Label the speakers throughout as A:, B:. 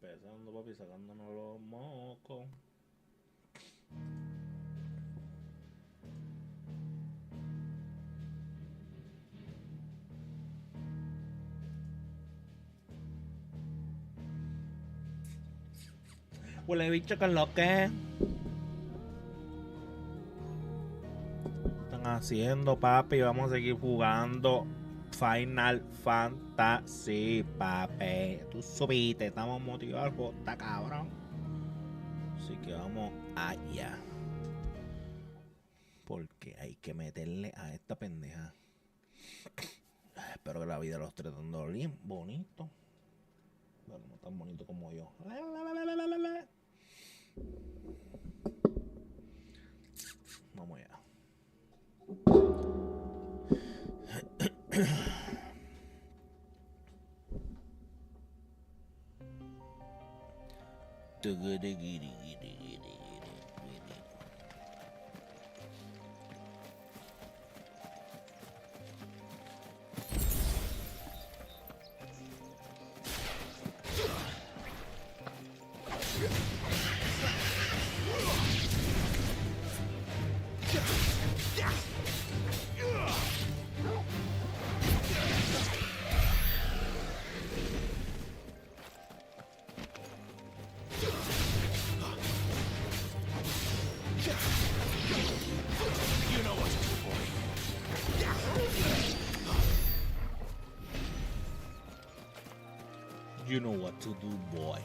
A: Empezando, papi, sacándonos los mocos. Huele bicho, ¿qué es lo que están haciendo, papi? Vamos a seguir jugando Final Fantasy, papi. Tú supiste, estamos motivados, está cabrón. Así que vamos allá. Porque hay que meterle a esta pendeja. Espero que la vida los esté dando bien bonito. Bueno, no tan bonito como yo. Vamos allá. You know what to do, boy.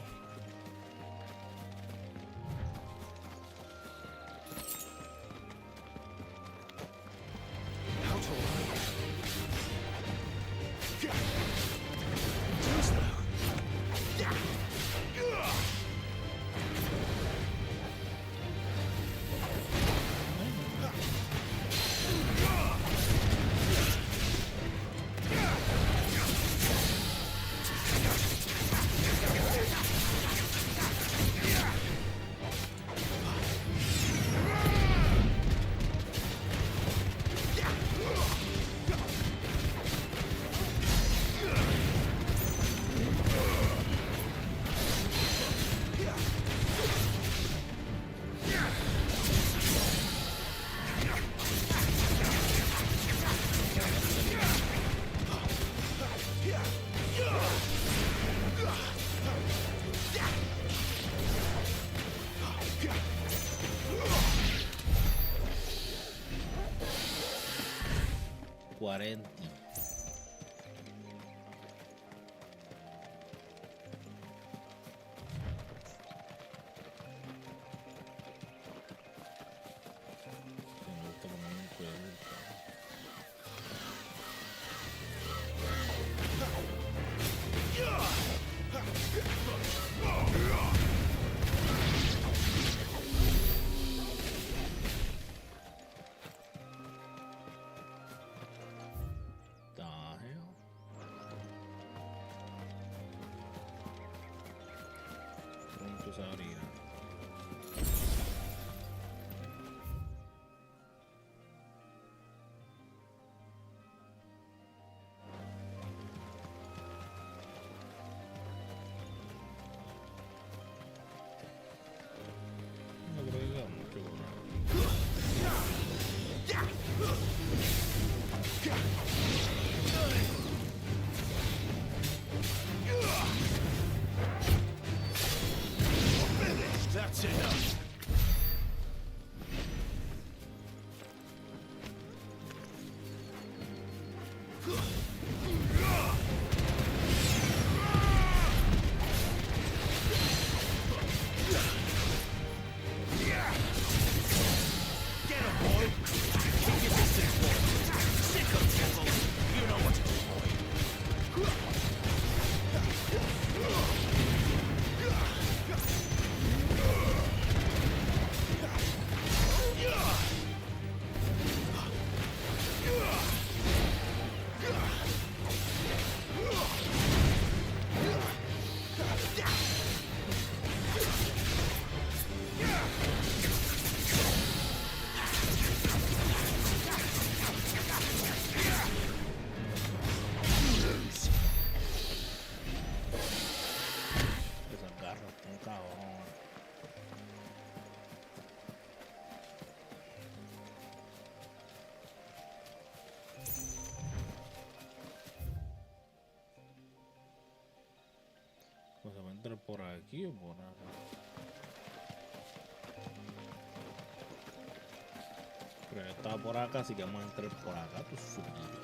A: Sabría. No creo que sea mucho, cabrón. Pues se va a entrar por aquí o por acá. Pero yo estaba por acá, así que vamos a entrar por acá, tú subir.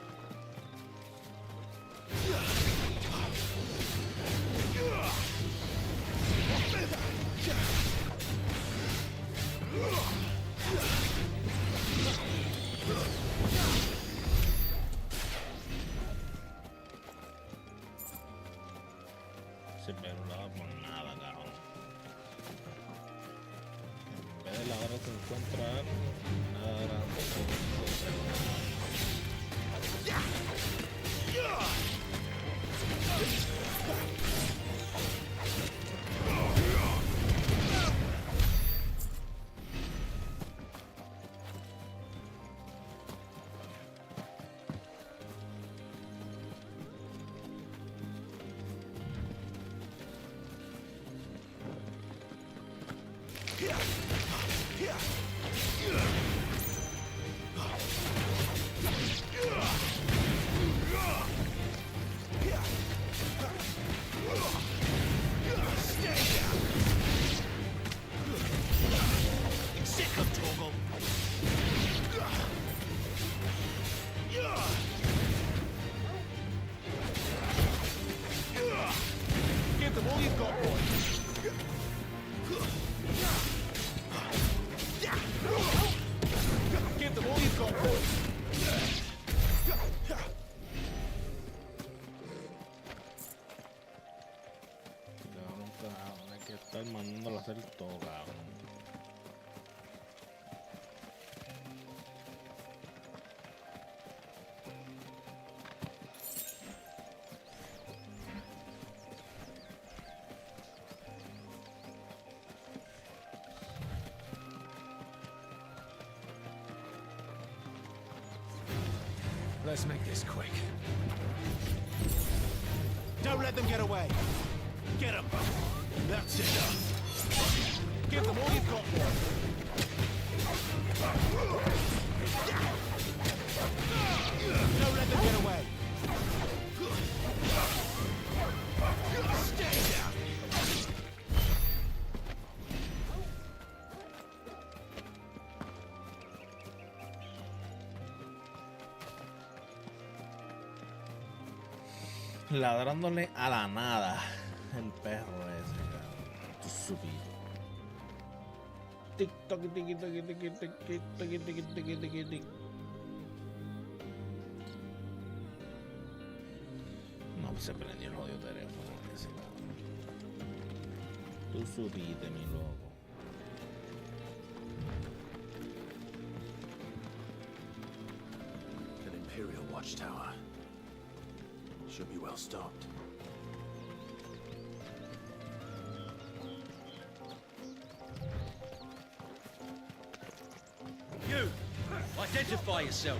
A: Se me no daba por nada, cabrón. En vez de la hora se encuentra algo, nada grande. Mandándolo a hacer todo, cabrón.
B: Let's make this quick. Don't let them get away. Get them. That's enough. Give them all you've got, boy. Don't let them get away. Stay down.
A: Ladrándole a la nada. El perro ese, cabrón. Tú supiste. Tic toc tic toc tic tic tic toc tic tic tic tic. No se prendió el jodido teléfono ese, cabrón. Tú supiste, mi loco.
B: An Imperial watchtower. Should be well stocked.
C: You! Identify yourself!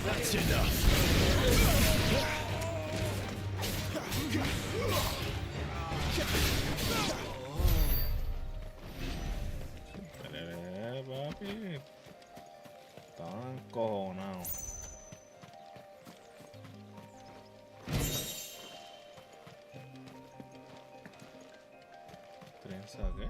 B: That's enough.
A: Papi. Estaban encojonados. ¿Trenza qué?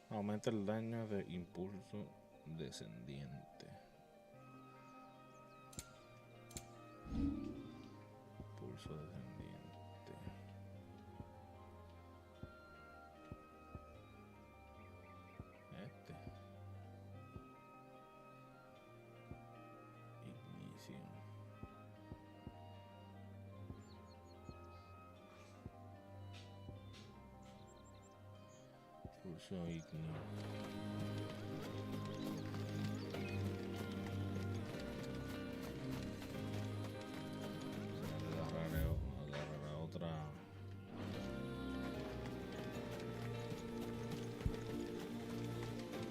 A: Aumenta el daño de impulso descendiente. Impulso descendiente. Soy ignio. Agarraré otra.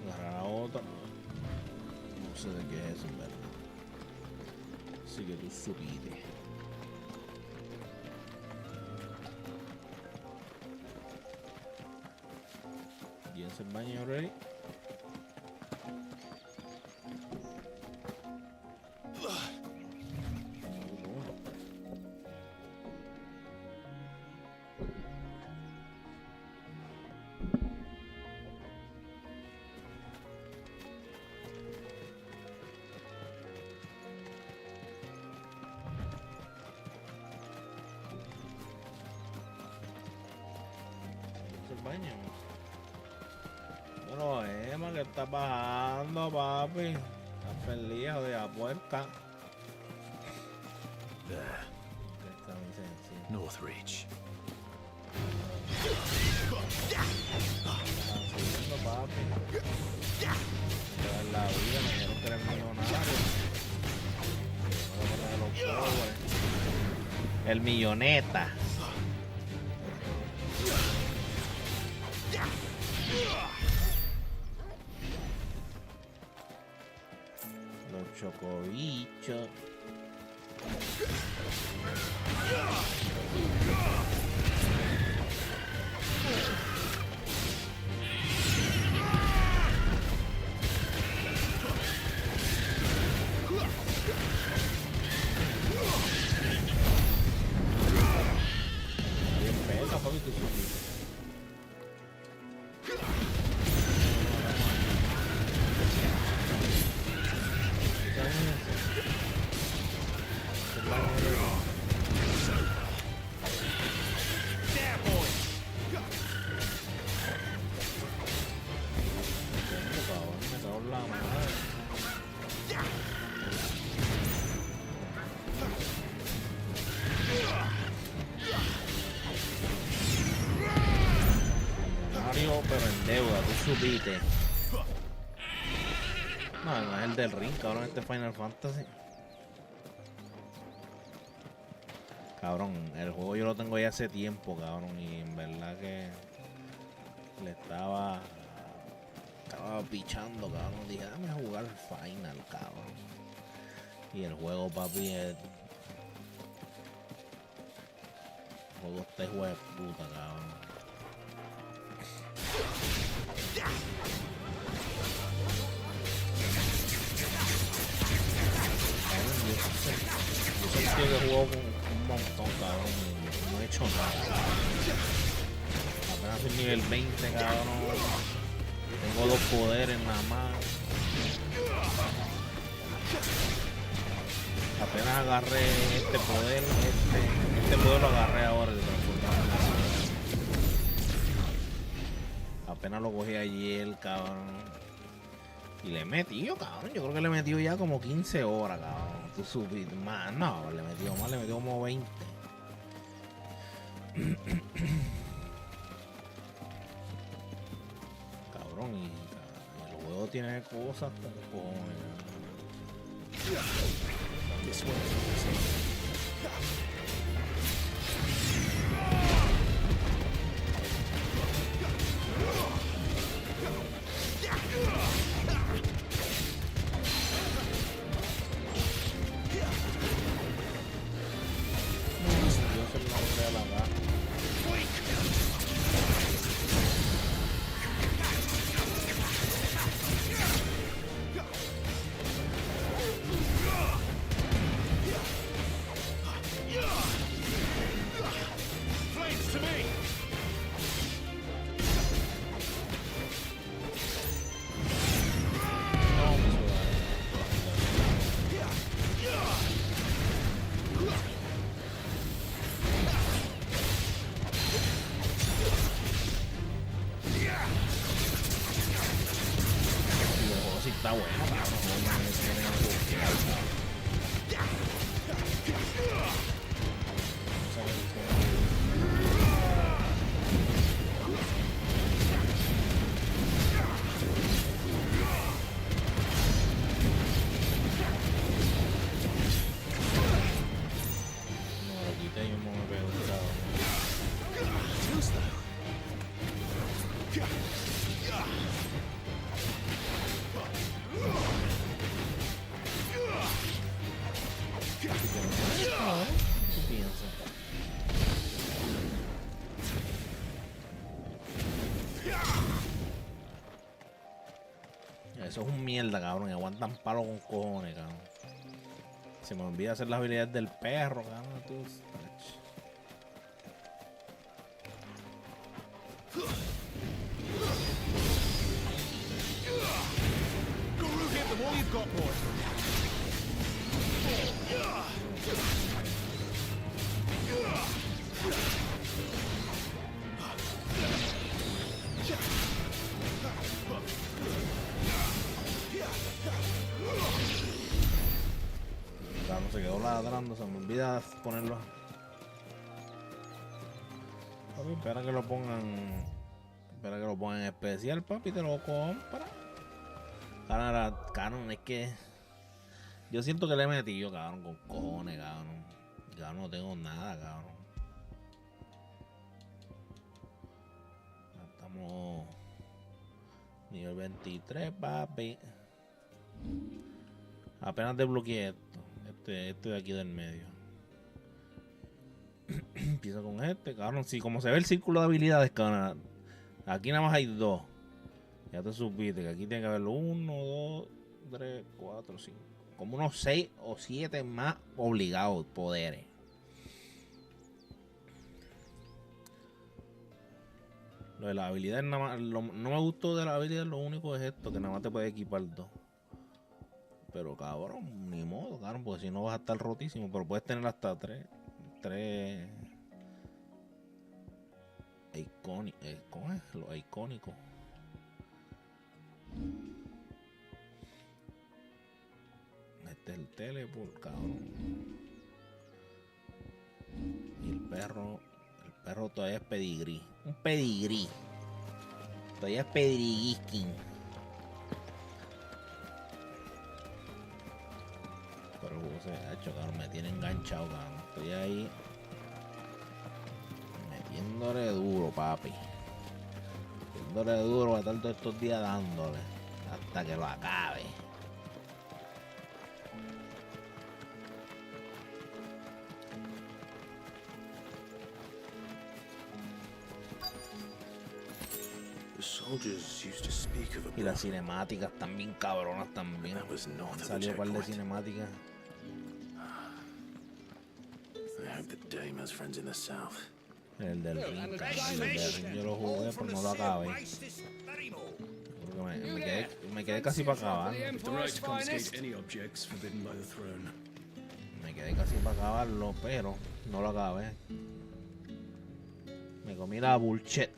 A: Agarrará otra. No sé de qué es eso, en verdad. Así que tú supiste. ¿Llénse el baño, ready? El baño. Bueno, Emma, ¿qué está pasando, papi? Estás feliz, de la puerta. Esta licencia.
B: Northreach.
A: Están siguiendo, papi. En la vida me dijeron que eres millonario. No, de los pobres. El milloneta. Los chocobichos. Bien pesa, papi, tu subiste. Pero en deuda, tú supiste. No, no es el del ring, cabrón, este Final Fantasy. Cabrón, el juego yo lo tengo ya hace tiempo, cabrón, y en verdad que le estaba pichando, cabrón. Dije, dame a jugar el Final, cabrón. Y el juego, papi, el juego este hijo de puta, cabrón. Yo sentí que jugó con un montón, cabrón, y no he hecho nada. Apenas soy nivel 20, cabrón. Tengo 2 poderes nada más. Apenas agarré este poder, este poder lo agarré ahora de transformarme. Apenas lo cogí ayer, cabrón. Y le he metido, cabrón. Yo creo que le he metido ya como 15 horas, cabrón. Tú supiste. Más, no, le he metido más, le he metido como 20. Cabrón, y el juego tiene cosas hasta el cojones. Está bueno, ¿Qué piensas? Eso es un mierda, cabrón. Y aguantan palo con cojones, cabrón. Se me olvida hacer las habilidades del perro, cabrón. Tú,
B: Guru, give them all you've got, boy.
A: cabrón, se quedó ladrando. Se me olvida ponerlo. Papi, espera que lo pongan. Espera que lo pongan en especial, papi. Te lo compra. Cabrón, es que yo siento que le he metido, cabrón, con cojones, cabrón. Ya no tengo nada, cabrón. Ya estamos nivel 23, papi. Apenas desbloqueé esto. Este de aquí del medio. Empieza con este, cabrón. Sí, como se ve el círculo de habilidades, cabrón. Aquí nada más hay 2. Ya te supiste que aquí tiene que haber 1, 2, 3, 4, 5. Como unos 6 o 7 más obligados poderes. Lo de las habilidades nada más. No me gustó de las habilidades, lo único es esto, que nada más te puede equipar 2. Pero cabrón, ni modo, cabrón, porque si no vas a estar rotísimo. Pero puedes tener hasta 3 icónicos. ¿Cómo es? Los icónicos. Este es el teleport, cabrón. Y el perro todavía es pedigrí. Un pedigrí. Todavía es pedigriskin. Pero el juego se ha hecho, cabrón. Me tiene enganchado, cabrón. Estoy ahí metiéndole duro, papi. Metiéndole duro. Voy a estar todos estos días dándole hasta que lo acabe. Y las cinemáticas también cabronas también. Salió un par de cinemáticas. El del ring, yo lo jugué, pero no lo acabé. Me quedé casi para acabar. Me quedé casi para acabarlo, pero no lo acabé. Me comí la bullshit.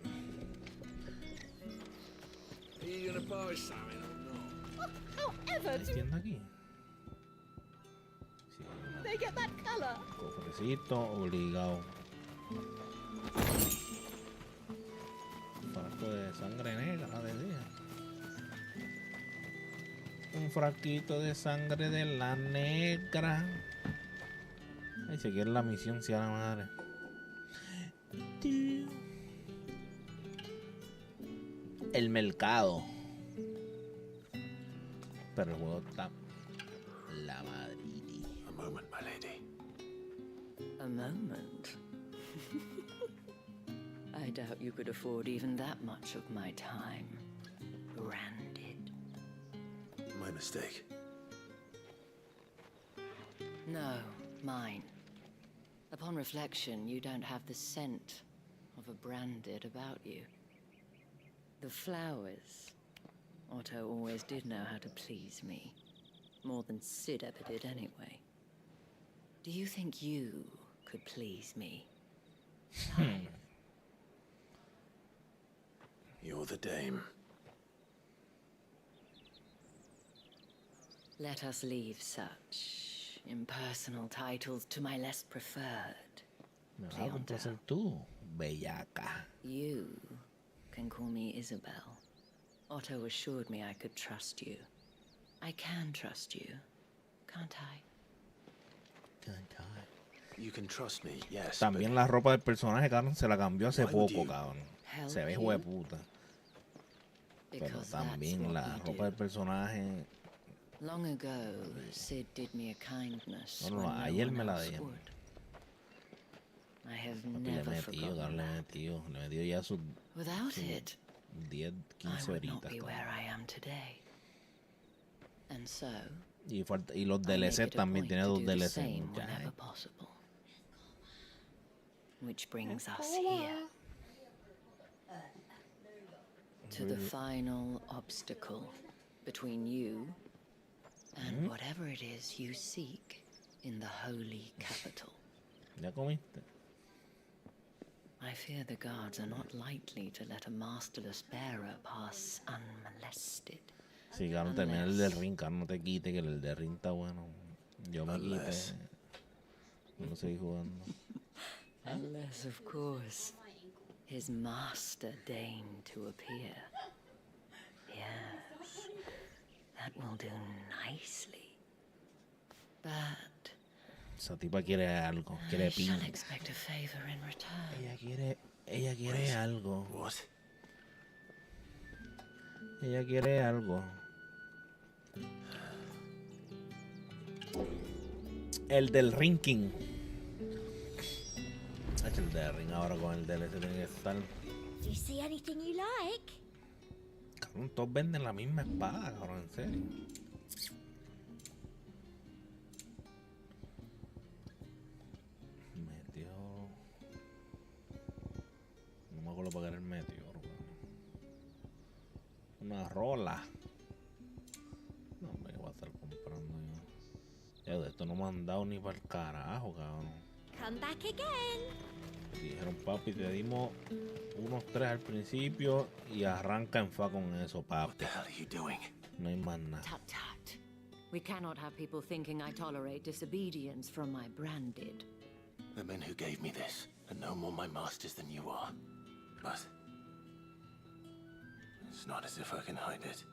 A: ¿Hay tienda aquí? Sí, cofrecito obligado. Un frasco de sangre negra, decía. Un frasquito de sangre de la negra. Ay, si quiere la misión, sea la madre. El mercado. Pero el juego está la madre.
B: A moment, my lady.
D: A moment? I doubt you could afford even that much of my time. Branded.
B: My mistake.
D: No, mine. Upon reflection, you don't have the scent of a branded about you. The flowers. Otto always did know how to please me. More than Sid ever did anyway. Do you think you could please me?
B: You're the dame.
D: Let us leave such impersonal titles to my less preferred.
A: Me vas a complacer tú, bellaca.
D: You can call me Isabel. Otto assured me I could trust you. I can trust you, can't I?
B: You can trust me, yes.
A: También la ropa del personaje, cabrón, se la cambió hace poco, cabrón. Se ve hueputa. Pero
D: Because that's
A: también
D: what
A: la
D: we
A: ropa del
D: do.
A: personaje.
D: Long ago, Sid did me a kindness
A: No,
D: when no
A: ayer
D: one
A: me la
D: else
A: di.
D: would. I have
A: Papi, le he
D: never
A: metido,
D: forgotten
A: le he
D: that.
A: metido. Le he metido ya sus
D: Without
A: su
D: it,
A: 10,
D: I
A: 15
D: would not
A: horitas.
D: be where
A: cabrón.
D: I am today. And so,
A: Y los
D: I make
A: DLC
D: it a
A: también,
D: point
A: tiene
D: to
A: 2
D: do the
A: DLC.
D: same
A: Ya,
D: whenever possible. Which brings us here. To the final obstacle between you and whatever it is you seek in the holy capital.
A: ¿Ya comiste?
D: I fear the guards are not likely to let a masterless bearer pass unmolested.
A: Sí, cabrón, termina el del ring, cabrón, no te quite, que el del ring está bueno. Yo me quité.
B: Unless.
A: No seguí jugando.
D: Unless, of course, his master deigned to appear. Yes, that will do nicely. But
A: Esa tipa quiere algo, quiere
D: I shall
A: ping.
D: expect a favor in return.
A: Ella quiere algo.
B: What?
A: Ella quiere algo. El del ranking. El del ring ahora con el DLC tiene que estar.
E: Do you see anything you like?
A: Cabrón, todos venden la misma espada, cabrón, en serio. Meteoro. No me acuerdo para qué era el meteoro, cabrón. Una rola. No, hombre, voy a estar comprando yo. Ya, de esto no me han dado ni para el carajo, cabrón.
E: Come back again.
A: Dijeron, papi, te dimos unos 3 al principio y arranca en fa con eso,
B: What
A: papi.
B: the hell are you doing?
A: No hay más nada.
D: Tut tut. We cannot have people thinking I tolerate disobedience from my branded.
B: The men who gave me this are no more my masters than you are. But it's not as if I can hide it.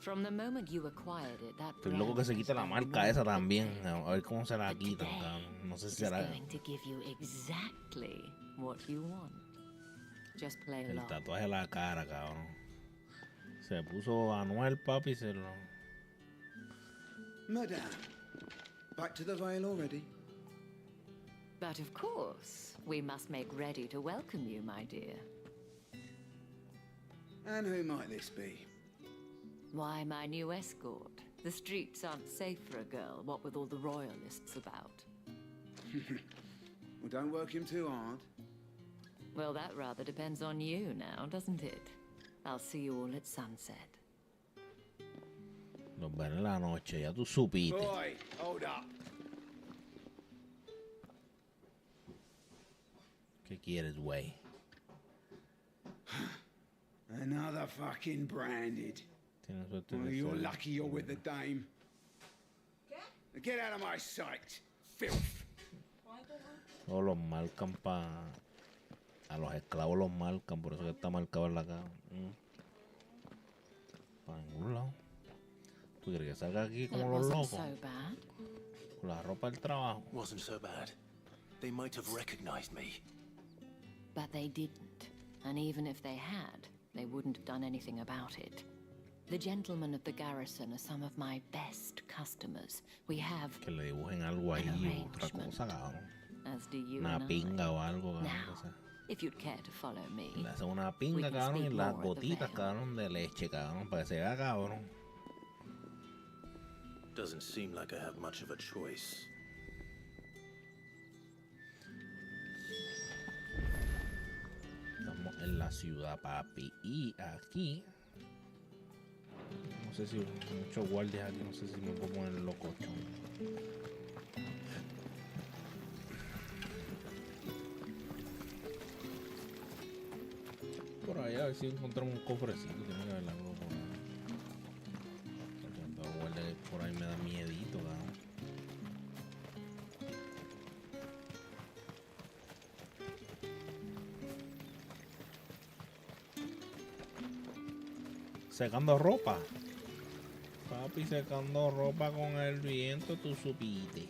D: From the moment you acquired it, that
A: Estoy loco que se quite la marca esa también. A ver cómo se la quitan, cabrón. No sé si
D: is
A: será
D: going to give you exactly what you want. Just play
A: el
D: along.
A: tatuaje de la cara, cabrón. Se puso Anuel, papi, y se lo...
F: Madame, back to the Vale already?
D: But of course, we must make ready to welcome you, my dear.
F: And who might this be?
D: Why, my new escort. The streets aren't safe for a girl, what with all the royalists about.
F: Well, don't work him too hard.
D: Well, that rather depends on you now, doesn't it? I'll see you all at sunset.
A: Nos ven en la noche, ya tú supiste.
F: Boy, hold up.
A: ¿Qué quieres, güey?
F: Another fucking branded.
A: Tienes suerte
F: Well,
A: de
F: you're
A: ser-
F: lucky you're with the dame. Get out of my sight, filth.
A: Todos los marcan a los esclavos los marcan, por eso que está marcado en la cara. Para ningún lado. ¿Tú quieres que salga aquí
D: That
A: como los
D: wasn't
A: locos?
D: so bad.
A: Con la ropa del trabajo.
B: Wasn't so bad. They might have recognized me.
D: But they didn't. And even if they had, they wouldn't have done anything about it. The gentlemen of the garrison are some of my best customers. We have,
A: Que le dibujen algo ahí,
D: An
A: otra cosa, cabrón.
D: as do you
A: Una
D: and I.
A: pinga o algo, cabrón.
D: Now,
A: que sea.
D: if you'd care to follow me,
A: Le hacen una
D: we
A: pinga,
D: can
A: cabrón, y
D: speak
A: las
D: more at the
A: gotitas,
D: Vale.
A: cabrón, de leche, cabrón, para que se vea, cabrón.
B: Doesn't seem like I have much of a choice.
A: Estamos en la ciudad, papi. Y aquí... No sé si muchos guardias aquí, no sé si me puedo poner locochón. Por ahí a ver si encontramos un cofrecito, tiene que haber algo por ahí. Porque todo guardia que por ahí me da miedito, cabrón. Secando ropa. Papi, secando ropa con el viento, tú supiste.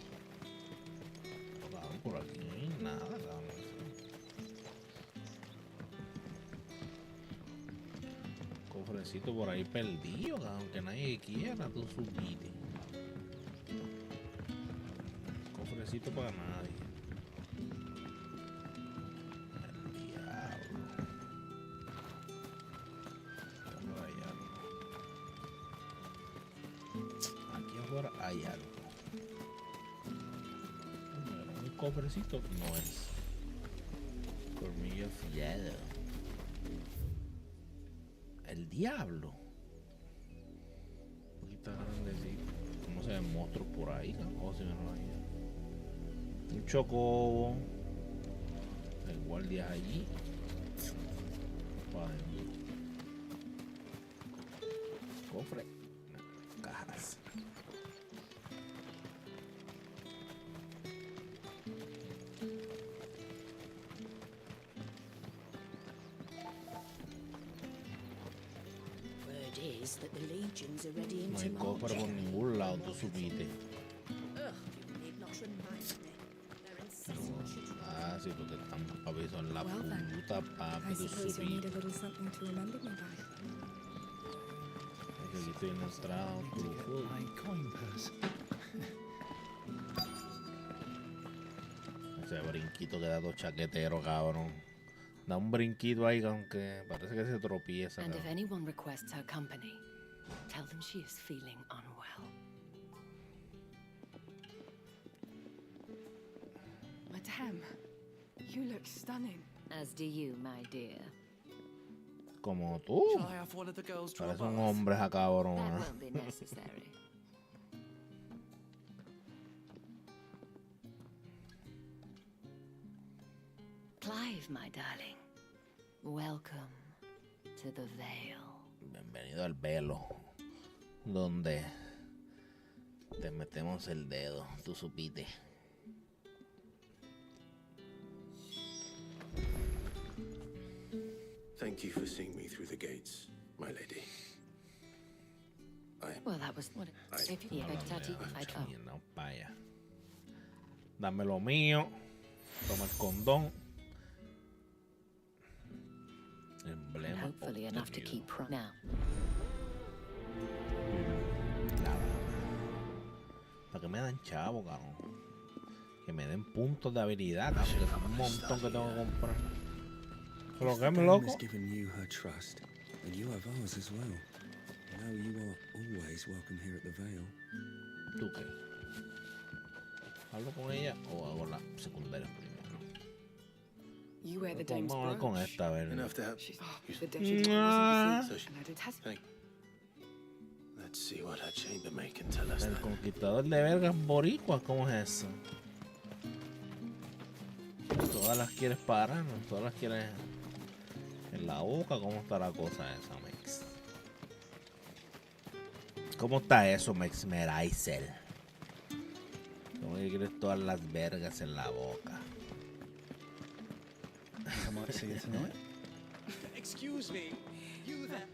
A: Cabrón, por aquí no hay nada, cabrón. Cofrecito por ahí perdido, aunque nadie quiera, tú supiste. Cofrecito para nadie. El diablo. Está por ahí algo. Aquí afuera hay algo. Bueno, un cofrecito no es. Colmillo afilado. El diablo. Un poquito grandecito. ¿Cómo se ven monstruos por ahí? ¿No? Si me lo hay. Un chocobo. El guardia allí. Cofre. Cajas.
G: Is that the legions are ready
A: No
G: into
A: hay cofre por ningún lado, tú supiste.
G: Ugh, you need not remind me. Their incessant children.
A: Ah, sí, porque están papi son la
H: Well then,
A: puta papi,
H: I
A: tú
H: suppose you'll need a
A: supiste.
H: little something to remember me by.
A: Es que aquí estoy en el trao, tú.
B: My coin purse.
A: Ese brinquito que da todo chaquetero, cabrón. Da un brinquito ahí, aunque parece que se tropieza.
D: And if
A: Cabrón.
D: anyone requests her company, tell them she is feeling unwell.
H: Madame, you look stunning.
D: As do you, my dear.
A: Como tú.
B: Shall I have one of the girls draw a
A: Parece un
B: bath?
A: hombre esa
D: That
A: cabrona.
D: won't be necessary. Clive, my darling. Welcome to the Vale.
A: Bienvenido al velo. Donde te metemos el dedo, tú supiste.
I: Thank you for seeing me through the gates, my lady.
D: Well, that was what. If you Tati,
A: Y no, vaya. Dame lo mío. Toma el condón. Emblema.
D: hopefully enough to keep now.
A: Para que me dan chavo, cabrón. Que me den puntos de habilidad, cabrón. Que son un montón que tengo que comprar. Pero que me loco.
I: has given you her trust, and you have ours as well. Now you are always welcome here at the Vale.
A: ¿Tú qué? ¿Hablo con ella o hago la secundaria primero?
H: You wear the dame's
A: Vamos a hablar con
H: brooch.
A: esta, a ver.
I: Enough to have.
H: The Duchess
A: Mwah.
H: wasn't deceived, and I detest
I: Thank. Let's see what her chambermaid can tell us.
A: El
I: Then.
A: conquistador de vergas boricua, ¿cómo es eso? Todas las quieres parar, ¿no? Todas las quieres en la boca. ¿Cómo está la cosa esa, Mex? ¿Cómo está eso, Mex Meraiser? ¿Cómo que quieres todas las vergas en la boca?
B: I might see you tonight.
C: Excuse me. You there?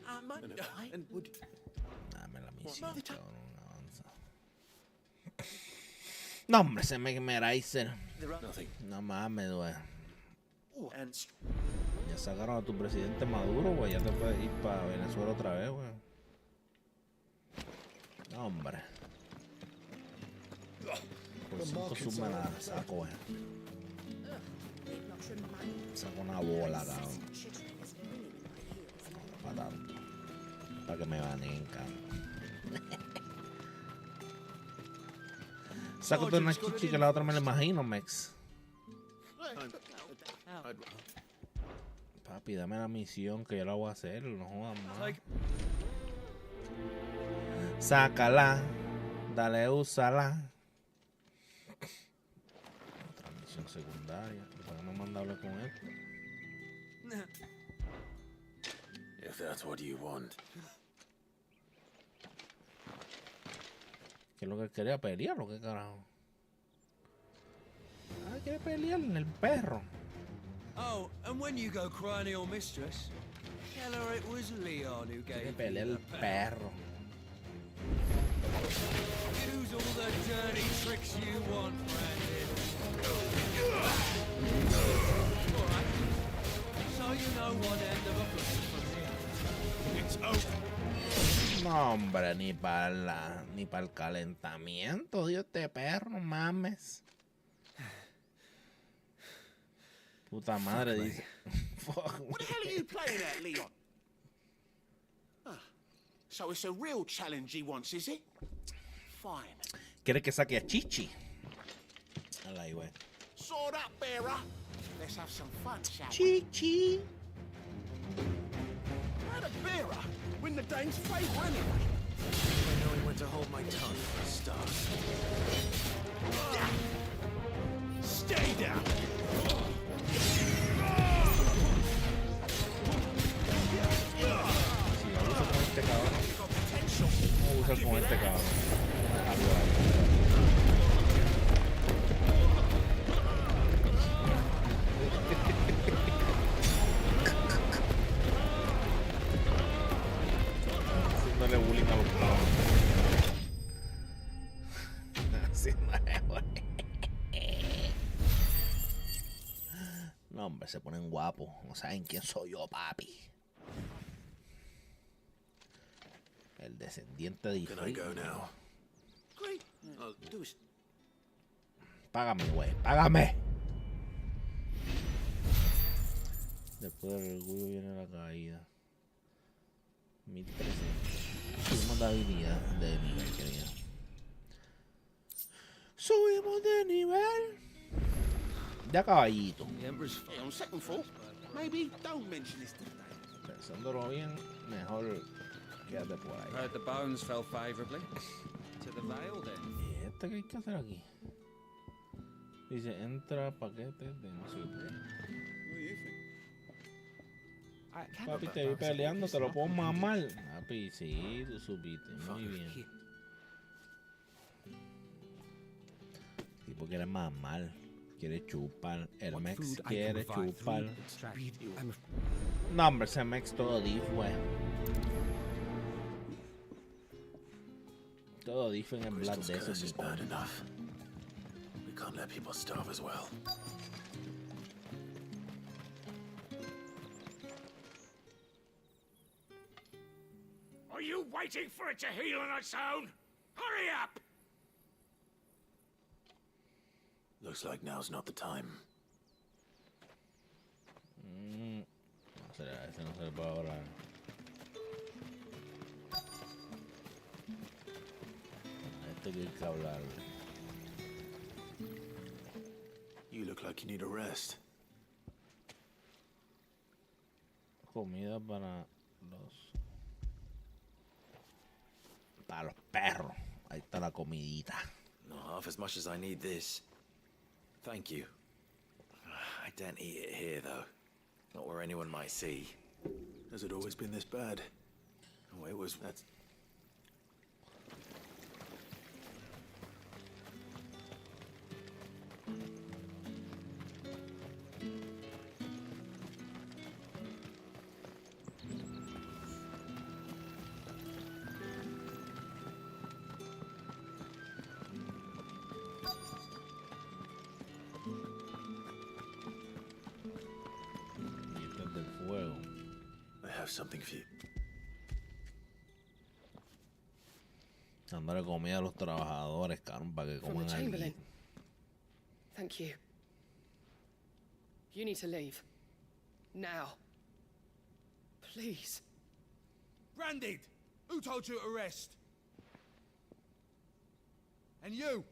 C: And would
A: Dame la misión, cabrón, avanza. No, hombre, ese Mex Meraiser.
C: there are
I: Nothing.
A: No mames, güey.
C: and
A: Ya sacaron a tu presidente Maduro, güey. Ya te puedes ir para Venezuela otra vez, güey. No, hombre. Por 5 sub me la saco, güey.
G: Need not remind me.
A: Saco una bola, cabrón.
G: Incessant chittering is ringing in my ears.
A: No, para tanto. Para que me baneen, cabrón. Saco toda una chichi que la otra me la imagino, Mex. Papi, dame la misión que yo la voy a hacer. No jodas más.
C: like
A: Sácala. Dale, úsala. Otra misión secundaria. ¿Para qué no manda a hablar con él?
I: If that's what you want.
A: ¿Qué es lo que él quería? ¿Pelear o qué carajo? Ah, quiere pelear en el perro.
C: oh, and when you go crying to your mistress, tell her it was Leon who
A: Quiere
C: gave
A: pelear
C: you
A: el
C: the bell.
A: perro.
C: Use all the dirty tricks you want, Brandon. Alright. So you know one end of a blade from the other.
B: It's over.
A: No, hombre, ni para el calentamiento, Dios te perro, mames. Puta madre, dice. Fuck
B: What the hell are you playing at, Leon? Ah, so it's a real challenge he wants, is it? Fine.
A: Quiere que saque a Chichi. Ala, güey.
B: Sword up, bearer. Let's have some fun, shall we?
A: Chichi.
B: How'd a bearer win the Dane's favour anyway?
C: I know when to hold my tongue for a start.
B: Stay down.
A: Si lo uso con este cabrón. No uso con este cabrón. Haciéndole bullying a los cabros. Haciéndole bullying. No, hombre, se ponen guapos. No saben quién soy yo, papi. El descendiente de
B: Can I
A: Ifrit.
B: go now? Great. I'll do it.
A: Págame, güey, págame. Después del orgullo viene la caída. 1300. Subimos de habilidad de nivel, querida. Subimos de nivel. Ya caballito.
C: The Emperor's
B: Yeah, on second thought, maybe don't mention this today.
A: Pensándolo bien, mejor quédate por ahí.
C: Heard the bones fell favourably. To the Vale, then.
A: ¿Y este qué hay que hacer aquí? Dice, entra paquete de no sé qué. Papi, te vi peleando, te lo puedo mamar. Papi, sí, tú supiste, muy bien. Tipo quiere mamar, quiere chupar. El Mex quiere chupar. No, hombre, ese Mex todo diff, güey. Todo diff en el Black de esos.
B: enough. We can't let people starve as well. Are you waiting for it to heal on its own? Hurry up! Looks like now's not the time.
A: No sé, ese no se le puede ahora. Este que hay que hablar.
B: You look like you need a rest.
A: Comida para los perros. Ahí está la comidita.
J: Not half as much as I need this. Thank you. I daren't eat it here, though. Not where anyone might see.
B: Has it always been this bad?
J: Oh, it was...
B: That's...
A: Y este es del fuego.
B: I have something for you.
A: Dándole comida a los trabajadores, cabrón, para que
H: From
A: coman
H: the
A: allí.
H: Chamberlain. Thank you. You need to leave. Now. Please.
C: Branded! Who told you to rest? And you!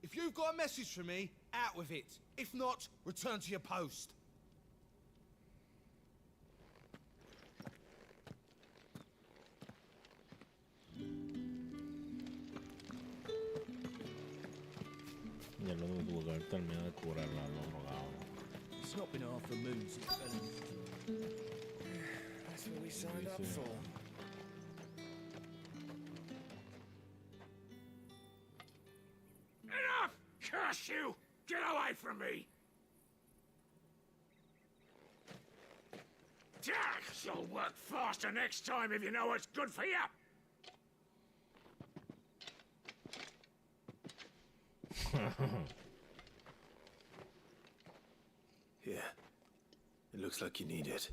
C: If you've got a message for me, out with it. If not, return to your post.
A: Y el otro tuvo que haber terminado de curarlo al otro cabrón.
C: It's not been half a moon since
I: That's what we signed up for.
B: Enough! Curse you! Get away from me! You'll work faster next time if you know what's good for you! Yeah. It looks like you need it.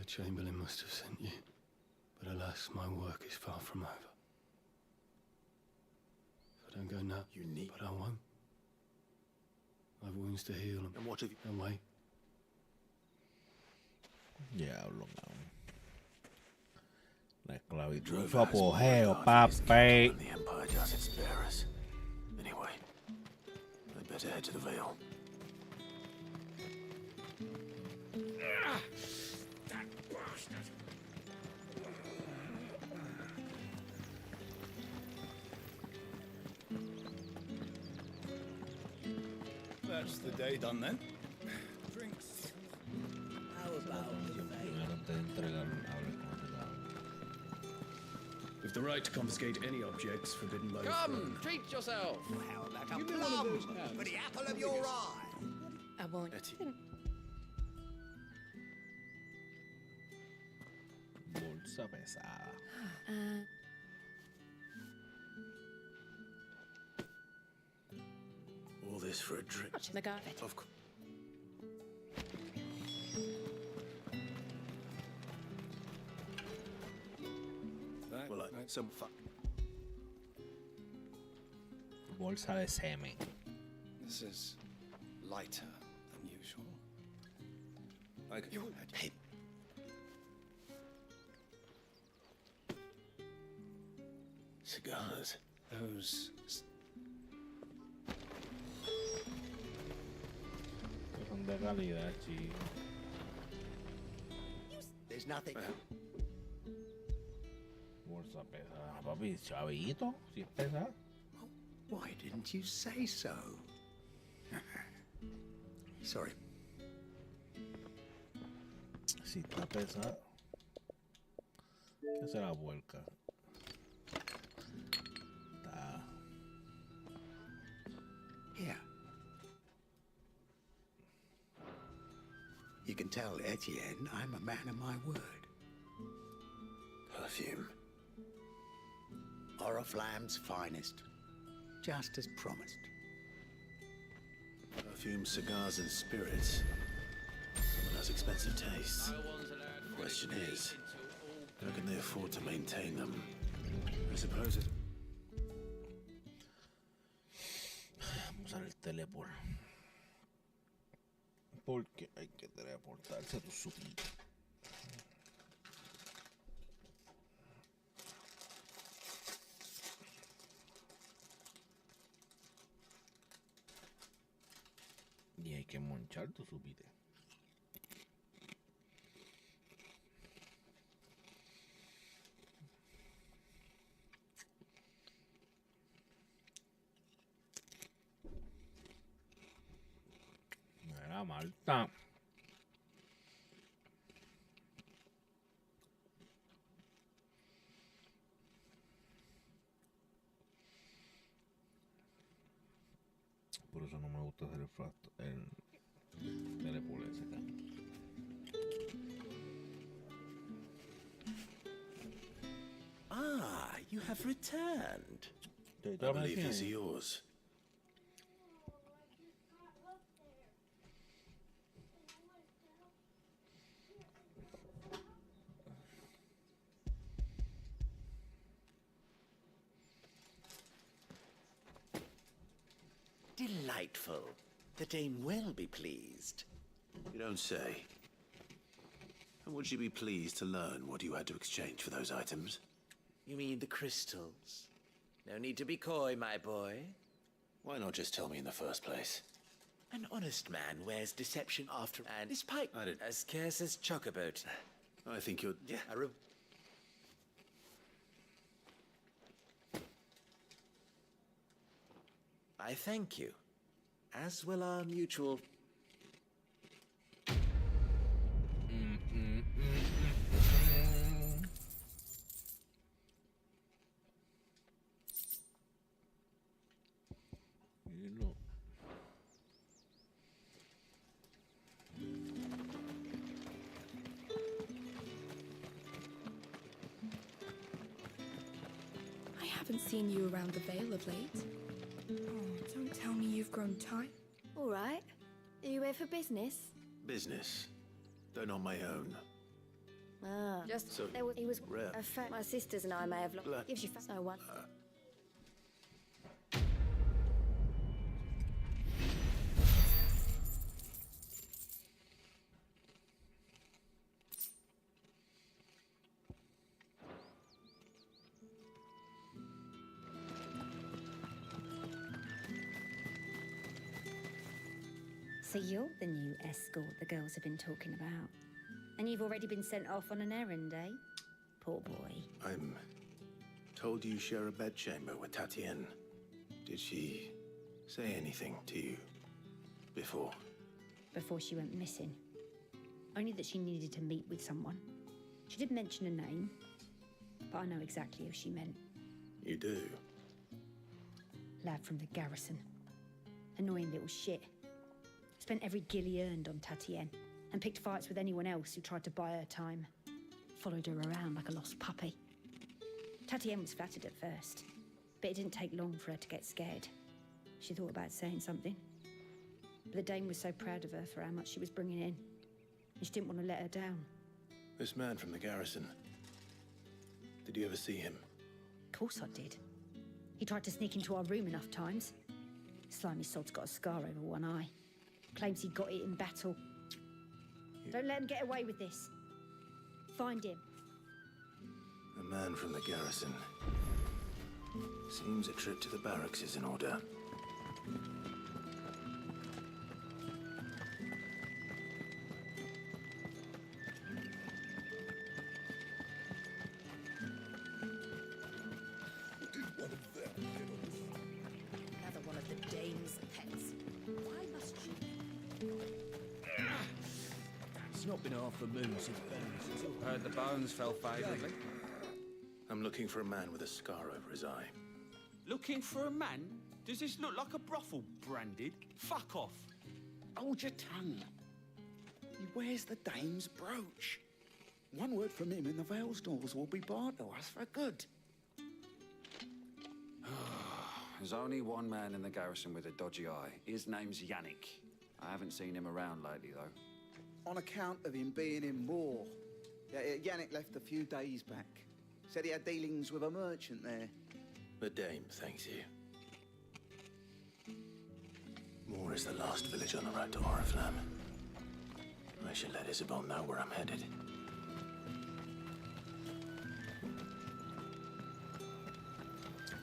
I: Chamberlain must have sent you. But alas, my work is far from over. If I don't go now,
J: You need...
I: but I won't. I've wounds to heal them.
J: And what have you...
I: Don't wait.
A: Diablo, cabrón. La esclavitud, su apogeo, papi.
J: The Empire does its bearers. Anyway, I'd better head to the Vale.
B: That bastard!
C: That's the day done then. Drinks. How about
A: Primero antes de entregar, hable con este cabrón.
I: With the right to confiscate any objects forbidden by the
H: Come,
I: throne.
H: treat yourself.
C: how about a plum for the apple of your eye?
D: I won't.
A: Bolsa pesada.
J: All this for a drink.
D: The carpet.
J: Of course. Well, some fuck.
A: Bolsa de semen.
C: This is lighter than usual.
J: Hey, cigars.
C: Those
A: Son de calidad, chico.
C: there's nothing.
A: Bolsa pesada. Papi, chavito, si es pesada.
F: Why didn't you say so? Sorry.
A: Si está pesada. ¿Qué hace la vuelca? Está.
F: Here. You can tell Etienne I'm a man of my word.
J: Perfume.
F: Oriflamme's finest. Just as promised.
J: Perfume, cigars, and spirits. Someone has expensive tastes. The question is, how can they afford to maintain them? I suppose it...
A: Vamos a usar el teleport. Porque hay que teleportarse a tu supita. Y hay que monchar tu supite. Mira, Marta. Por eso no me gusta hacer el fracto, el teleport ese acá.
J: Ah, you have returned.
A: Te
J: I believe these are yours.
B: Delightful. The dame will be pleased.
J: You don't say. And would she be pleased to learn what you had to exchange for those items?
B: You mean the crystals? No need to be coy, my boy.
J: Why not just tell me in the first place?
B: An honest man wears deception after, and this pipe as scarce as chocoboat.
J: I think you're...
B: Yeah, I thank you, as will our mutual...
A: Y no.
K: I haven't seen you around the Vale of late. Oh, don't tell me you've grown tired.
E: All right. Are you here for business?
J: Business, though not my own.
E: Just
J: So,
E: he was
J: rare.
E: a fact. My sisters and I may have lost.
J: Blood.
E: Gives you no one.
L: So you're the new escort the girls have been talking about. And you've already been sent off on an errand, eh? Poor boy.
J: I'm told you share a bedchamber with Tatienne. Did she say anything to you before?
L: Before she went missing. Only that she needed to meet with someone. She didn't mention a name, but I know exactly who she meant.
J: You do?
L: Lad from the garrison. Annoying little shit. Spent every gil he earned on Tatienne, and picked fights with anyone else who tried to buy her time. Followed her around like a lost puppy. Tatienne was flattered at first, but it didn't take long for her to get scared. She thought about saying something. But the Dame was so proud of her for how much she was bringing in, and she didn't want to let her down.
J: This man from the garrison. Did you ever see him?
L: Of course I did. He tried to sneak into our room enough times. Slimy sod's got a scar over one eye. Claims he got it in battle. Don't let him get away with this. Find him.
J: A man from the garrison. Seems a trip to the barracks is in order.
G: Another one of the Dame's pets. Why must she?
C: It's not been half the moon since Bones.
M: Heard the bones fell favourably.
J: I'm looking for a man with a scar over his eye.
N: Looking for a man? Does this look like a brothel, Branded? Fuck off.
F: Hold your tongue. He wears the Dame's brooch. One word from him and the Vale's doors will be barred to us for good.
M: There's only one man in the garrison with a dodgy eye. His name's Yannick. I haven't seen him around lately, though.
F: On account of him being in war. Yannick left a few days back. Said he had dealings with a merchant there.
J: The Dame thanks you. Moor is the last village on the road to Oriflamme. I should let Isabel know where I'm headed.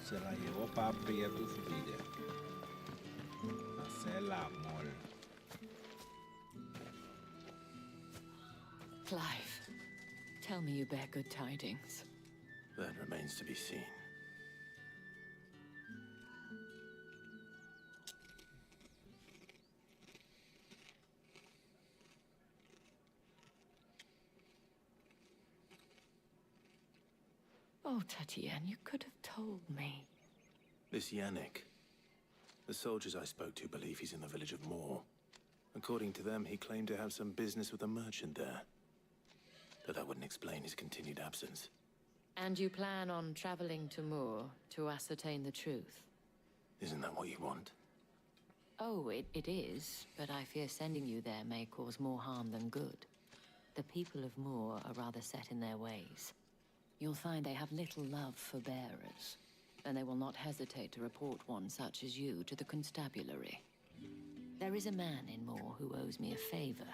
A: Se la llevó papi a tu familia. Hacer el amor.
D: Clive, tell me you bear good tidings.
J: That remains to be seen.
D: Oh, Tatienne, you could have told me.
J: This Yannick. The soldiers I spoke to believe he's in the village of Moor. According to them, he claimed to have some business with a merchant there. But that wouldn't explain his continued absence.
D: And you plan on traveling to Moor to ascertain the truth?
J: Isn't that what you want?
D: Oh, it is, but I fear sending you there may cause more harm than good. The people of Moor are rather set in their ways. You'll find they have little love for bearers, and they will not hesitate to report one such as you to the constabulary. There is a man in Moor who owes me a favor.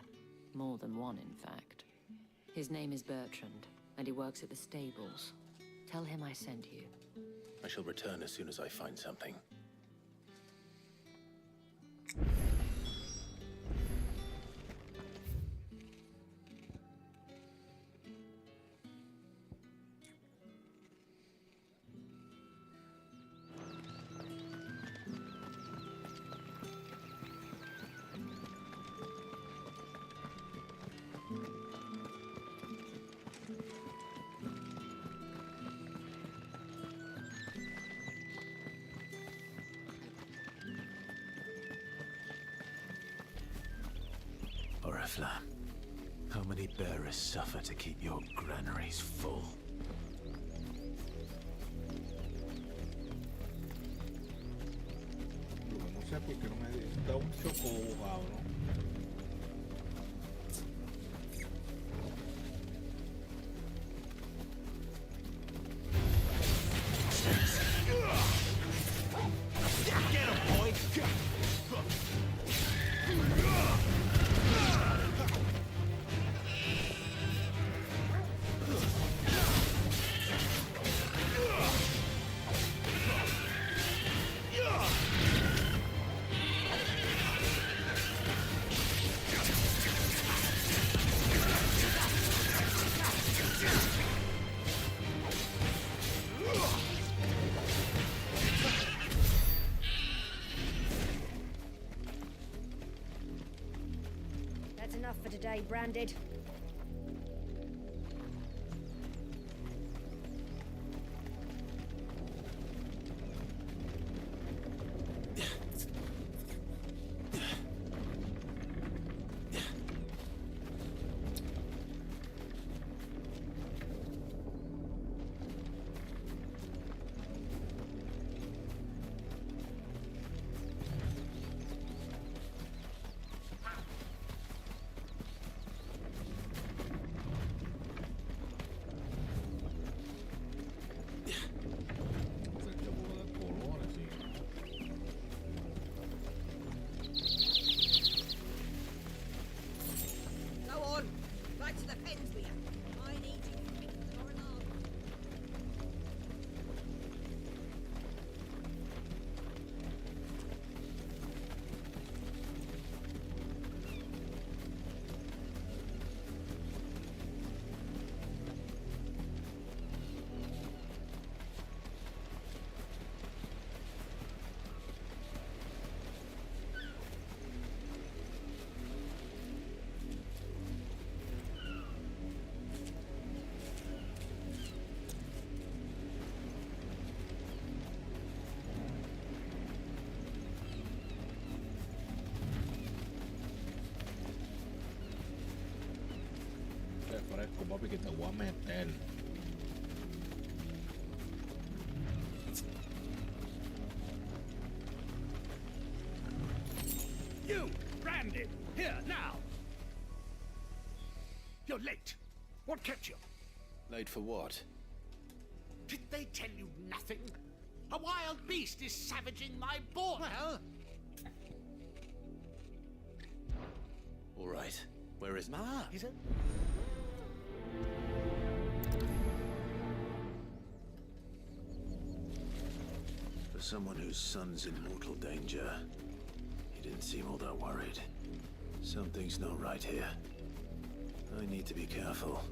D: More than one, in fact. His name is Bertrand, and he works at the stables. Tell him I sent you.
J: I shall return as soon as I find something. Oriflamme, how many bearers suffer to keep your granaries full?
A: No sé por qué no me da un chocobo, cabrón.
L: enough for today, Branded.
G: Go on. Right to the pens with you. I need you to pick your alarm.
A: Fresco, papi, que te voy a meter.
B: You, Branded, here now. You're late. What kept you?
J: Late for what?
B: Did they tell you nothing? A wild beast is savaging my board. Well,
J: All right. Where is
B: Ma, is it?
J: For someone whose son's in mortal danger, he didn't seem all that worried. Something's not right here. I need to be careful.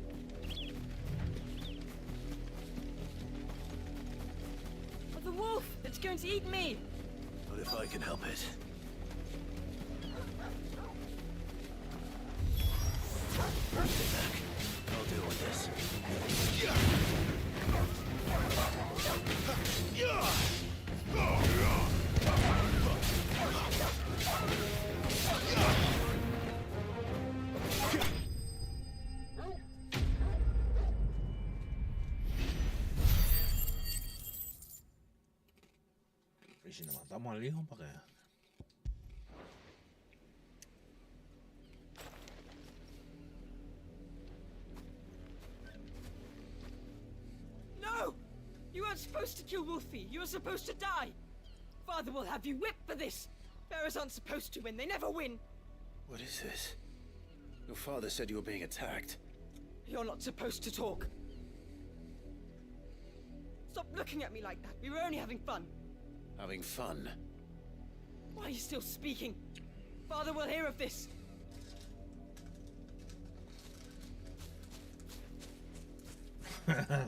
O: Oh, the wolf! It's going to eat me!
J: But if I can help it. Stay back. I'll deal with this.
A: Y si le matamos al hijo, ¿para qué?
O: No! You weren't supposed to kill Wolfie. You were supposed to die. Father will have you whipped for this. Bearers aren't supposed to win. They never win.
J: What is this? Your father said you were being attacked.
O: You're not supposed to talk. Stop looking at me like that. We were only having fun.
J: Having fun?
O: Why are you still speaking? Father will hear of this.
J: The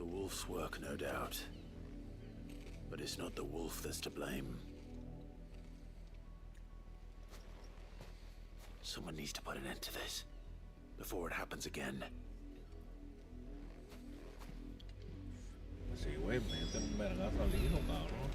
J: wolf's work, no doubt. But it's not the wolf that's to blame. Someone needs to put an end to this before it happens again.
A: Sí, güey, mete un vergazo al hijo, cabrón.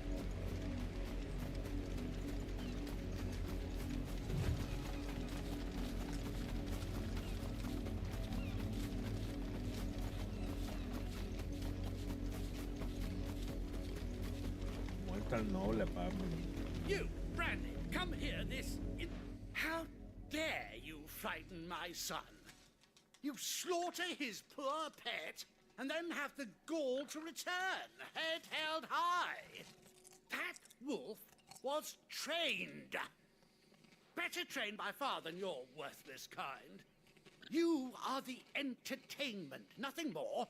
A: Muerta el noble, papi.
B: You, Brandon, come here How dare you frighten my son? You slaughter his poor pet, and then have the gall to return, head held high. That wolf was trained. Better trained by far than your worthless kind. You are the entertainment, nothing more.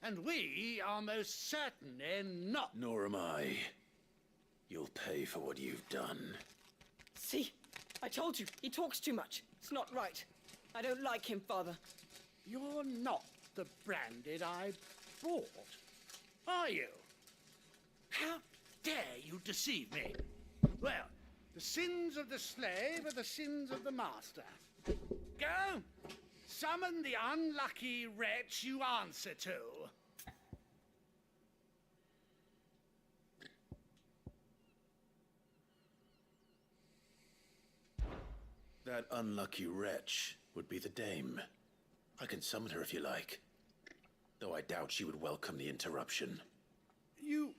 B: And we are most certainly not.
J: Nor am I. You'll pay for what you've done.
O: See? I told you. He talks too much. It's not right. I don't like him, Father.
B: You're not the Branded I bought, are you? How dare you deceive me? Well, the sins of the slave are the sins of the master. Go, summon the unlucky wretch you answer to.
J: That unlucky wretch would be the dame. I can summon her if you like. Though I doubt she would welcome the interruption.
B: You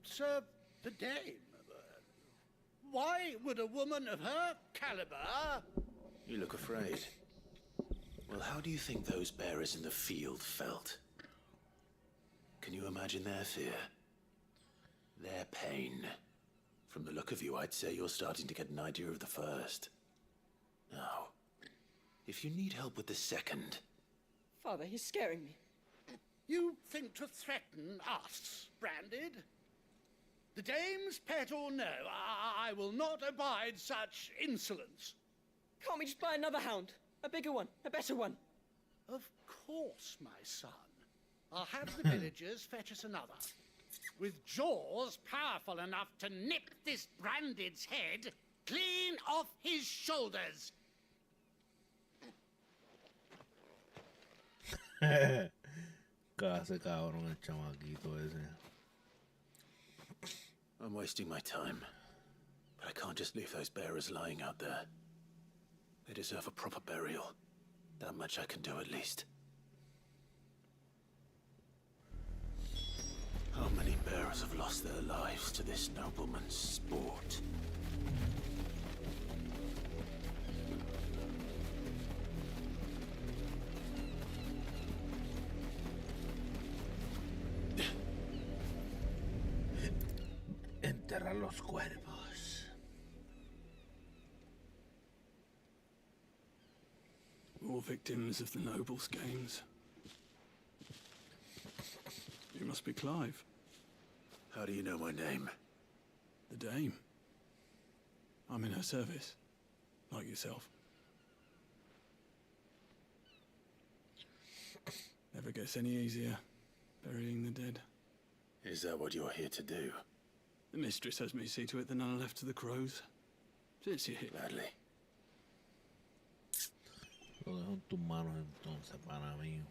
B: serve the dame. Why would a woman of her caliber...
J: You look afraid. Well, how do you think those bearers in the field felt? Can you imagine their fear? Their pain? From the look of you, I'd say you're starting to get an idea of the first. Now, if you need help with the second...
O: Father, he's scaring me.
B: You think to threaten us, Branded? The dame's pet or no, I will not abide such insolence.
O: Can't we just buy another hound? A bigger one, a better one.
B: Of course, my son. I'll have the villagers fetch us another. With jaws powerful enough to nip this Branded's head clean off his shoulders.
A: Casi cabrón el chamaquito ese.
J: I'm wasting my time. But I can't just leave those bearers lying out there. They deserve a proper burial. That much I can do at least. How many bearers have lost their lives to this nobleman's sport?
A: Enterrar los cuerpos.
P: More victims of the nobles' games. You must be Clive.
J: How do you know my name?
P: The Dame. I'm in her service, like yourself. Never gets any easier, burying the dead.
J: Is that what you're here to do?
P: The mistress has me see to it that none are left to the crows. Since you're here.
J: Gladly.
A: Lo dejo en tus manos entonces, pana mío.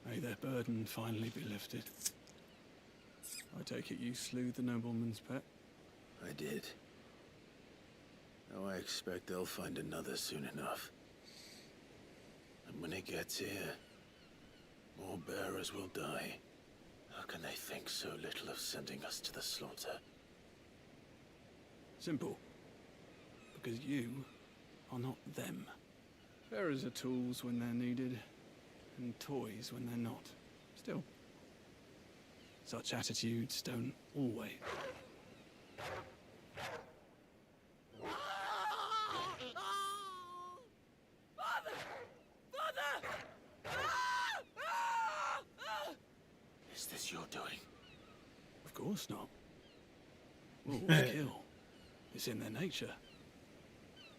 P: May their burden finally be lifted. I take it you slew the nobleman's pet?
J: I did. Now I expect they'll find another soon enough. And when it gets here, more bearers will die. How can they think so little of sending us to the slaughter?
P: Simple. Because you are not them. Bearers are tools when they're needed, and toys when they're not. Still, such attitudes don't always...
J: Is this your doing?
P: Of course not. Wolves kill. It's in their nature.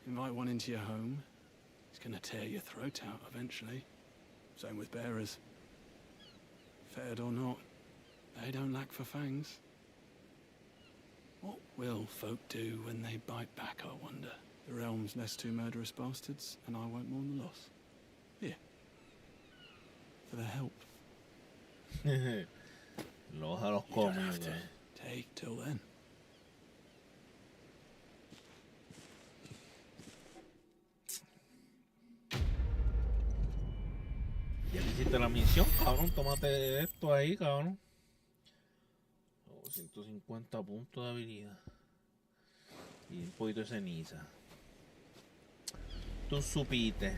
P: Invite one into your home, it's gonna tear your throat out eventually. Same with bearers. Fed or not, they don't lack for fangs. What will folk do when they bite back, I wonder? The realm's less two murderous bastards, and I won't mourn the loss. Here. For their help.
A: Los a los
P: You don't have
A: cómicos.
P: to take till then.
A: Ya que hiciste la misión, cabrón, tómate esto ahí, cabrón. 150 puntos de habilidad. Y un poquito de ceniza. Tú supiste.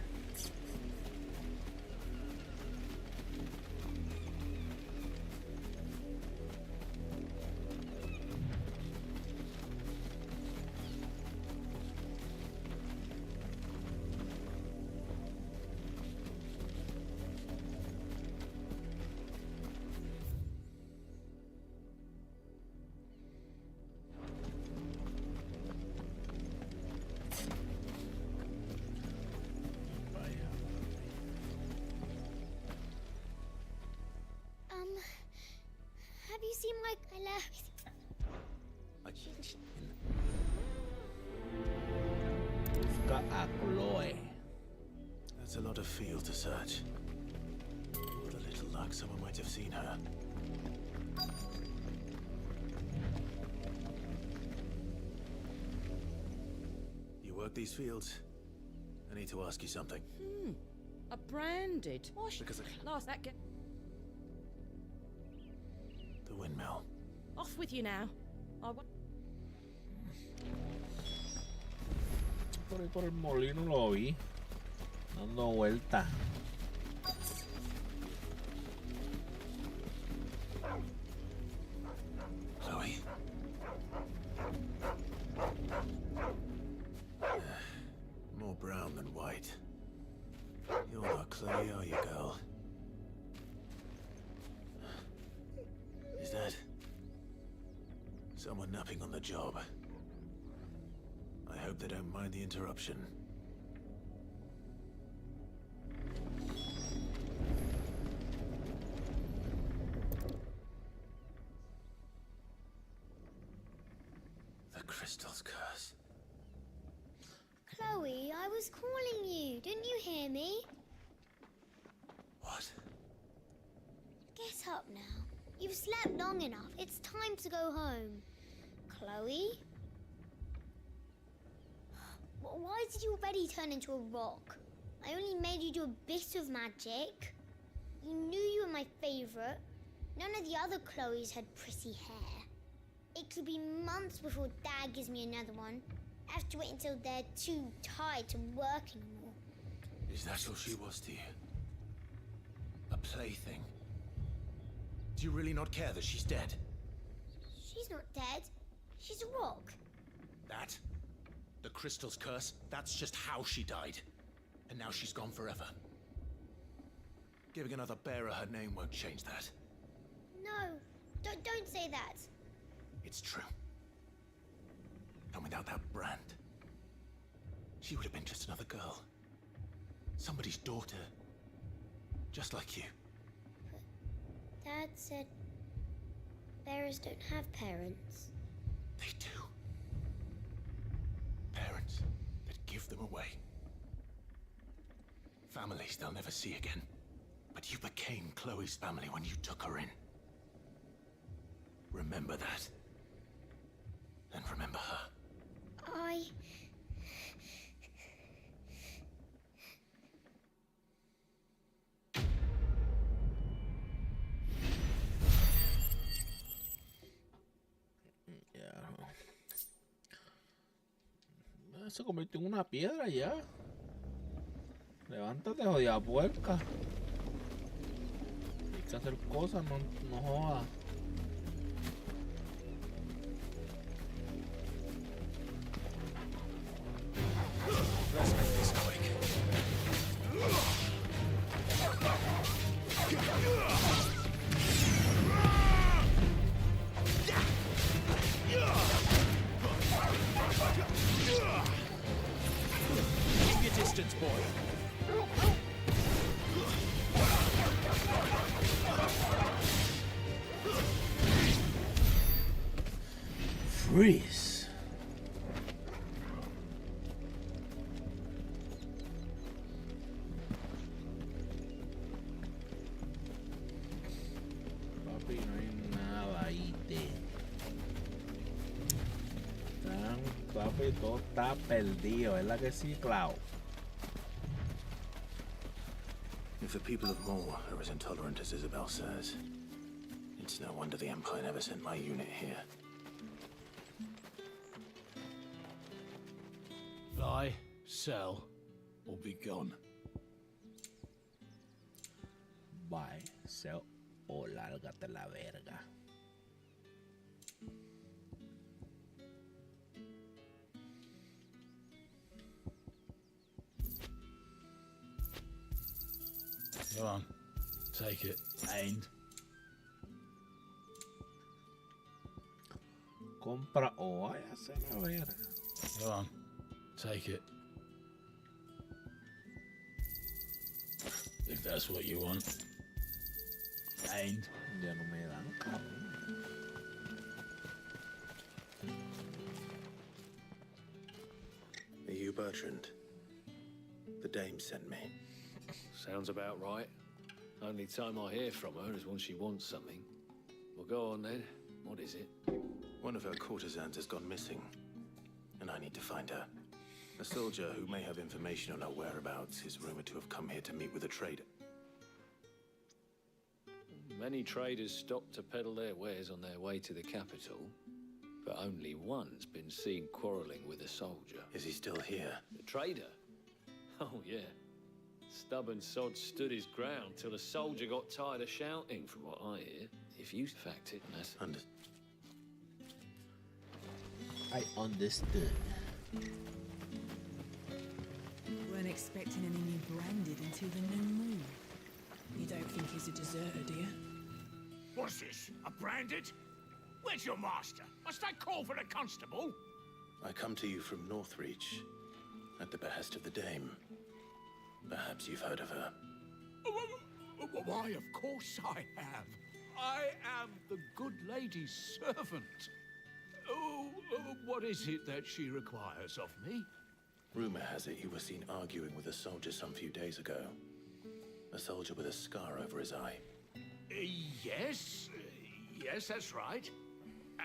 E: you seem like I love.
A: Busca a Chloe.
J: That's a lot of field to search. With a little luck, someone might have seen her. You work these fields? I need to ask you something.
G: A branded. Wash.
J: Because
G: Last that get
J: the windmill.
G: off with you now. I want.
A: Por ahí por el molino lo vi. Dando vuelta.
J: Chloe? More brown than white. You're not Chloe, are you, girl? Is that someone napping on the job? I hope they don't mind the interruption. The crystal's curse.
E: Chloe, I was calling you. Didn't you hear me?
J: What?
E: Get up now. You've slept long enough. It's time to go home. Chloe? Why did you already turn into a rock? I only made you do a bit of magic. You knew you were my favorite. None of the other Chloes had pretty hair. It could be months before Dad gives me another one. I have to wait until they're too tired to work anymore.
J: Is that all she was to you? A plaything? Do you really not care that she's dead?
E: She's not dead. She's a rock.
J: That? The crystal's curse? That's just how she died. And now she's gone forever. Giving another bearer her name won't change that.
E: No, don't say that.
J: It's true. And without that brand, she would have been just another girl. Somebody's daughter. Just like you.
E: Dad said bearers don't have parents.
J: They do. Parents that give them away. Families they'll never see again. But you became Chloe's family when you took her in. Remember that. And remember her.
A: Se convirtió en una piedra ya. Levántate, jodida puerca. Hay que hacer cosas, no jodas.
J: Let's make this quick. Keep your distance, boy.
A: Freeze. Papi, no hay nada ahí papi, todo está perdido, ¿verdad que sí, Clau?
J: If the people of Moor are as intolerant as Isabel says, it's no wonder the Empire never sent my unit here.
P: Buy, sell, or be gone.
A: Buy, sell, o lárgate la verga.
P: Go on, take it. And
A: Compra o váyase a la verga.
P: go on, take it. If that's what you want. And
A: ya no me dan, cabrón.
J: Bertrand. The dame sent me.
Q: Sounds about right. Only time I hear from her is when she wants something. Well, go on then. What is it?
J: One of her courtesans has gone missing, and I need to find her. A soldier who may have information on her whereabouts is rumored to have come here to meet with a trader.
Q: Many traders stop to peddle their wares on their way to the capital, but only one's been seen quarreling with a soldier.
J: Is he still here?
Q: The trader? Oh, yeah. Stubborn sod stood his ground till the soldier got tired of shouting, from what I hear. If you fact it, that's...
A: I understood.
G: Weren't expecting any new branded until the new moon. You don't think he's a deserter, do you?
B: What's this? A branded? Where's your master? Must I call for a constable?
J: I come to you from Northreach, at the behest of the dame. Perhaps you've heard of her.
B: Why, of course I have. I am the good lady's servant. What is it that she requires of me?
J: Rumor has it you were seen arguing with a soldier some few days ago. A soldier with a scar over his eye.
B: Yes, that's right.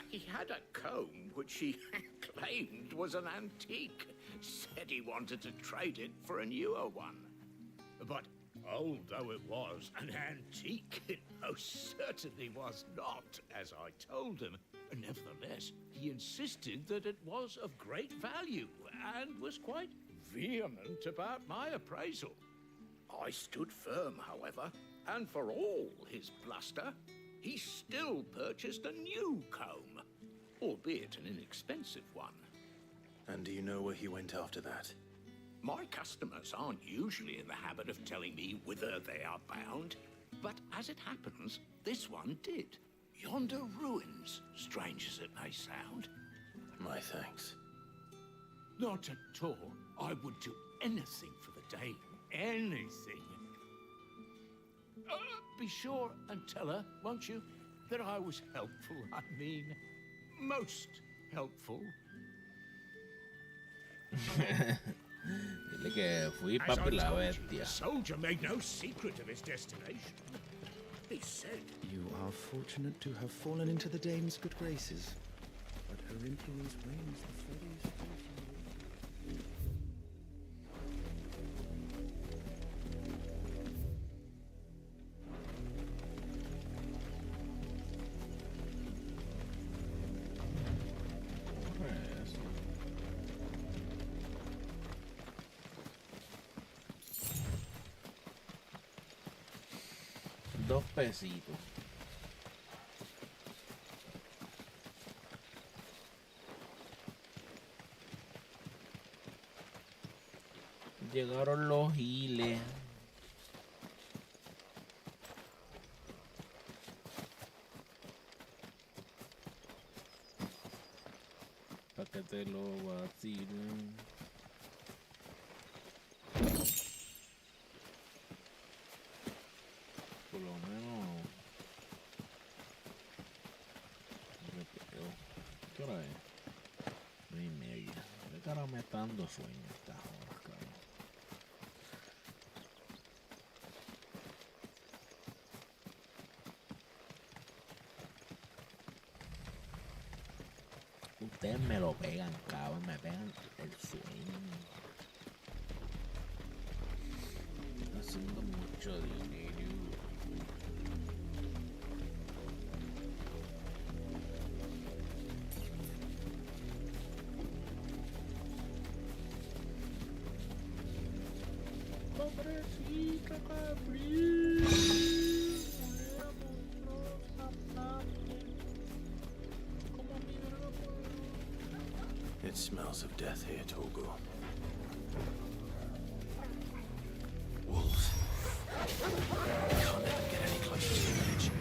B: He had a comb which he claimed was an antique. Said he wanted to trade it for a newer one. But old though it was, an antique it most certainly was not, as I told him. Nevertheless, he insisted that it was of great value and was quite vehement about my appraisal. I stood firm, however, and for all his bluster, he still purchased a new comb, albeit an inexpensive one.
J: And do you know where he went after that?
B: My customers aren't usually in the habit of telling me whither they are bound, but as it happens, this one did. Yonder ruins, strange as it may sound.
J: My thanks.
B: Not at all. I would do anything for the dame. Anything. Be sure and tell her, won't you, that I was helpful. I mean, most helpful.
A: Dile que fui
B: As I
A: papi la
B: told you,
A: bestia.
B: the soldier made no secret of his destination. He said,
R: You are fortunate to have fallen into the dame's good graces, but her influence reigns the furthest away from you.
A: Dos pesitos. Llegaron los giles. Pa' que te lo vacilen. Por lo menos me pegó. ¿Qué hora es? 9:30. De cara me está dando sueño a estas horas, claro. Ustedes me lo pegan, cabrón, me pegan el sueño. Haciendo mucho dinero. Pobrecita Gabriel.
J: It smells of death here, Torgor. Wolves. We can't let them get any closer to the village.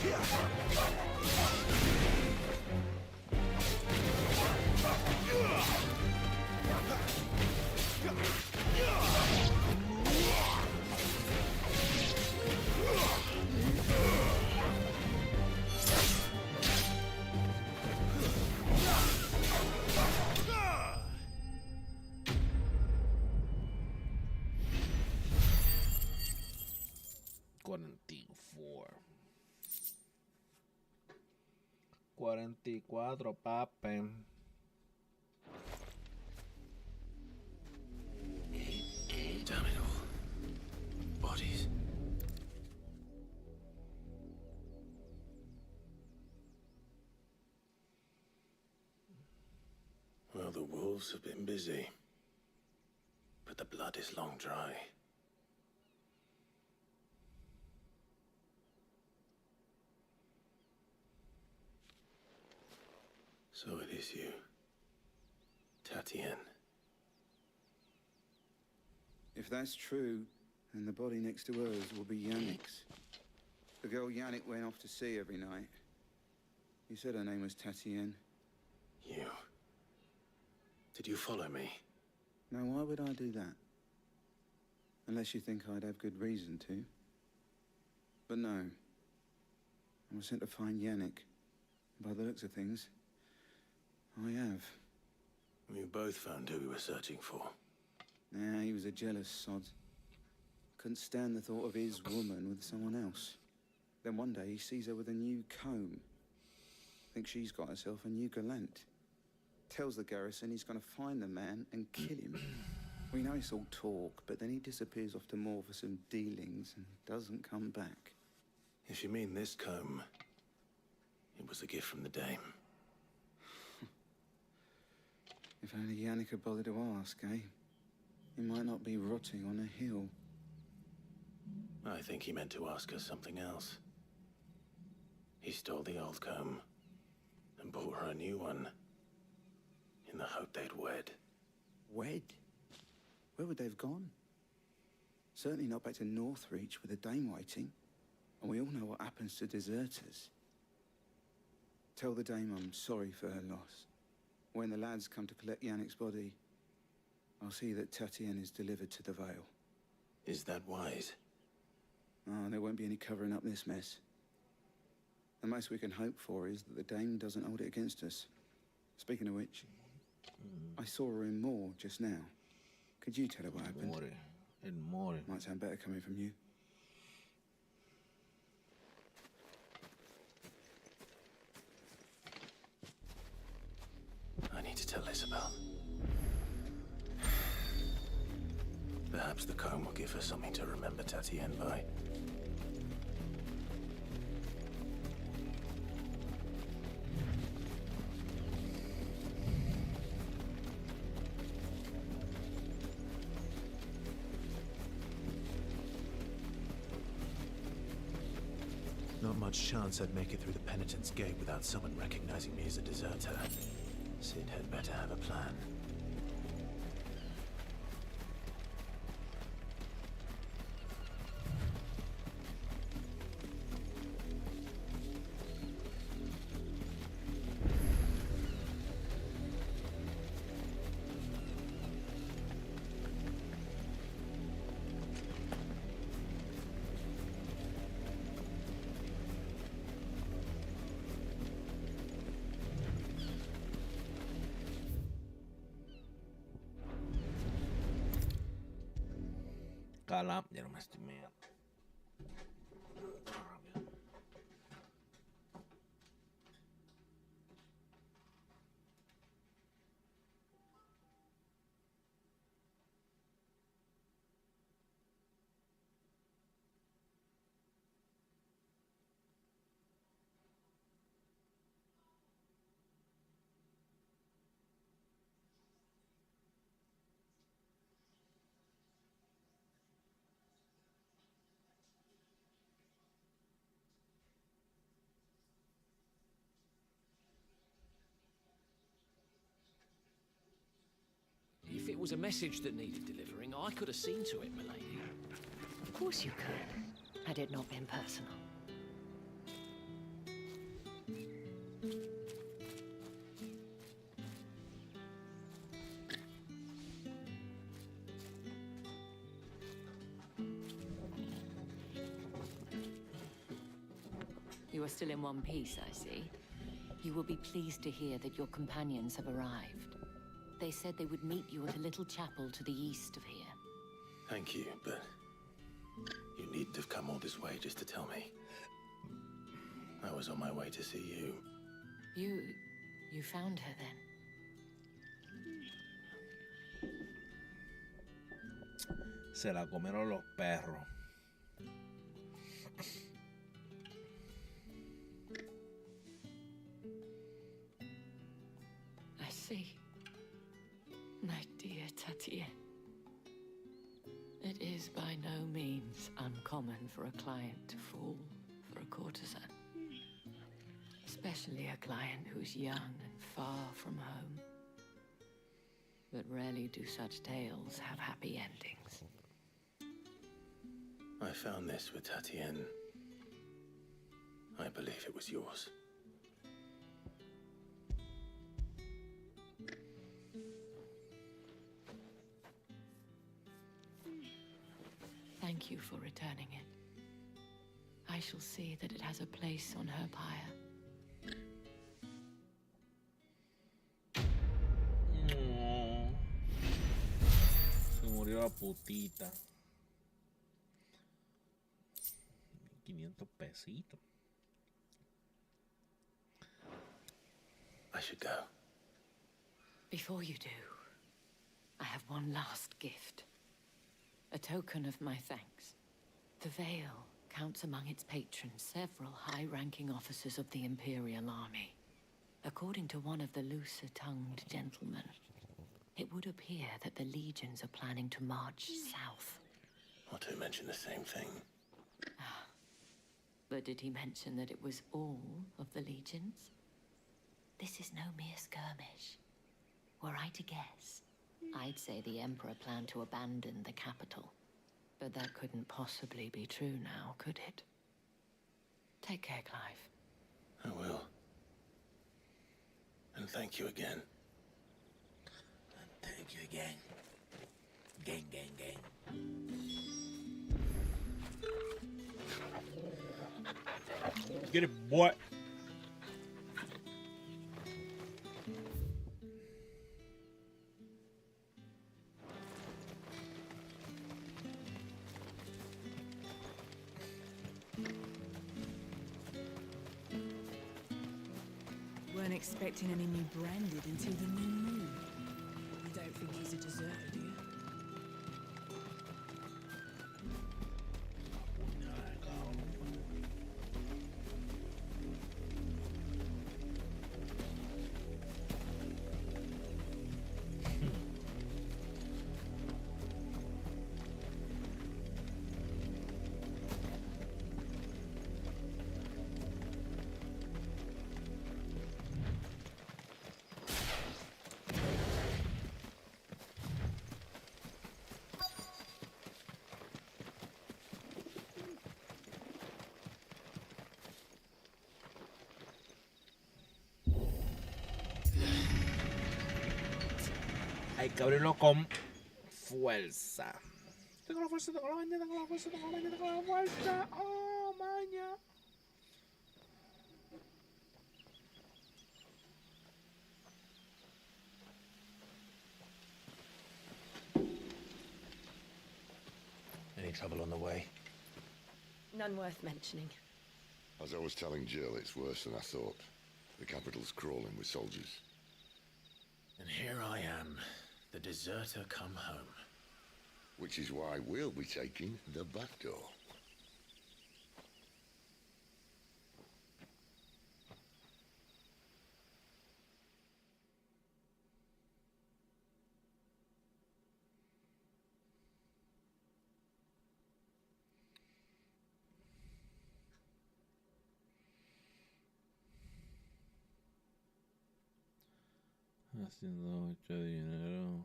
A: $44. 44, papi.
J: Damn it all. Bodies. Well, the wolves have been busy. But the blood is long dry. So it is you, Tatienne.
S: If that's true, then the body next to hers will be Yannick's. The girl Yannick went off to sea every night. You said her name was Tatienne.
J: You. Did you follow me?
S: Now, why would I do that? Unless you think I'd have good reason to. But no. I was sent to find Yannick. By the looks of things, I have.
J: We both found who we were searching for.
S: Yeah, he was a jealous sod. Couldn't stand the thought of his woman with someone else. Then one day he sees her with a new comb. Thinks she's got herself a new gallant. Tells the garrison he's gonna find the man and kill him. We know it's all talk, but then he disappears off to Moor for some dealings and doesn't come back.
J: If you mean this comb, it was a gift from the dame.
S: If only Yannick had bothered to ask, eh? He might not be rotting on a hill.
J: I think he meant to ask us something else. He stole the old comb and bought her a new one in the hope they'd wed.
S: Wed? Where would they have gone? Certainly not back to Northreach with a dame waiting. And we all know what happens to deserters. Tell the dame I'm sorry for her loss. When the lads come to collect Yannick's body, I'll see that Tatienne is delivered to the Vale.
J: Is that wise?
S: Oh, there won't be any covering up this mess. The most we can hope for is that the dame doesn't hold it against us. Speaking of which, I saw her in Moor just now. Could you tell her what happened? Might sound better coming from you.
J: I need to tell Isabel. Perhaps the comb will give her something to remember Tatienne by.
T: Not much chance I'd make it through the Penitent's Gate without someone recognizing me as a deserter.
J: Sid had better have a plan.
A: Cala, ya no me estoy meando.
Q: If it was a message that needed delivering, I could have seen to it, milady.
D: Of course you could, had it not been personal. You are still in one piece, I see. You will be pleased to hear that your companions have arrived. They said they would meet you at a little chapel to the east of here.
J: Thank you, but you needn't have come all this way just to tell me. I was on my way to see you.
D: You found her then?
A: Se la comieron los perros.
D: I see. My dear Tatienne. It is by no means uncommon for a client to fall for a courtesan. Especially a client who's young and far from home. But rarely do such tales have happy endings.
J: I found this with Tatienne. I believe it was yours.
D: Thank you for returning it. I shall see that it has a place on her pyre.
A: Se murió la putita. 500 pesitos.
J: I should go.
D: Before you do, I have one last gift. A token of my thanks. The Vale counts among its patrons several high-ranking officers of the Imperial Army. According to one of the looser-tongued gentlemen, it would appear that the legions are planning to march south.
J: Not to mention the same thing.
D: But did he mention that it was all of the legions? This is no mere skirmish. Were I to guess, I'd say the Emperor planned to abandon the capital. But that couldn't possibly be true now, could it? Take care, Clive.
J: I will. And thank you again.
A: Thank you again. Gang, gang, gang. Get it, boy.
G: Weren't expecting any new branded until the new moon. You don't think he's a deserter, do you?
A: Hay que abrirlo con fuerza. Tengo la fuerza, tengo la maña, tengo la fuerza, tengo la maña, tengo la fuerza. Oh, maña.
T: Any trouble on the way?
K: None worth mentioning.
U: As I was telling Jill, it's worse than I thought. The capital's crawling with soldiers.
J: And here I am, the deserter come home.
U: Which is why we'll be taking the back door.
A: Haciendo mucho dinero.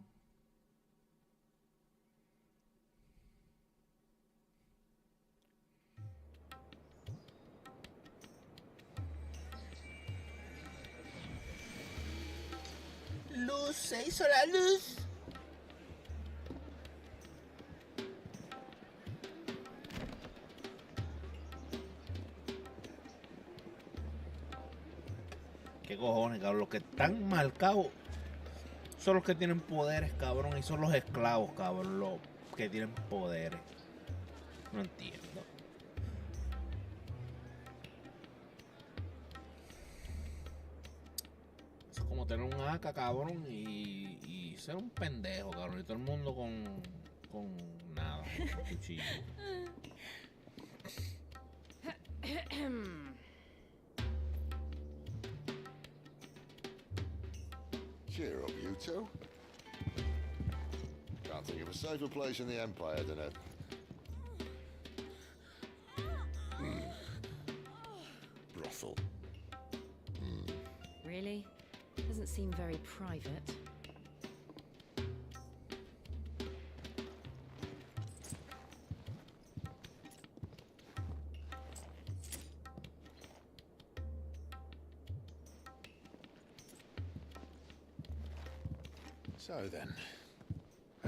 A: Luz, se hizo la luz. ¿Qué cojones, cabrón? Los que están marcados son los que tienen poderes, cabrón. Y son los esclavos, cabrón. Los que tienen poderes. No entiendo. Eso es como tener un AK, cabrón, y ser un pendejo, cabrón. Y todo el mundo con nada, con cuchillo.
U: Cheer up, you two. Can't think of a safer place in the Empire than a... brothel.
L: Really? Doesn't seem very private.
T: So then,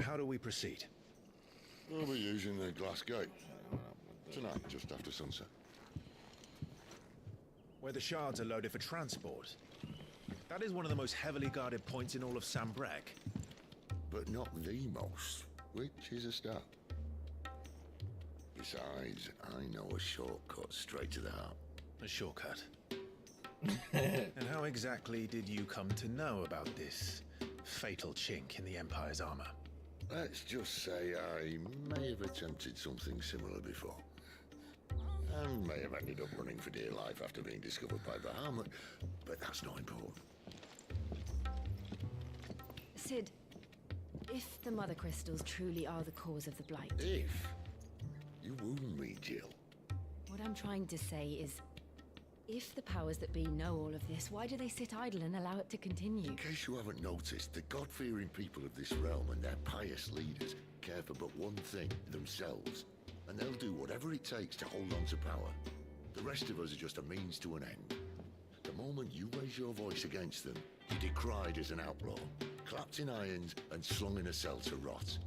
T: how do we proceed?
U: We'll be using the glass gate. Tonight, just after sunset.
T: Where the shards are loaded for transport. That is one of the most heavily guarded points in all of Sambrek.
U: But not the most, which is a start. Besides, I know a shortcut straight to the heart.
T: A shortcut? And how exactly did you come to know about this fatal chink in the Empire's armor?
U: Let's just say I may have attempted something similar before. And may have ended up running for dear life after being discovered by Bahamut, but that's not important.
L: Sid, if the Mother Crystals truly are the cause of the Blight...
U: If? You wound me, Jill.
L: What I'm trying to say is, if the powers that be know all of this, why do they sit idle and allow it to continue?
U: In case you haven't noticed, the God-fearing people of this realm and their pious leaders care for but one thing, themselves. And they'll do whatever it takes to hold on to power. The rest of us are just a means to an end. The moment you raise your voice against them, you're decried as an outlaw, clapped in irons and slung in a cell to rot.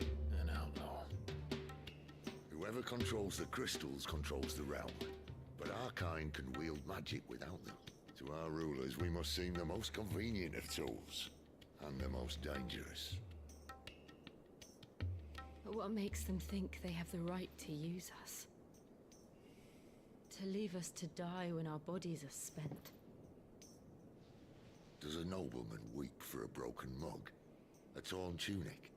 T: An outlaw.
U: Whoever controls the crystals controls the realm. But our kind can wield magic without them. To our rulers, we must seem the most convenient of tools. And the most dangerous.
L: But what makes them think they have the right to use us? To leave us to die when our bodies are spent?
U: Does a nobleman weep for a broken mug? A torn tunic?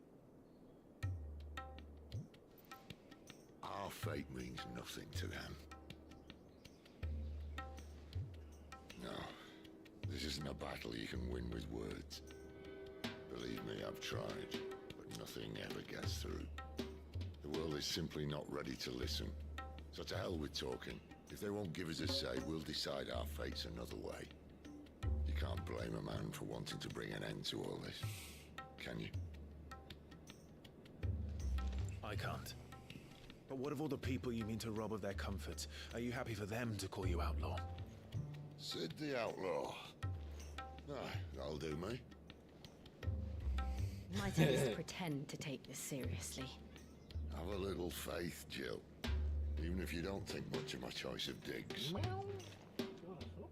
U: Our fate means nothing to them. No, this isn't a battle you can win with words. Believe me, I've tried, but nothing ever gets through. The world is simply not ready to listen. So to hell with talking. If they won't give us a say, we'll decide our fates another way. You can't blame a man for wanting to bring an end to all this, can you?
T: I can't. But what of all the people you mean to rob of their comforts? Are you happy for them to call you outlaw?
U: Sid the Outlaw. Ah, that'll do me.
L: Might at least pretend to take this seriously.
U: Have a little faith, Jill. Even if you don't think much of my choice of digs.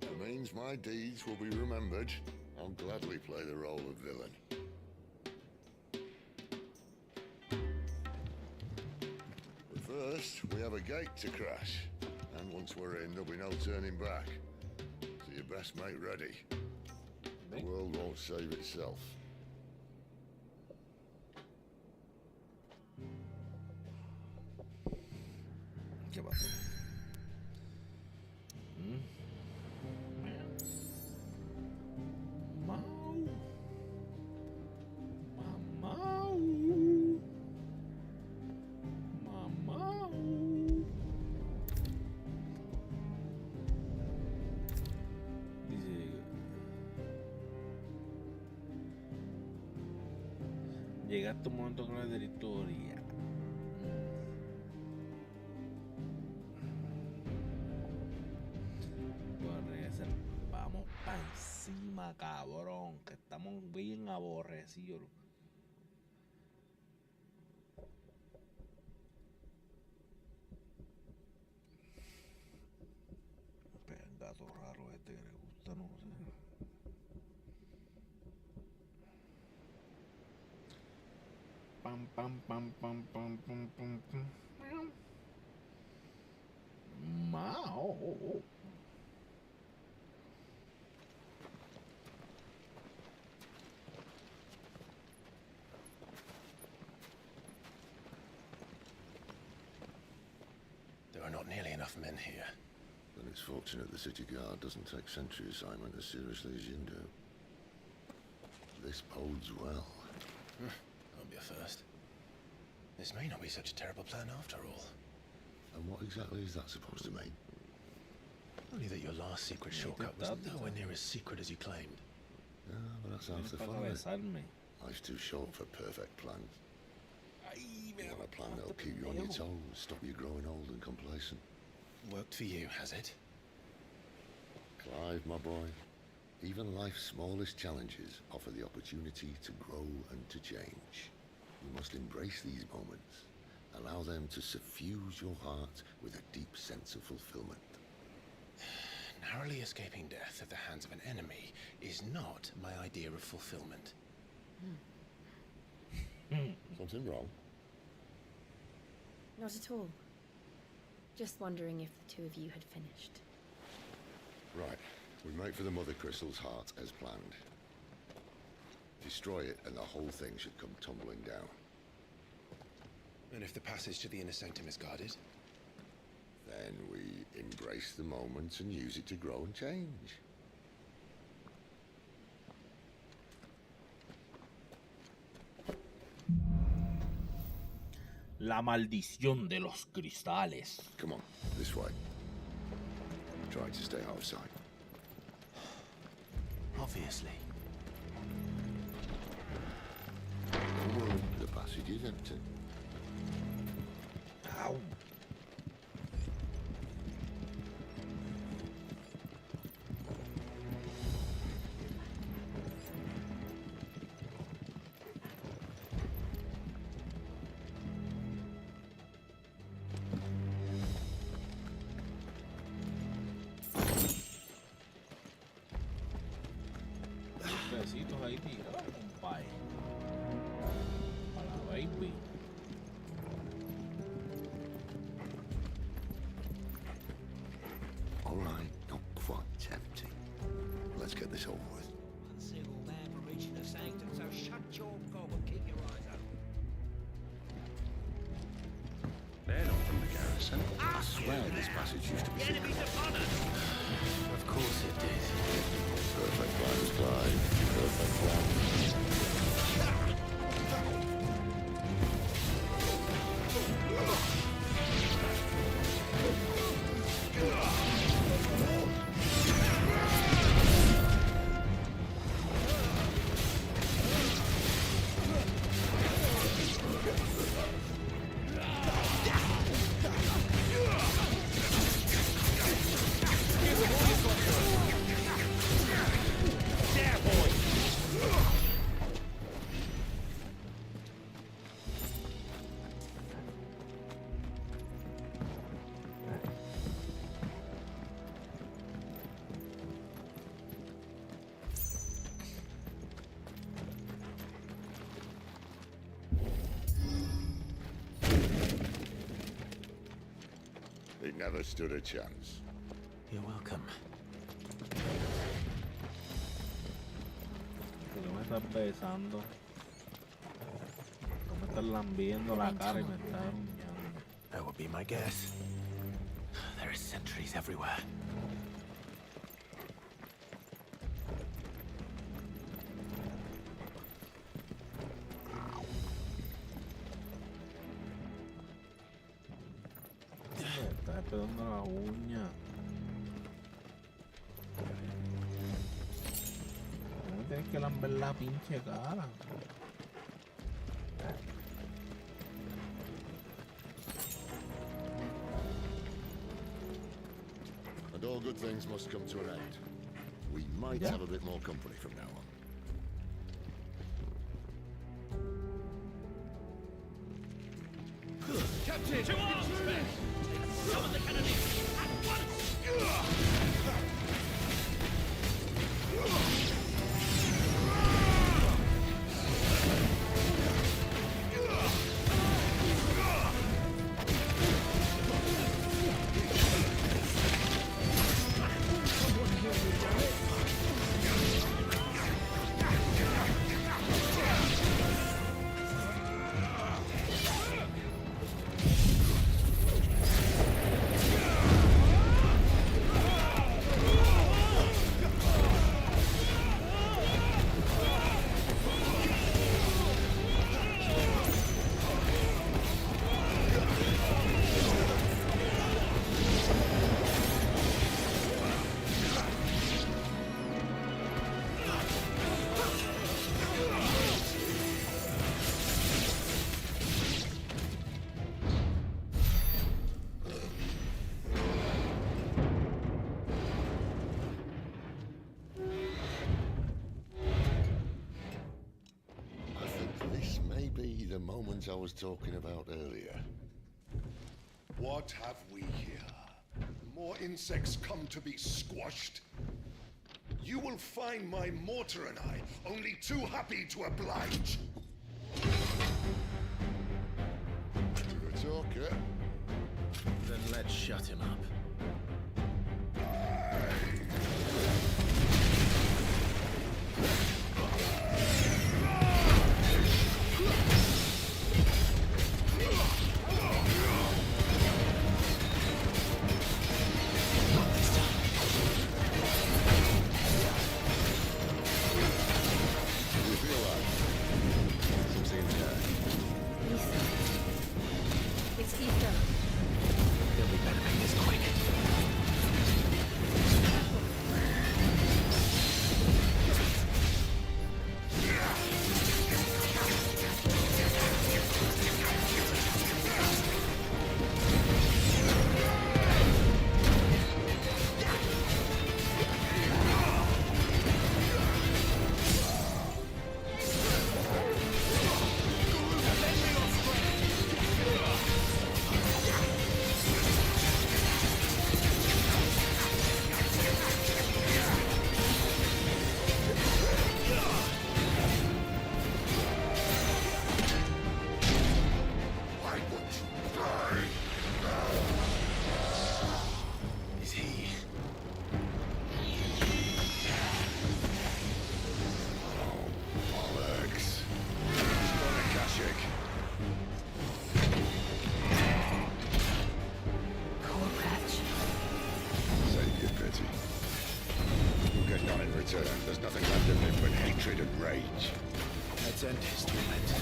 U: It means my deeds will be remembered. I'll gladly play the role of villain. But first, we have a gate to crash. And once we're in, there'll be no turning back. So you best make ready. The world won't save itself.
A: ¿Qué pasó? Mau. Mamau. Mamau. Dice... Llegaste a un momento con la territoria. Vamos para encima, cabrón, que estamos bien aborrecidos. El gato raro este que le Pam, pam, pam, pam, pam, pam, pam. Mao.
T: There are not nearly enough men here.
U: Then it's fortunate the city guard doesn't take sentry assignment as seriously as you do. This bodes well.
T: Won't be a first. This may not be such a terrible plan after all.
U: And what exactly is that supposed to mean?
T: Only that your last secret shortcut was nowhere near as secret as you claimed.
U: Yeah, but that's half the fun of it. Life's too short for perfect plans. You want a plan that'll keep you on your toes, stop you growing old and complacent.
T: Worked for you, has it?
U: Clive, my boy, even life's smallest challenges offer the opportunity to grow and to change. You must embrace these moments. Allow them to suffuse your heart with a deep sense of fulfillment.
T: Narrowly escaping death at the hands of an enemy is not my idea of fulfillment.
U: Something wrong?
L: Not at all. Just wondering if the two of you had finished.
U: Right. We make for the Mother Crystal's heart as planned. Destroy it and the whole thing should come tumbling down.
T: And if the passage to the inner sanctum is guarded?
U: Then we embrace the moment and use it to grow and change.
A: La maldición de los cristales.
U: Come on, this way. Try to stay out of sight.
T: Obviously.
U: Don't worry, the passage is empty.
A: Ow. Besitos ahí tirados, compadre. Para la baby.
U: All right, not quite tempting. Let's get this over with.
B: Uncivil man for reaching the sanctum, so shut your gob and keep your eyes open.
U: They're not from the garrison. I swear this passage used to be secret.
B: Enemies upon us!
T: Of course it did.
U: Perfect plans, Clive. Perfect plans. He never stood a chance.
T: You're welcome.
A: ¿Por qué me estás besando? ¿Cómo me estás lambiendo la cara y me estás aruñando?
T: That would be my guess. There are sentries everywhere.
A: Me estás pegando la uña. ¿Cómo me tienes que lamber la pinche cara?
U: And all good things must come to an end. We might have a bit more company from now on.
B: Captain! To arms, men! Summon the cannoneers at once!
U: the moment I was talking about earlier.
I: What have we here? More insects come to be squashed? You will find my mortar and I only too happy to oblige.
U: To the talker.
J: Then let's shut him up.
U: There's nothing left of him but hatred and rage.
J: Let's end his torment.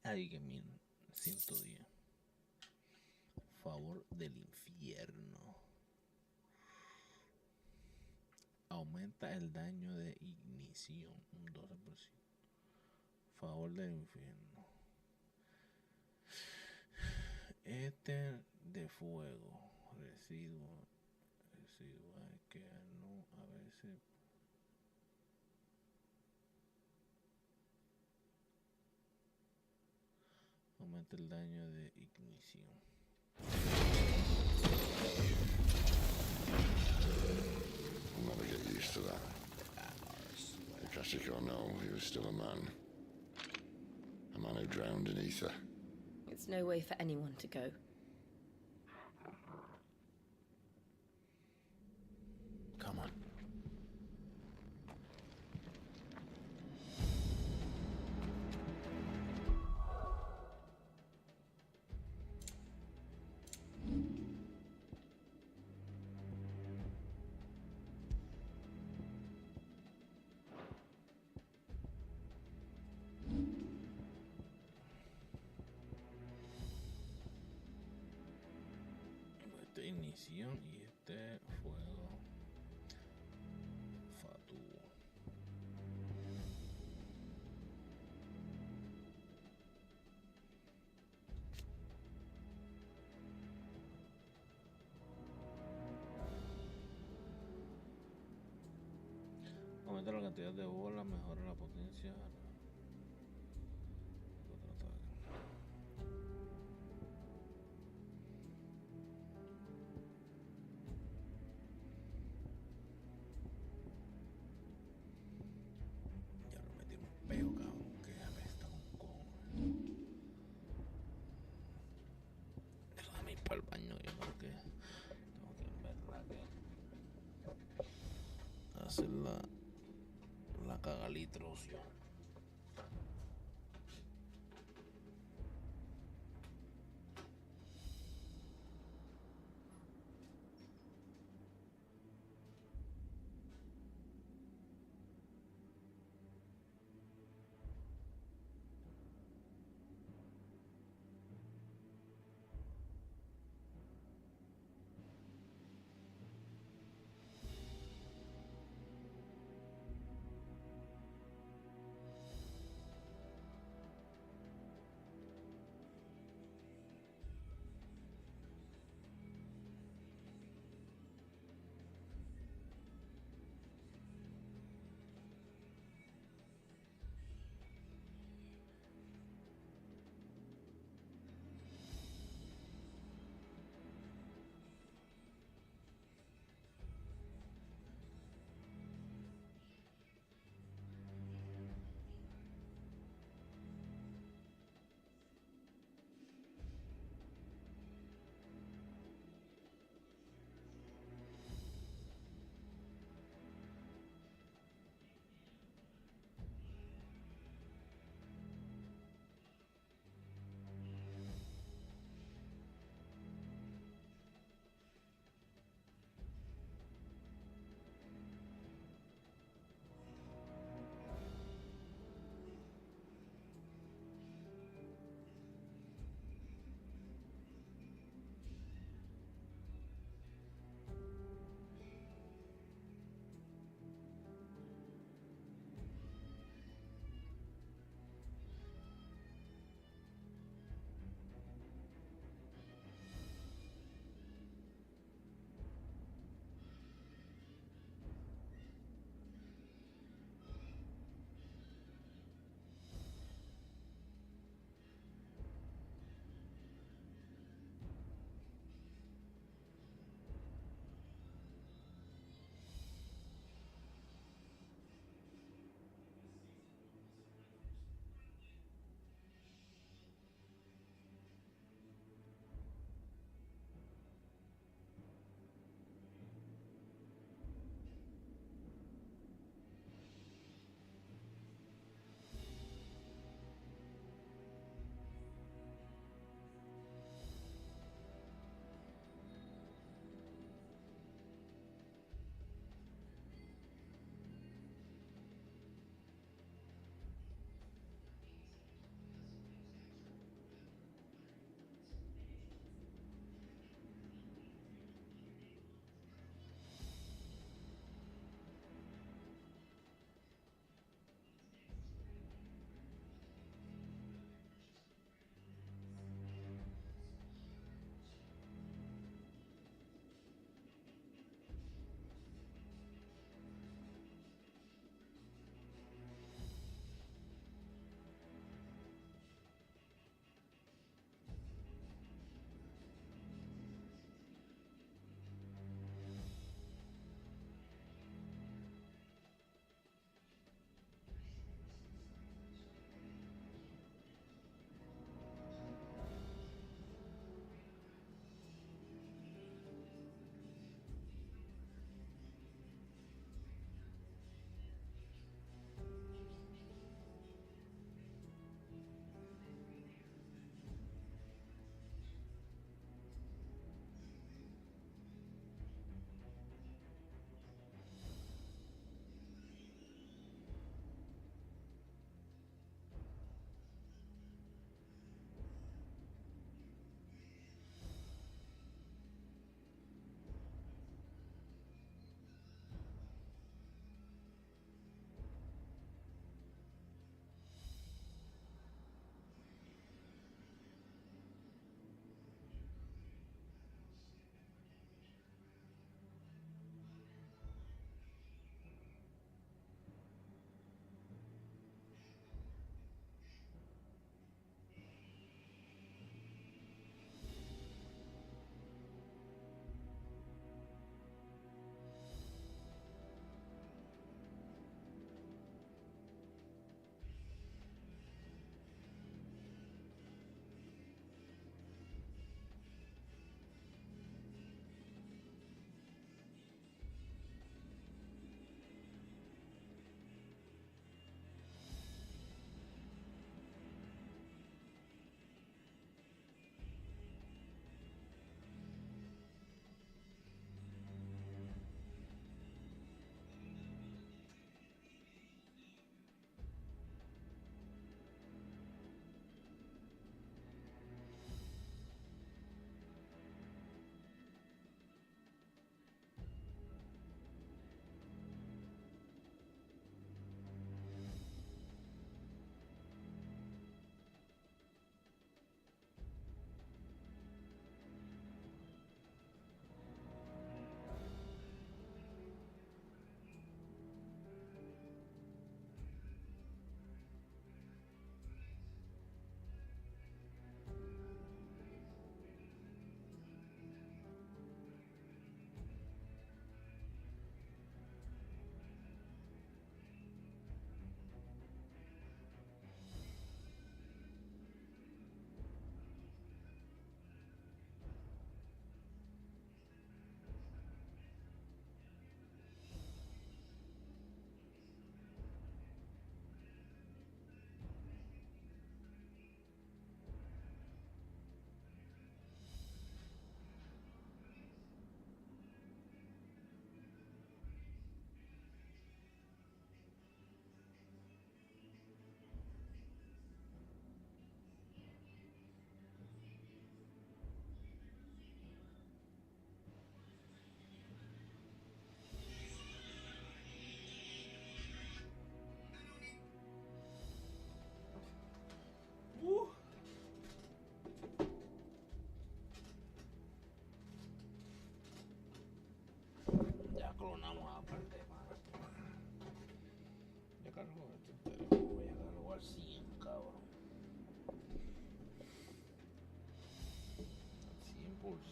A: Ay, que 1110. Favor del infierno. Aumenta el daño de ignición un 12%. Favor del infierno. Éter de fuego. Residual que no a veces. Aumenta el daño de ignición.
U: I'll never get used to that. Classic or no, he was still a man. A man who drowned in ether.
V: It's no way for anyone to go.
J: Come on.
A: ignición y este fuego fatuo. Aumenta la cantidad de bolas, mejora la potencia. Ya lo metimos peo, cabrón, que apesta un cojones. Déjame ir para el baño, yo creo que tengo que en verdad que hacer la cagalitrocio.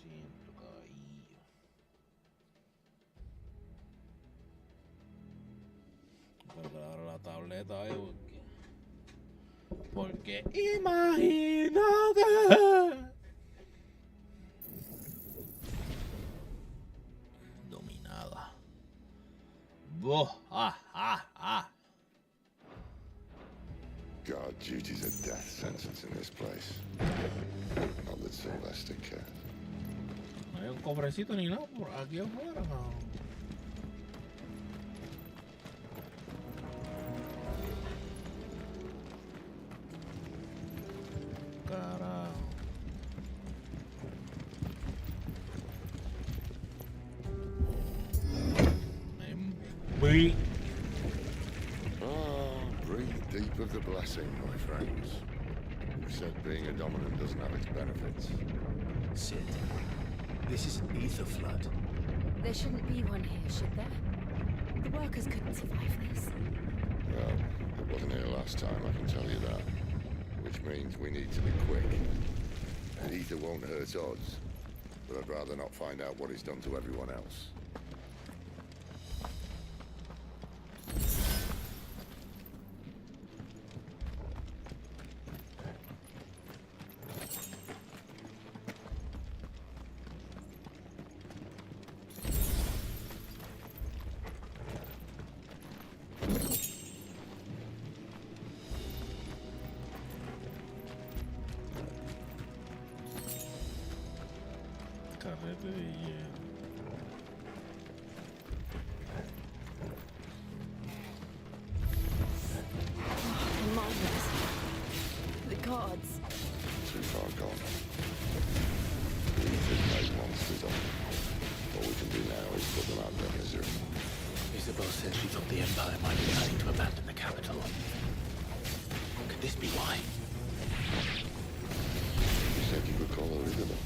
A: siento, caballillo. Pero ahora la tableta, porque imagínate. Dominada.
U: Guard duty's a death sentence in this place. Not that Sylvester cared.
A: No hay un cofrecito ni nada por aquí afuera, no. Carajo.
U: Breathe deep of the blessing, my friends. You said being a dominant doesn't have its benefits.
J: Sid, this is an ether flood.
V: There shouldn't be one here, should there? The workers couldn't survive this.
U: Well, it wasn't here last time, I can tell you that. Which means we need to be quick. And ether won't hurt odds, but I'd rather not find out what it's done to everyone else.
V: The gods.
U: Too far gone. Ether's made monsters of them. All we can do now is put them out of their misery.
J: Isabel said she thought the Empire might be planning to abandon the capital. Could this be why?
U: You said you could call her Isabel.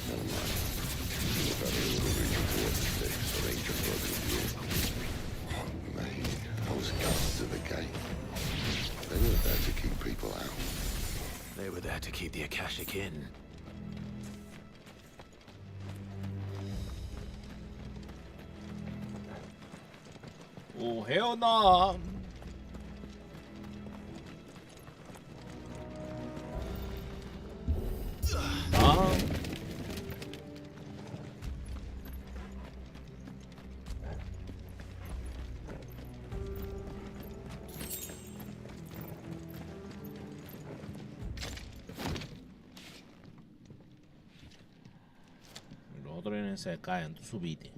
U: Never mind. You've had a little reaching towards the sticks, so they just broken a view. Oh, mate, those guards at the gate. They were there to keep people out.
J: They were there to keep the Akashic in.
A: Oh, hell no! Los otros vienen se caen, tú subite.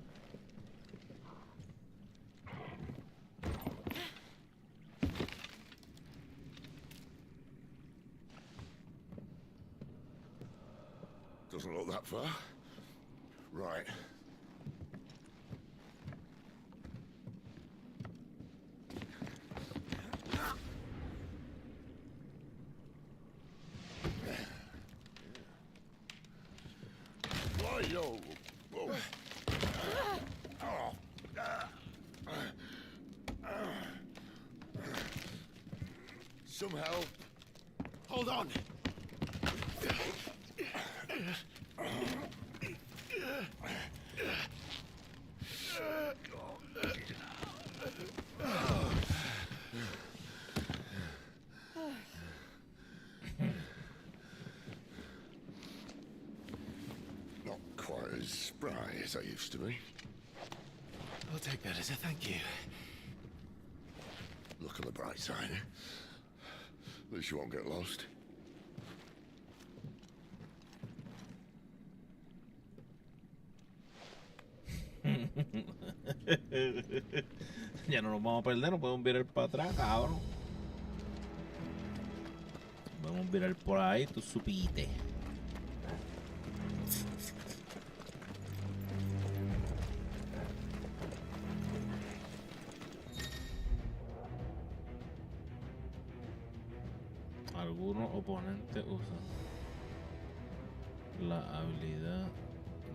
U: Doesn't look that far. Right. Yo. Whoa. Some help.
N: Hold on.
U: Not quite as spry as I used to be.
J: I'll take that as a thank you.
U: Look on the bright side. At least you won't get lost.
A: Ya no nos vamos a perder, no podemos virar para atrás, cabrón. Vamos a virar por ahí, tú supiste. Algunos oponentes usan la habilidad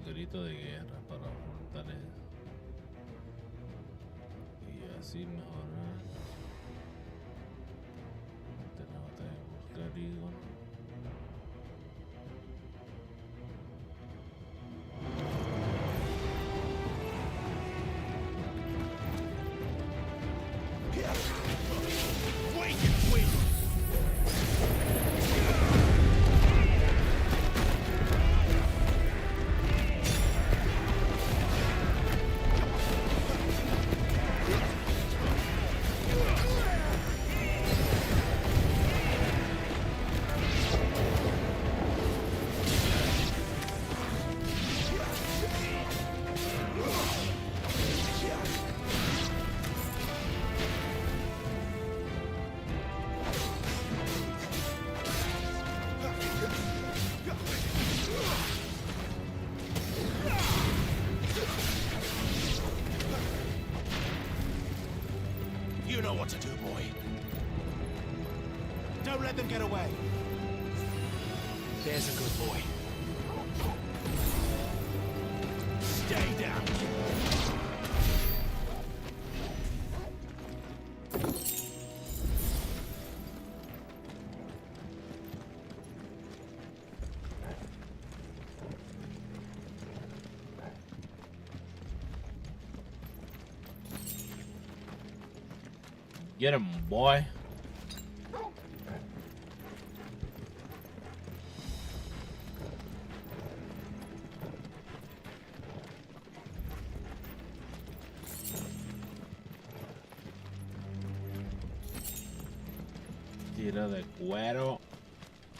A: grito de guerra para fortalecer y así mejorar de la batalla. Buscar ícono.
C: You know what to do, boy. Don't let them get away. There's a good boy. Stay down.
A: Get him, boy. Tiro de cuero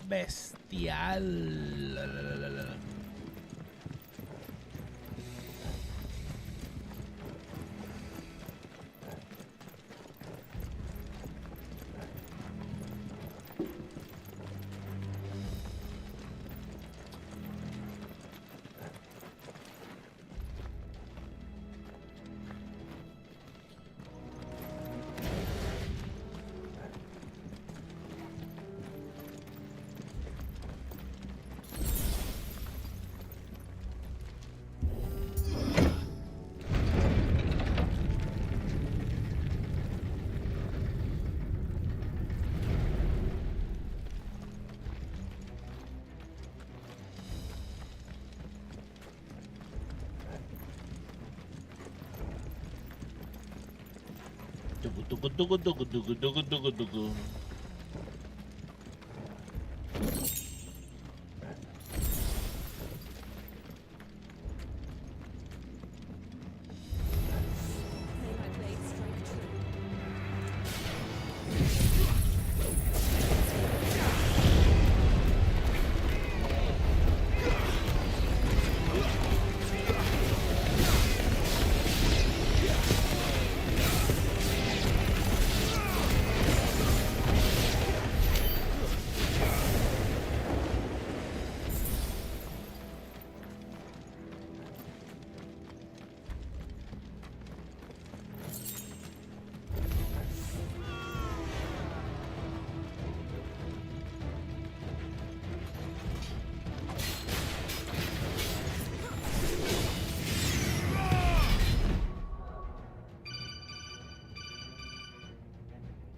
A: bestial. Tucu.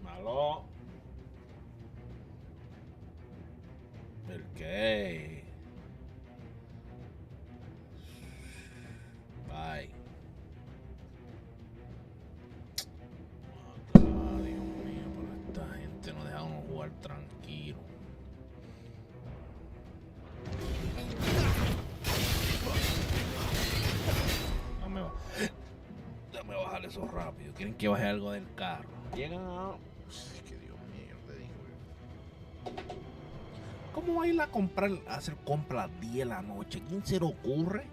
A: Malo. ¿El qué? Bye. Dios mío, pero esta gente no deja a uno jugar tranquilo. Dame bajar eso rápido. Quieren que baje algo del carro. Llegan a... Es que Dios mío, te digo. ¿Cómo va a ir a comprar, a hacer compras 10 de la noche? ¿Quién se le ocurre?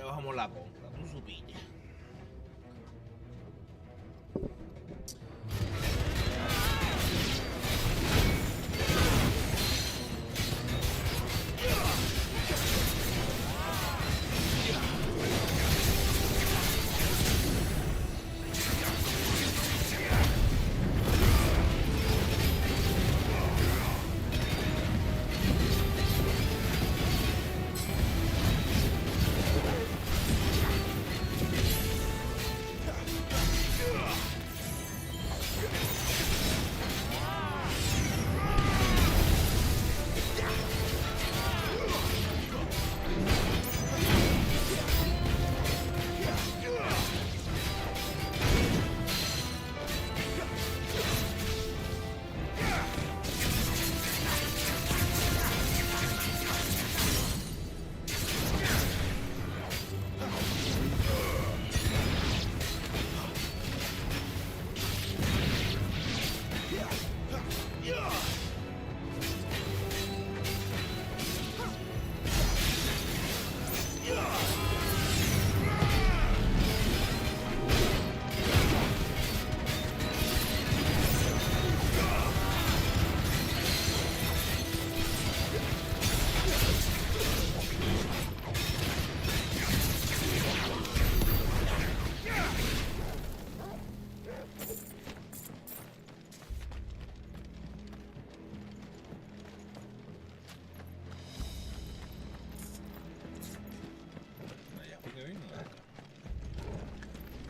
A: Ya bajamos la compra, tú supiste.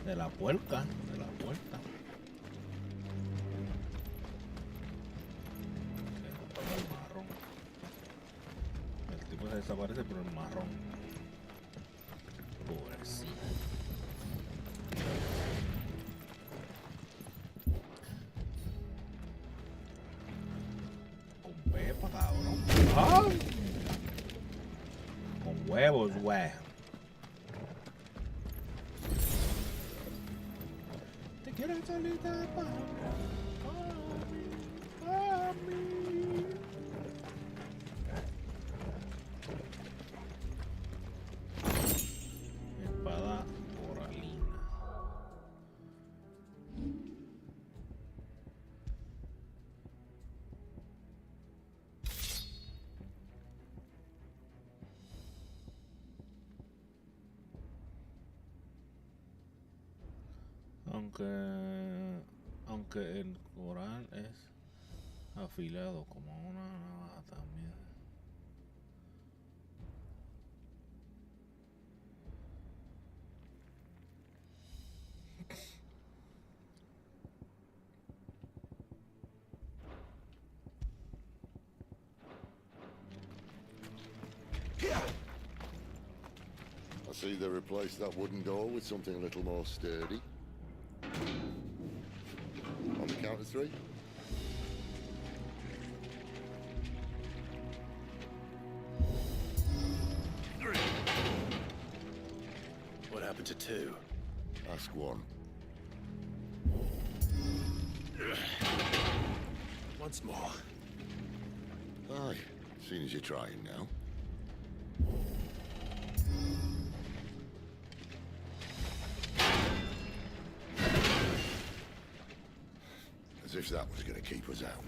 A: De la puerca, de la puerta. El marrón. El tipo se desaparece, pero el marrón. Pobrecito. Con pepa, cabrón. ¡Ay! Con huevos, güey. Quiero salir de espada coralina. Aunque el coral es afilado como una navaja también.
U: I see they replaced that wooden door with something a little more sturdy. On the count of three.
J: What happened to two?
U: Ask one.
J: Once more.
U: Aye, seeing as you're trying now. As if that was going to keep us out.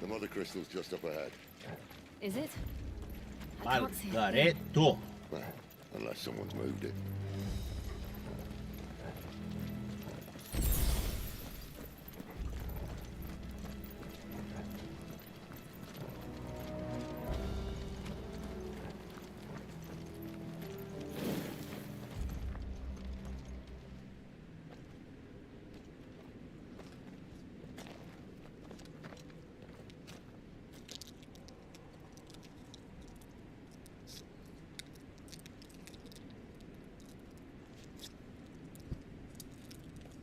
U: The mother crystal's just up ahead.
V: Is it? I can't see it.
A: Margareto.
U: Well, unless someone's moved it.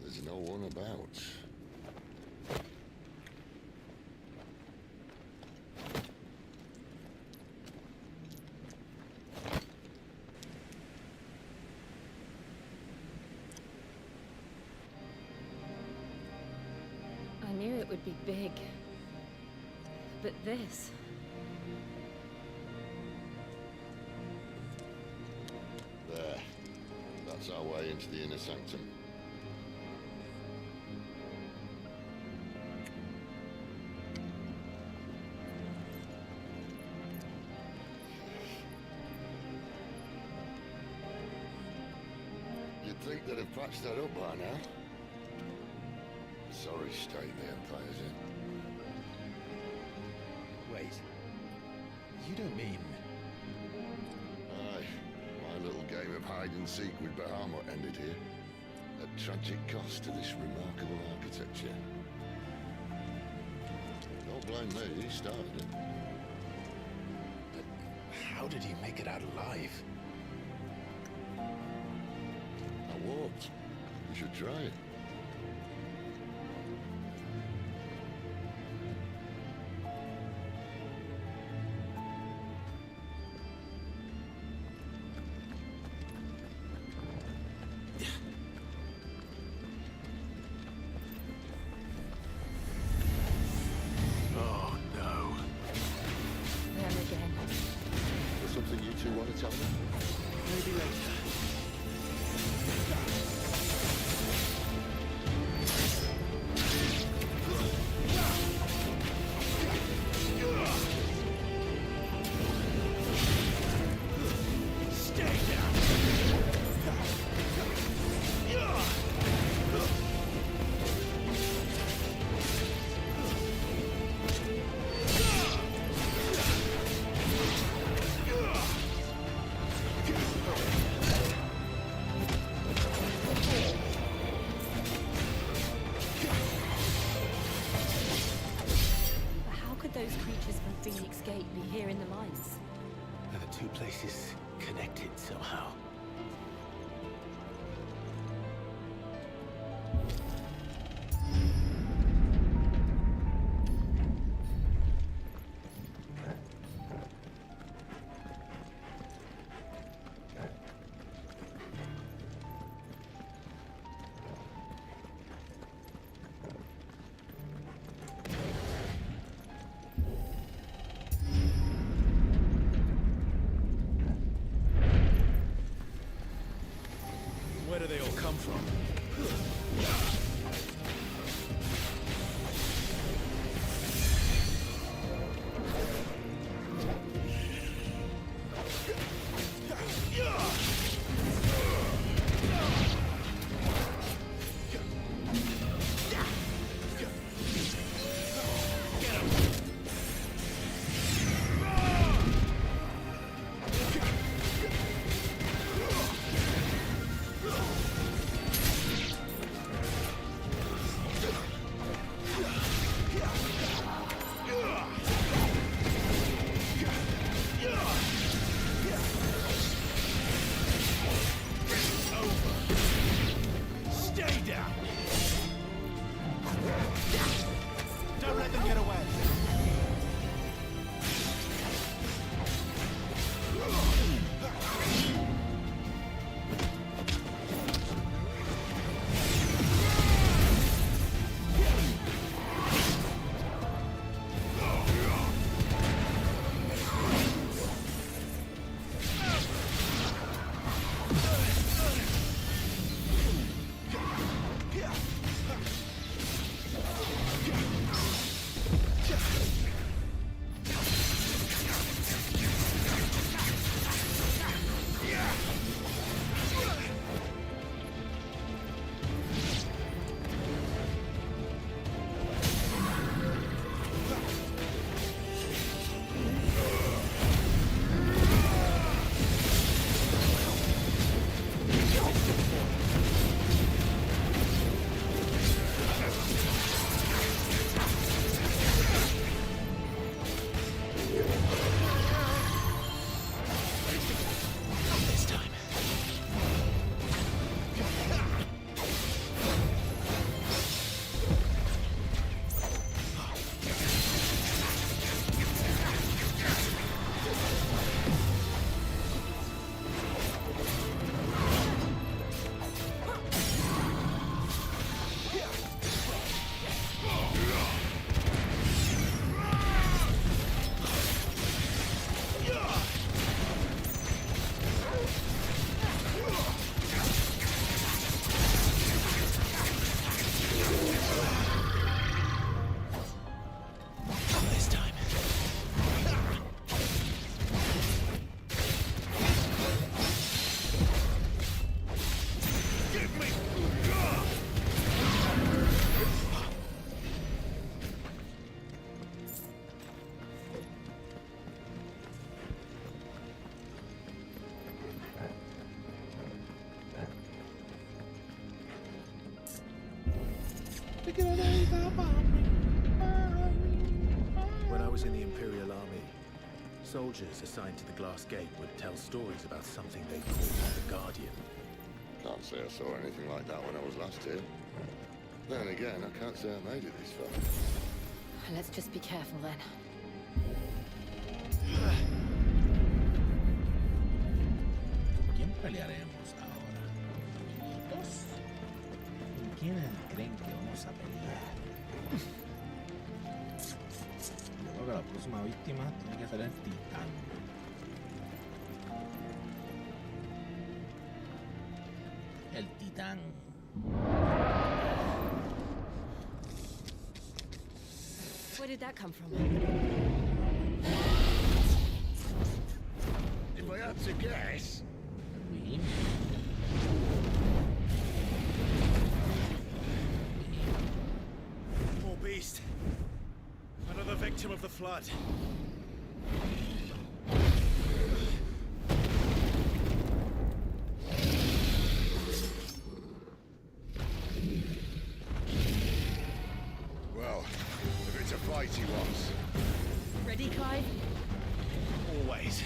U: There's no one about.
V: would be big. But this...
U: There. That's our way into the inner sanctum. You'd think they'd have patched that up by now. Sorry state the Empire's in.
T: Wait. You don't mean...
U: Aye. My little game of hide-and-seek with Bahamut ended here. At tragic cost to this remarkable architecture. Don't blame me, he started it.
T: But how did he make it out alive?
U: I walked. You should try it.
T: Oh, no.
V: Them again.
U: There's something you two want to tell me?
T: Maybe later.
C: Stay down.
V: But how could those creatures from Phoenix Gate be here in the mines?
J: Are the two places connected somehow? When I was in the Imperial Army, soldiers assigned to the Glass Gate would tell stories about something they called the Guardian.
U: Can't say I saw anything like that when I was last here. Then again, I can't say I made it this far.
V: Let's just be careful then.
A: ¿Con quién pelearemos ahora? ¿Amiguitos? ¿Con quién creen que vamos a pelear? Yo creo que la próxima víctima tiene que ser el titán. El titán.
V: Where did that come from?
I: If I had to guess...
C: Poor beast. Another victim of the flood.
I: Well, if it's a fight he wants.
V: Ready, Clive?
C: Always.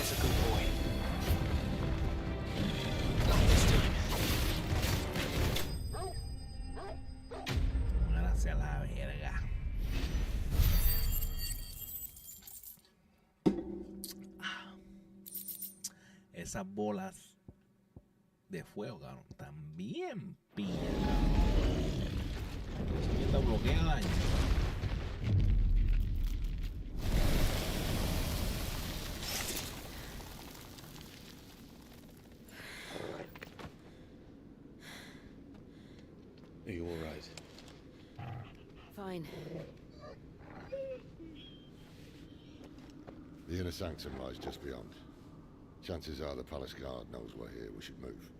J: There's a good boy. Not this time.
A: Gracias a la verga. Esas bolas de fuego, cabrón, también pillan, cabrón. Esta bloquea daño.
J: Are you all right?
D: Fine.
U: The inner sanctum lies just beyond. Chances are the palace guard knows we're here. We should move.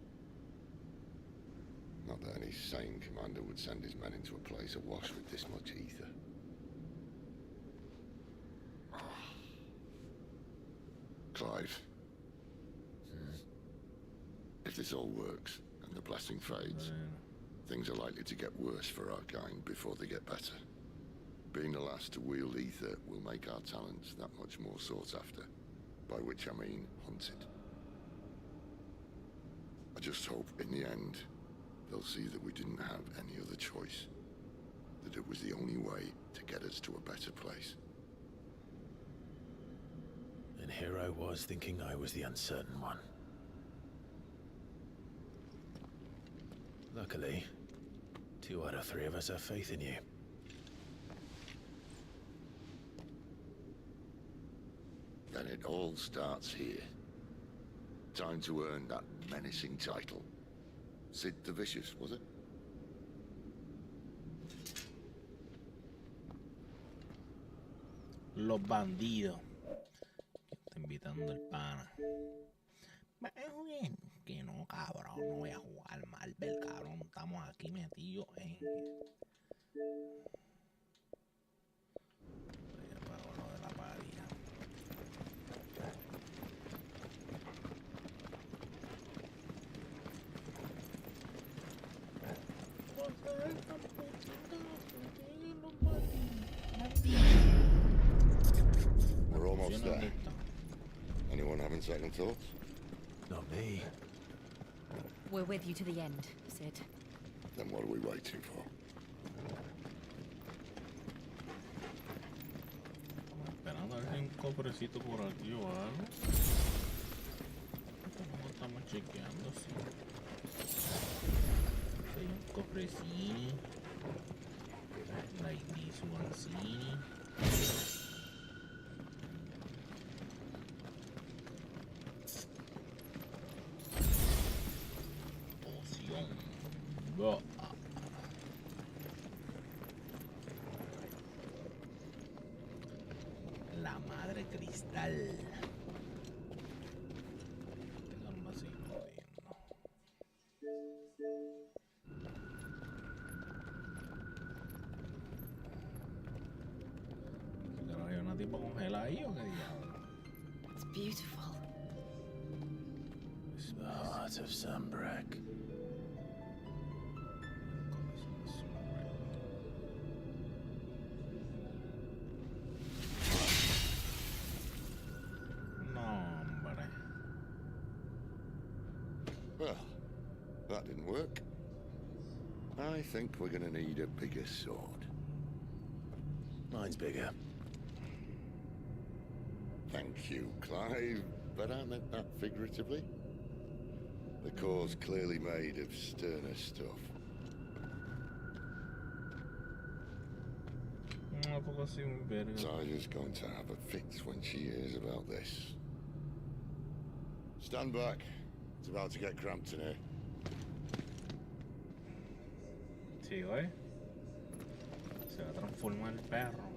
U: Not that any sane commander would send his men into a place awash with this much ether. Clive. If this all works, and the blessing fades, things are likely to get worse for our kind before they get better. Being the last to wield ether will make our talents that much more sought after. By which I mean hunted. I just hope in the end, they'll see that we didn't have any other choice. That it was the only way to get us to a better place.
J: And here I was thinking I was the uncertain one. Luckily, 2 out of 3 of us have faith in you.
U: Then it all starts here. Time to earn that menacing title. Sid the Vicious, was it?
A: Los bandidos. Está invitando el pana. Que no, cabrón. No voy a jugar Marvel, cabrón. Estamos aquí metidos en... Ya apagó lo de la parida.
U: We're almost there. Anyone having second thoughts?
J: Not me.
V: We're with you to the end, Sid.
U: Then what are we waiting for?
A: Esperando a ver si hay un cofrecito por aquí o algo. No estamos chequeando, sí. Hay un cofrecito. Like this one, sí. Poción. Go. La madre cristal. Tengo un vacío jodiendo. ¿Pero hay una tipo congelada ahí o qué diablo?
D: It's beautiful.
J: It's the heart of Sunbreak.
U: Well, that didn't work. I think we're gonna need a bigger sword.
J: Mine's bigger.
U: Thank you, Clive, but I meant that figuratively. The core's clearly made of sterner stuff. Tyler's going to have a fit when she hears about this. Stand back. It's about to get cramped in here.
A: Sí, güey. Se va a transformar el perro.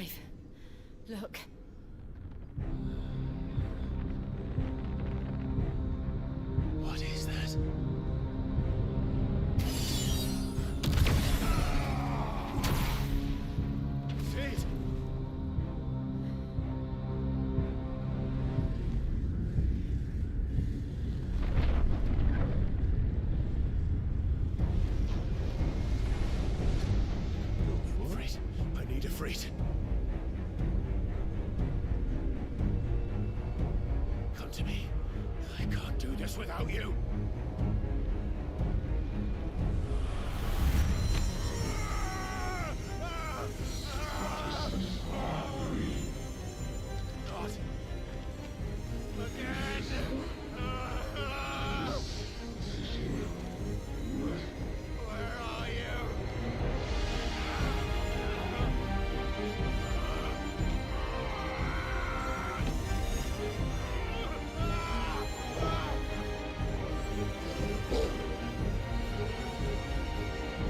K: alive. Look.
J: What is that?
C: Sid!
J: Freight. I need a freight. Come to me. I can't do this without you. Not again. Where are you?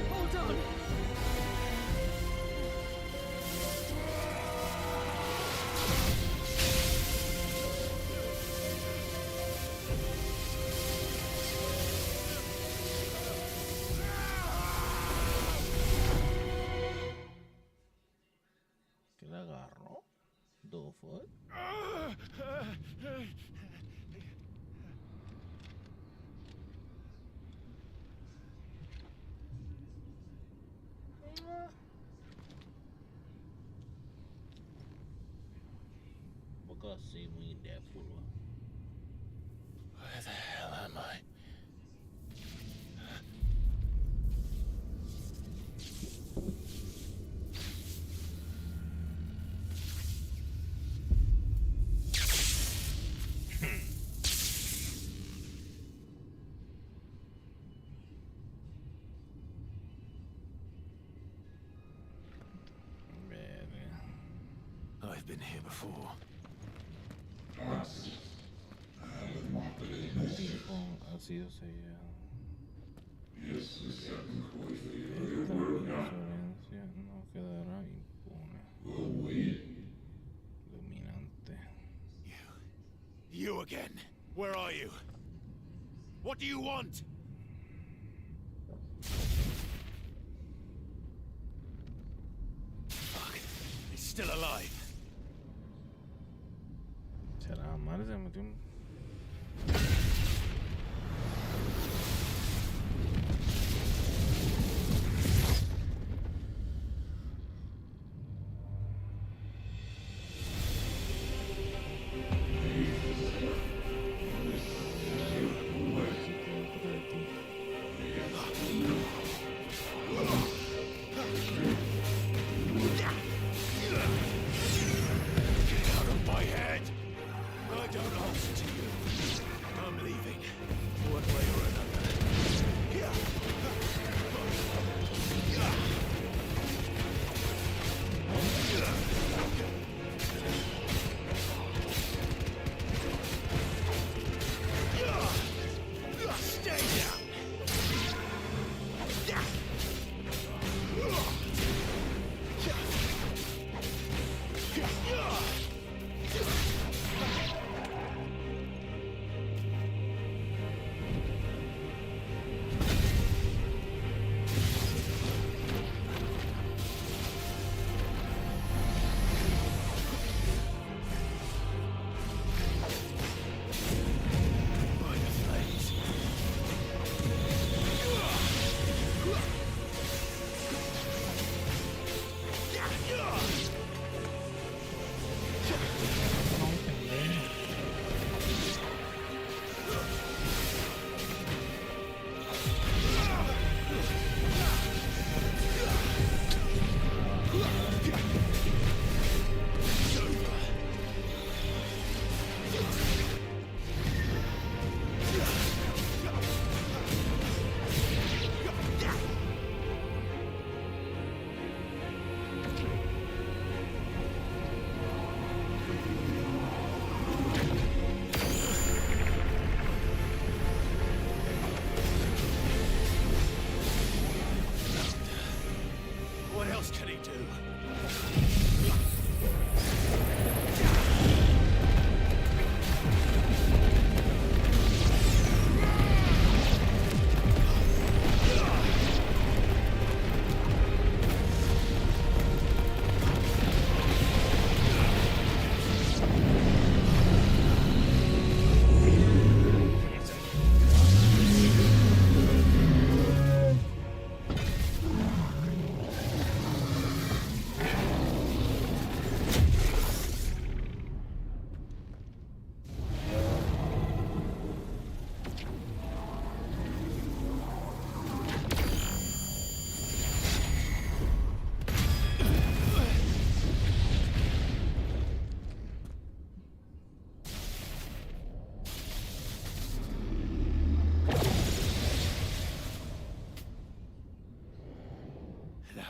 O: Hold on!
A: ¿Qué le agarró? ¿Do foot? Un poco así, muy de curva.
J: Where the hell am I? I've been here before.
A: Tipo ha sido sellado. Esta insolencia no quedará impune. Dominante.
J: You again. Where are you? What do you want? Fuck. He's still alive.
A: ¿Será madre? Se metió un...
J: Get out of my head! I don't hold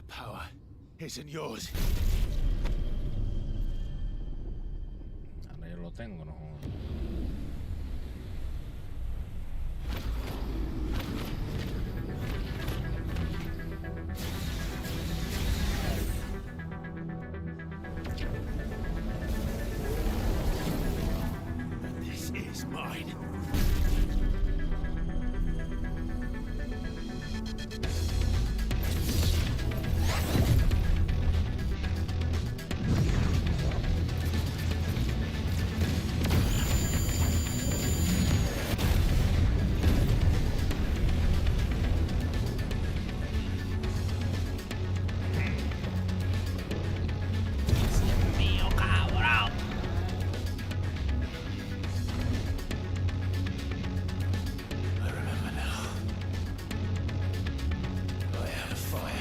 C: That power isn't yours.
A: Ahora yo lo tengo, no jodas.
C: This is mine.
A: Mío, cabrón.
J: I remember now. I had a fire.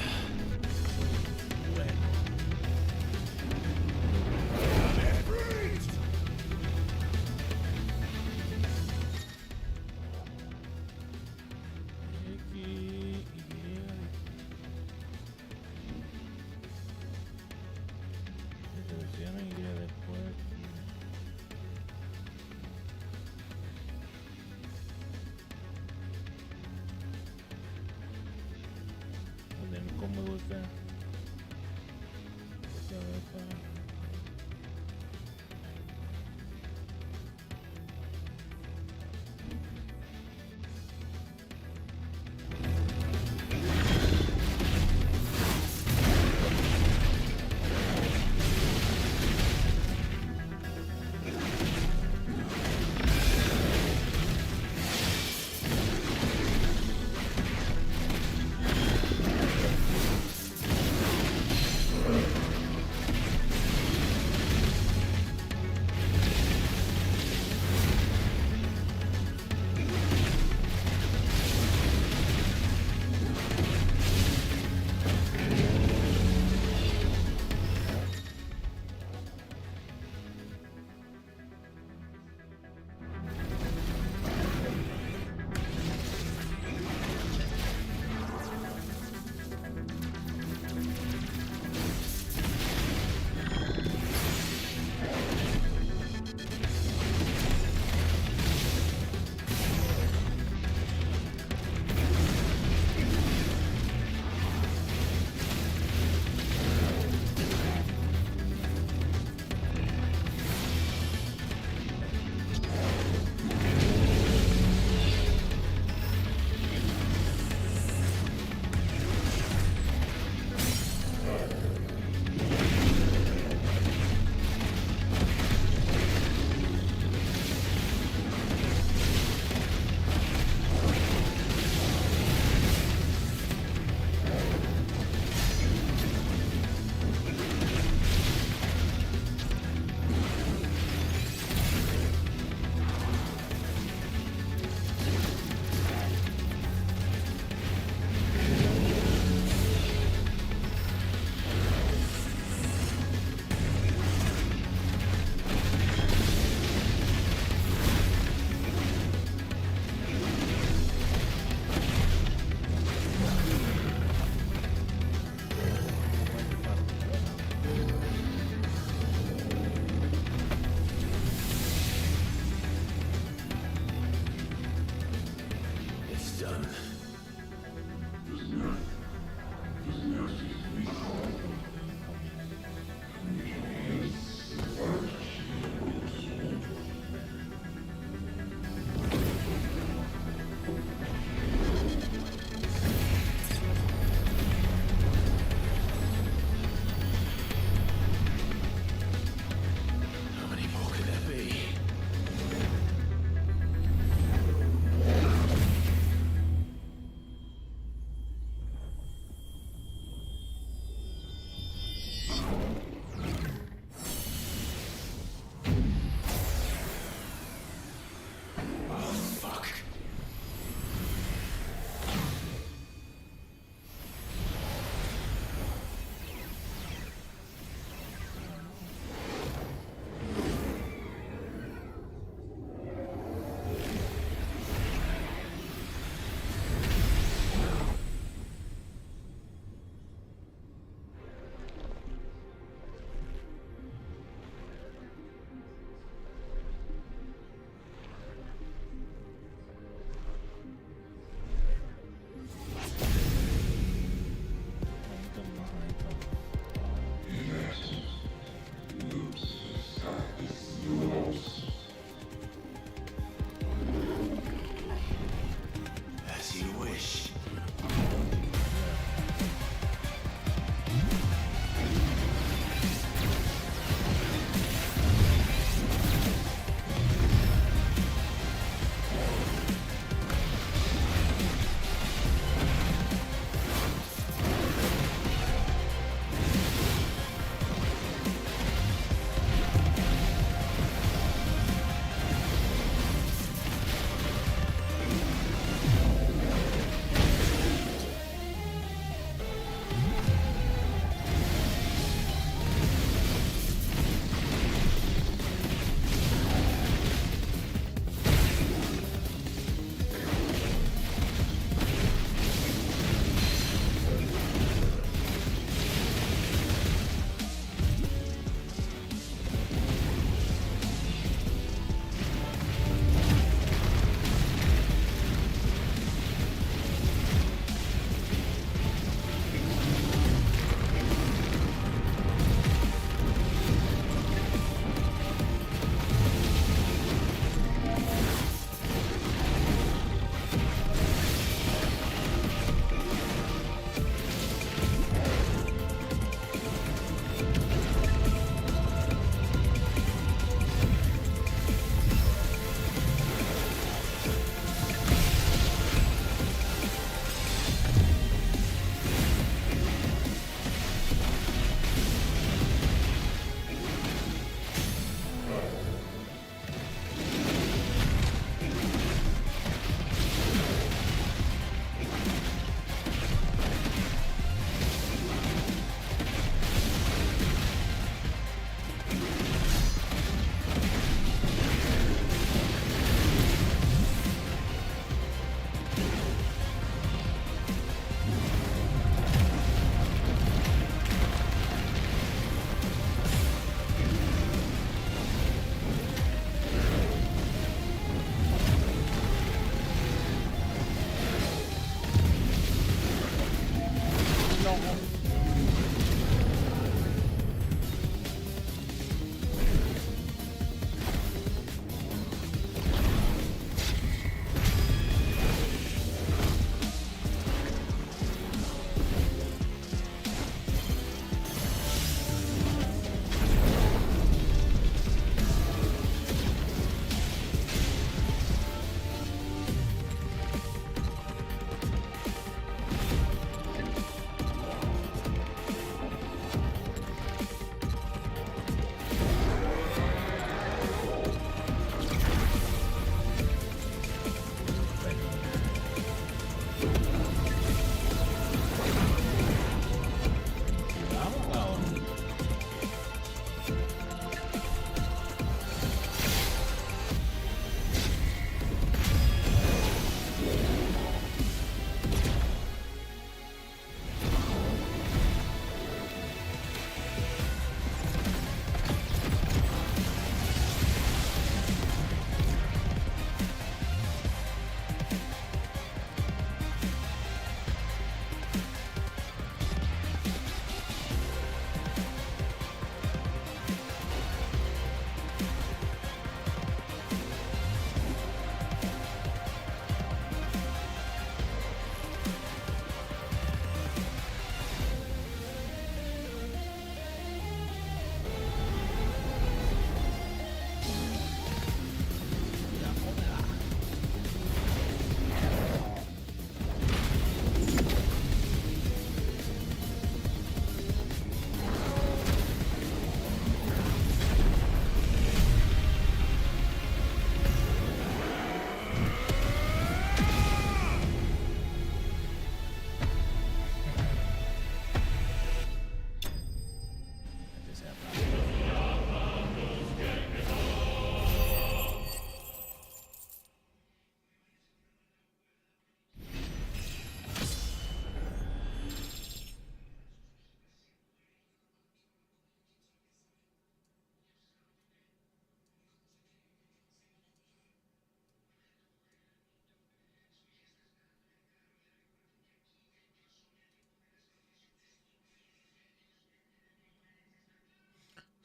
A: ¿Cómo me gusta?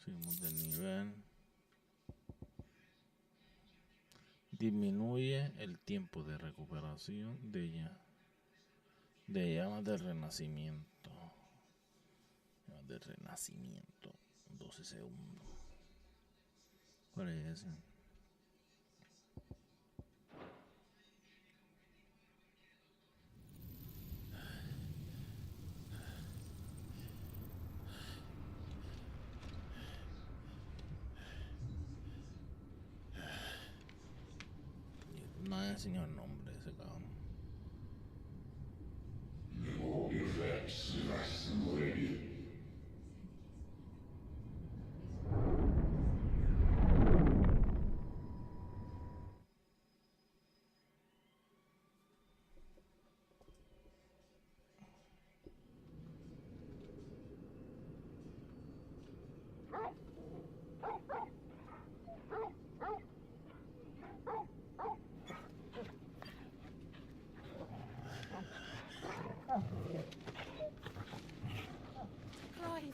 A: Subimos de nivel. Disminuye el tiempo de recuperación de llamas del renacimiento. Llamas del renacimiento. 12 segundos. ¿Cuál es ese? No me enseñó el nombre de ese cabrón.
K: Clive.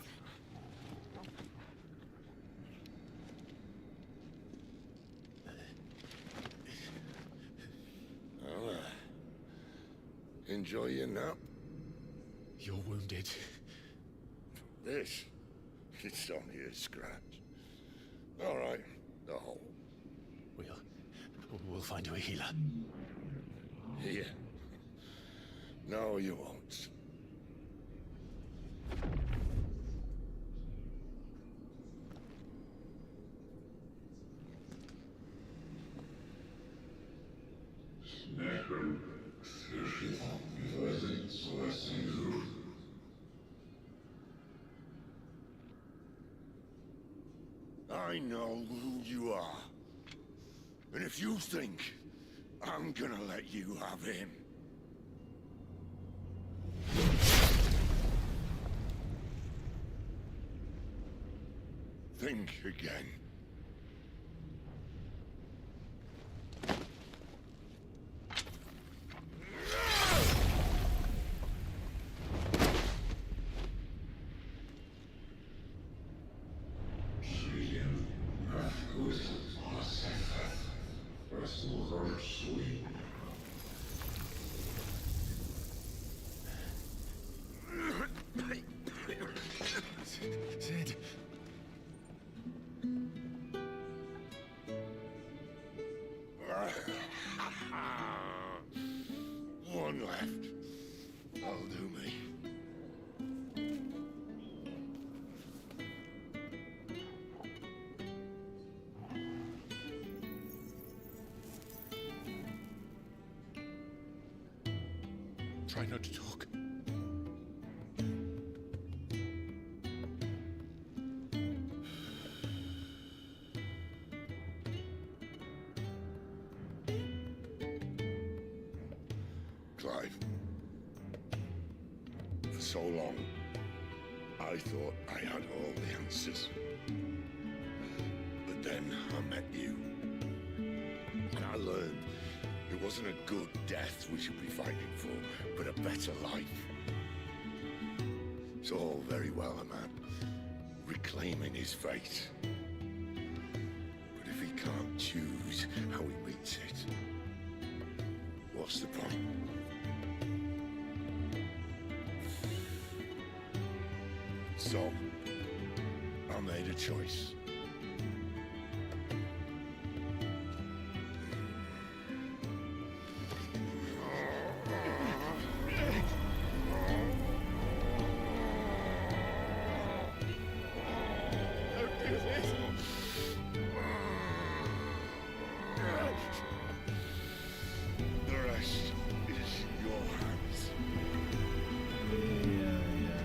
I: Well, enjoy your nap.
C: You're wounded.
I: This? It's only a scratch. All right, the hole.
C: We'll find you a healer.
I: Here. No, you won't. I know who you are. And if you think I'm gonna let you have him... think again.
C: Sid.
I: One left. That'll do me.
C: Try not to talk.
I: Clive. For so long, I thought I had all the answers. But then I met you. And I learned it wasn't a good death we should be fighting for, but a better life. It's all very well, a man reclaiming his fate. But if he can't choose how he meets it, what's the point? So, I made a choice. The rest is your hands.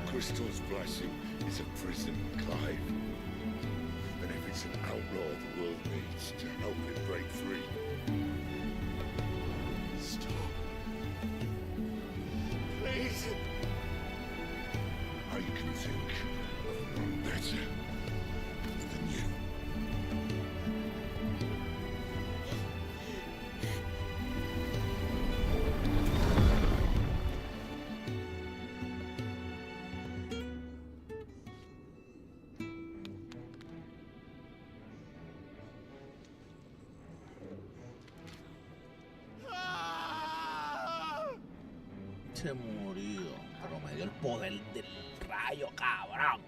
I: Crystal's blessing is a prison, Clive. And if it's an outlaw the world needs to help it break free. Stop. Please. I can think of one better than you.
A: Se murió, pero me dio el poder del rayo, cabrón.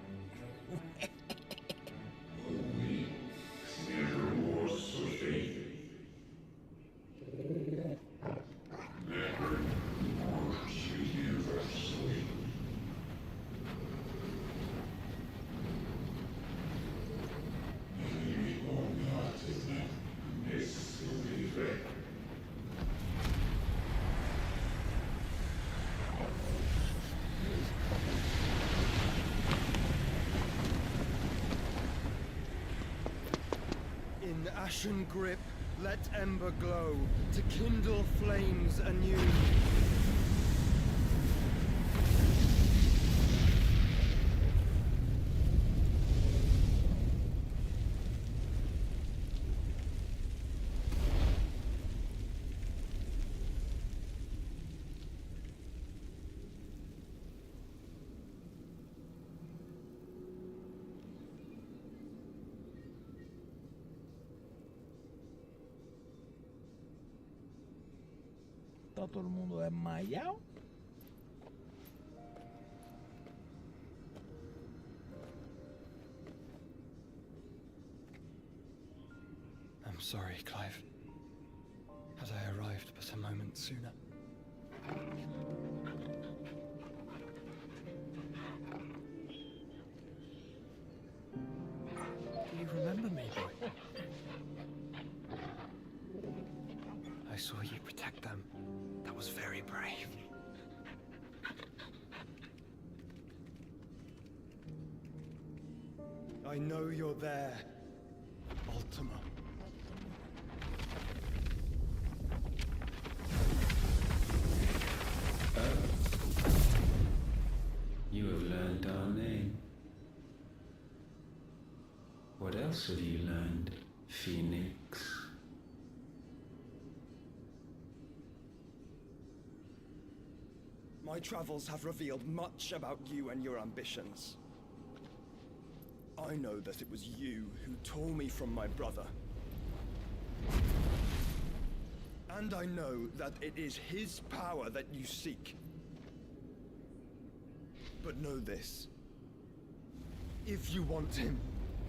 H: In ashen grip, let ember glow, to kindle flames anew.
A: Está todo el mundo desmayado.
H: I'm sorry, Clive. Had I arrived but a moment sooner. Do you remember me, boy? I saw you protect them. That was very brave. I know you're there, Ultima.
M: You have learned our name. What else have you learned, Phoenix?
H: My travels have revealed much about you and your ambitions. I know that it was you who tore me from my brother. And I know that it is his power that you seek. But know this. If you want him,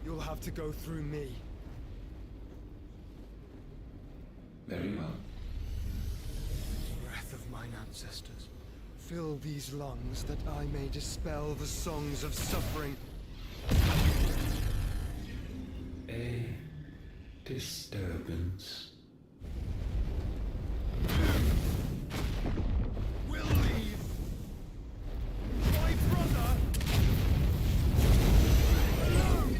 H: you'll have to go through me.
M: Very well.
H: Breath of mine ancestors, fill these lungs that I may dispel the songs of suffering.
M: A disturbance.
H: We'll leave. My brother! Alone!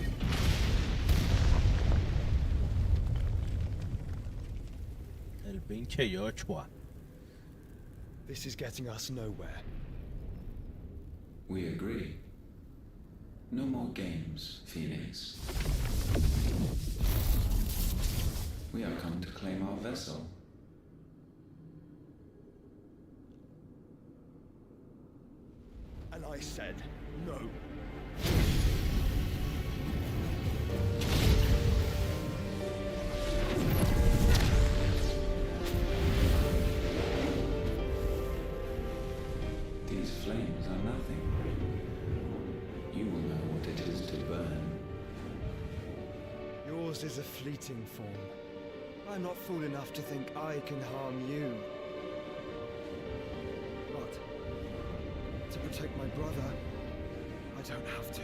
A: El pinche Joshua.
H: This is getting us nowhere.
M: We agree. No more games, Phoenix. We are come to claim our vessel.
H: And I said no.
M: These flames are nothing. You will know what it is to burn.
H: Yours is a fleeting form. I'm not fool enough to think I can harm you. But to protect my brother, I don't have to.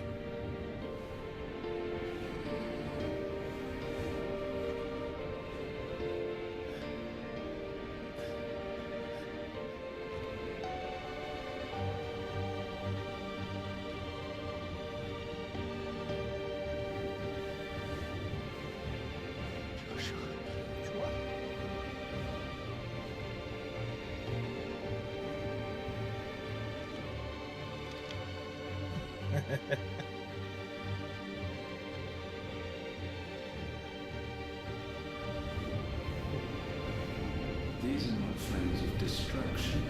M: These are not flames of destruction.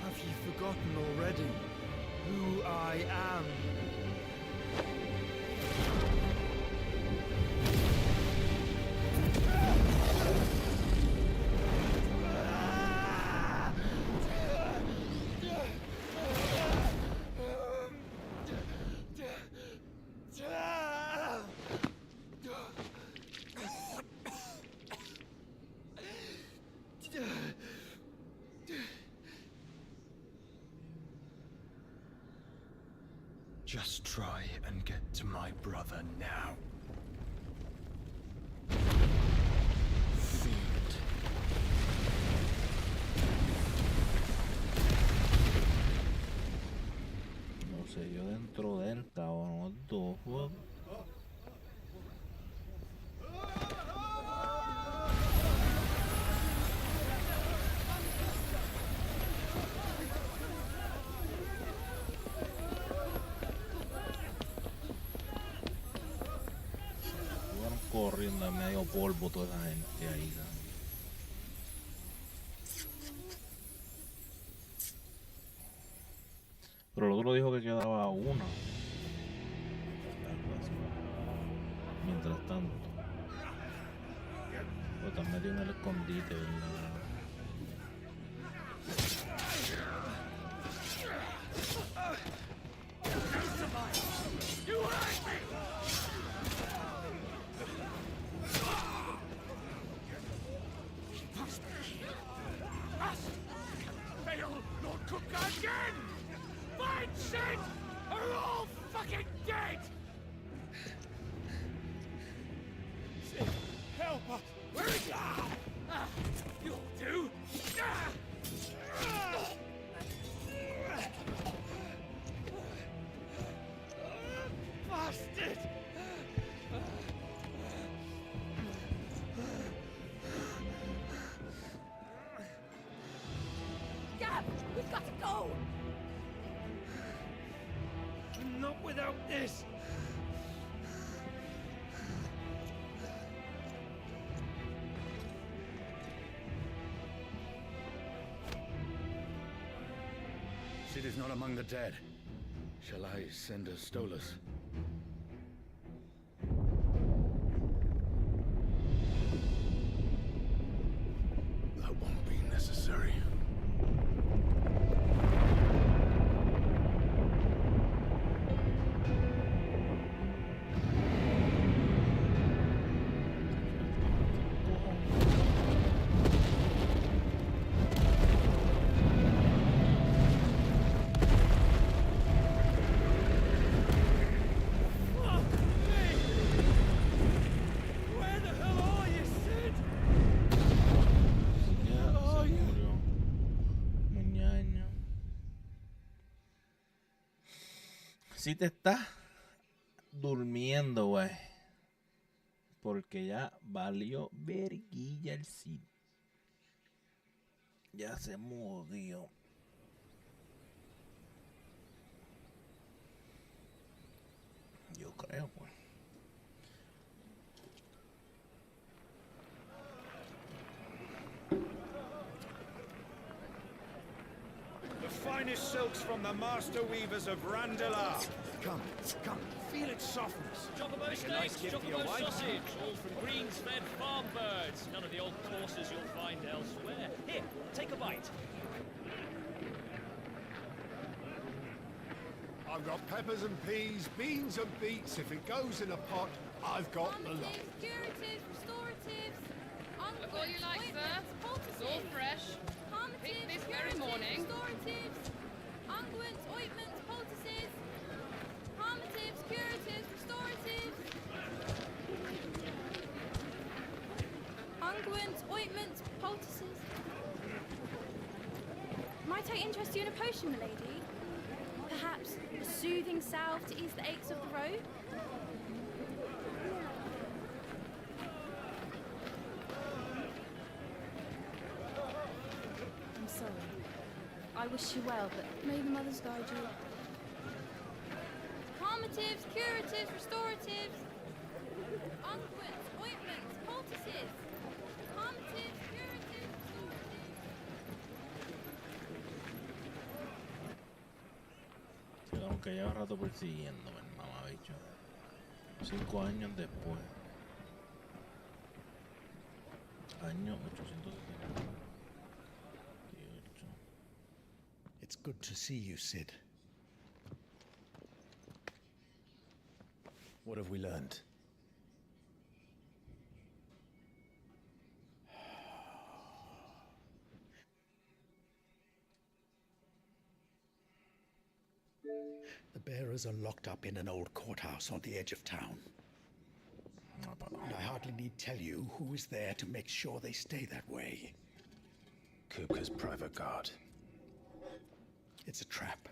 H: Have you forgotten already who I am?
R: Just try and get to my brother now. Fiend.
A: No sé, yo dentro del cabrón, what the fuck? Fueron corriendo en medio polvo toda esa gente ahí, ¿sabes? Pero el otro dijo que quedaba una. Mientras tanto. Pero están metidos en el escondite, ¿verdad?
B: You hurt me! Must fail Lord Cook again! Find shit! Are all fucking dead! Sid, help us! Where is he? You'll do! Bastard!
O: Gab, we've got to go!
B: Not without this!
C: Sid is not among the dead. Shall I send a Stolas?
T: That won't be necessary.
B: Where the hell are you, Sid?
A: Ya se murió. Muñaño. Si te estás durmiendo, güey. Porque ya valió verguilla el Cid. Ya se murió. Yo creo, pues.
C: The finest silks from the master weavers of Randalar. Come, come, feel its softness.
E: Chocobo
C: Make a nice
E: steaks,
C: gift for your
E: chocobo
C: wife.
E: sausage, all from greens-fed farm birds. None of the old courses you'll find elsewhere. Here, take a bite.
F: I've got peppers and peas, beans and beets. If it goes in a pot, I've got the lot.
K: Curatives, restoratives,
W: Look all you like, sir. It's all fresh. Picked this very morning.
K: restoratives, unguents, ointments, poultices, palmatives, curatives, restoratives, unguents, ointments, poultices. Might I interest you in a potion, milady? Perhaps a soothing salve to ease the aches of the road? I'm sorry. I wish you well, but may the mothers guide you. Palmatives, curatives, restoratives, unguents, ointments, poultices. Palmatives, curatives, restoratives.
A: Aunque lleva rato persiguiéndome, el mamabicho. 5 años después. Año 878.
C: It's good to see you, Sid. What have we learned?
P: The bearers are locked up in an old courthouse on the edge of town. And I hardly need tell you who is there to make sure they stay that way.
J: Kupka's private guard.
P: It's a trap.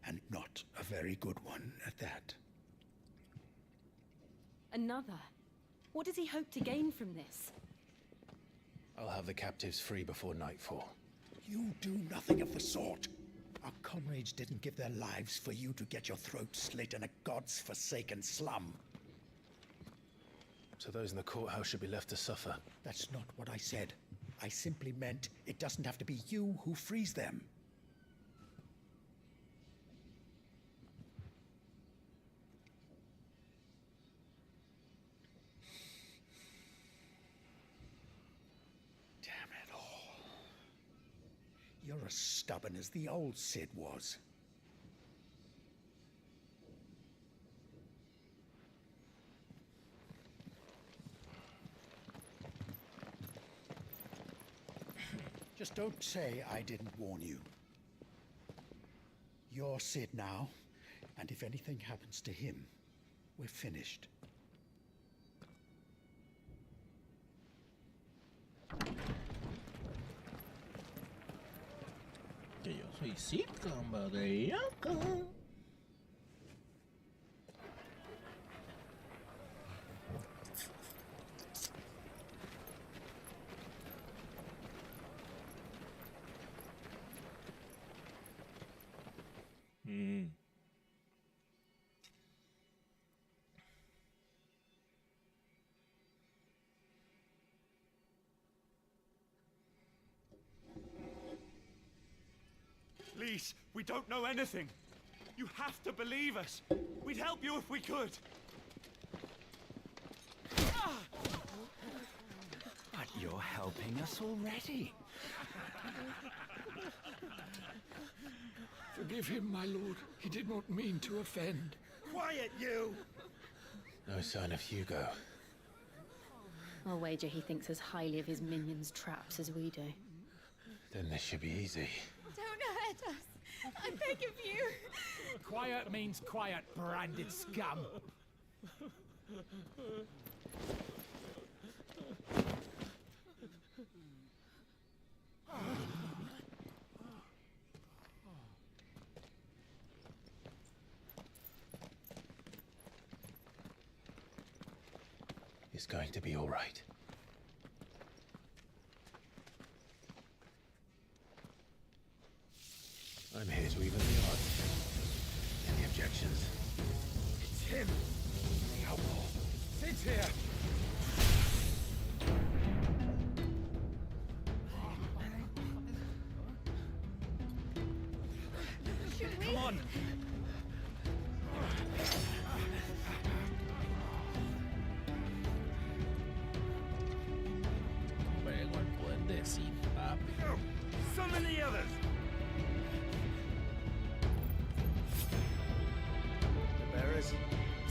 P: And not a very good one at that.
V: Another? What does he hope to gain from this?
J: I'll have the captives free before nightfall.
P: You do nothing of the sort. Our comrades didn't give their lives for you to get your throat slit in a god's forsaken slum.
J: So those in the courthouse should be left to suffer.
P: That's not what I said. I simply meant it doesn't have to be you who frees them. Damn it all. You're as stubborn as the old Cid was. Just don't say I didn't warn you. You're Cid now, and if anything happens to him, we're finished.
A: Que yo soy Cid, compadre.
N: Please, we don't know anything. You have to believe us. We'd help you if we could.
Q: But you're helping us already.
F: Forgive him, my lord. He did not mean to offend.
N: Quiet, you!
J: No sign of Hugo.
V: I'll wager he thinks as highly of his minions' traps as we do.
J: Then this should be easy.
K: Don't hurt us. I beg of you.
B: Quiet means quiet, branded scum.
J: It's going to be all right. I'm here to even the odds. Any objections?
B: It's him. The outlaw. Sid's here.
N: Come on.
A: Pego el poder de Cid, papi.
N: Summon the others.
H: The bearers.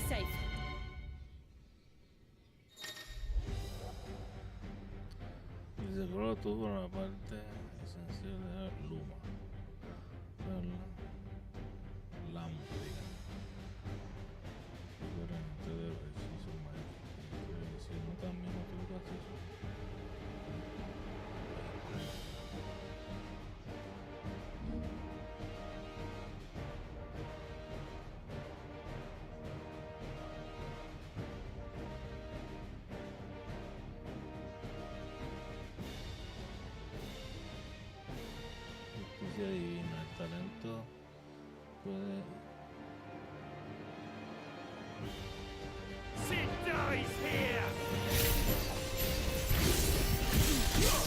V: Safe.
A: Y se coló todo con la parte esencial de la luma. La música. Diferente del ejercicio maestro. Si no también otro acceso. Justicia divina, el talento puede.
N: Sid dies here!
B: Ugh!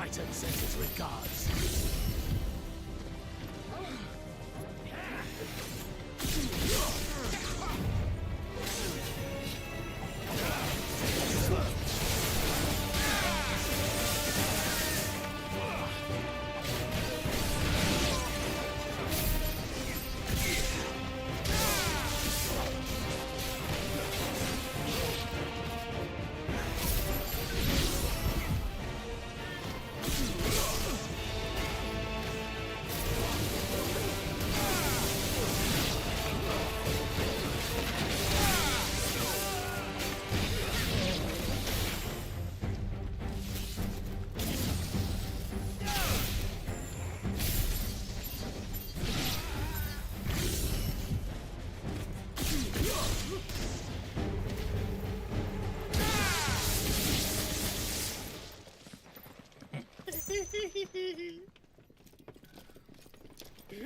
B: Titan sends his regards.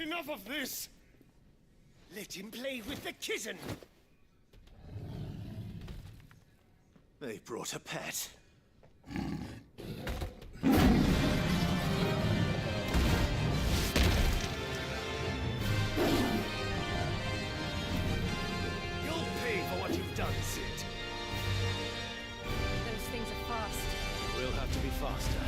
C: Enough of this! Let him play with the kitten!
J: They brought a pet.
C: You'll pay for what you've done, Sid.
V: Those things are fast.
C: We'll have to be faster.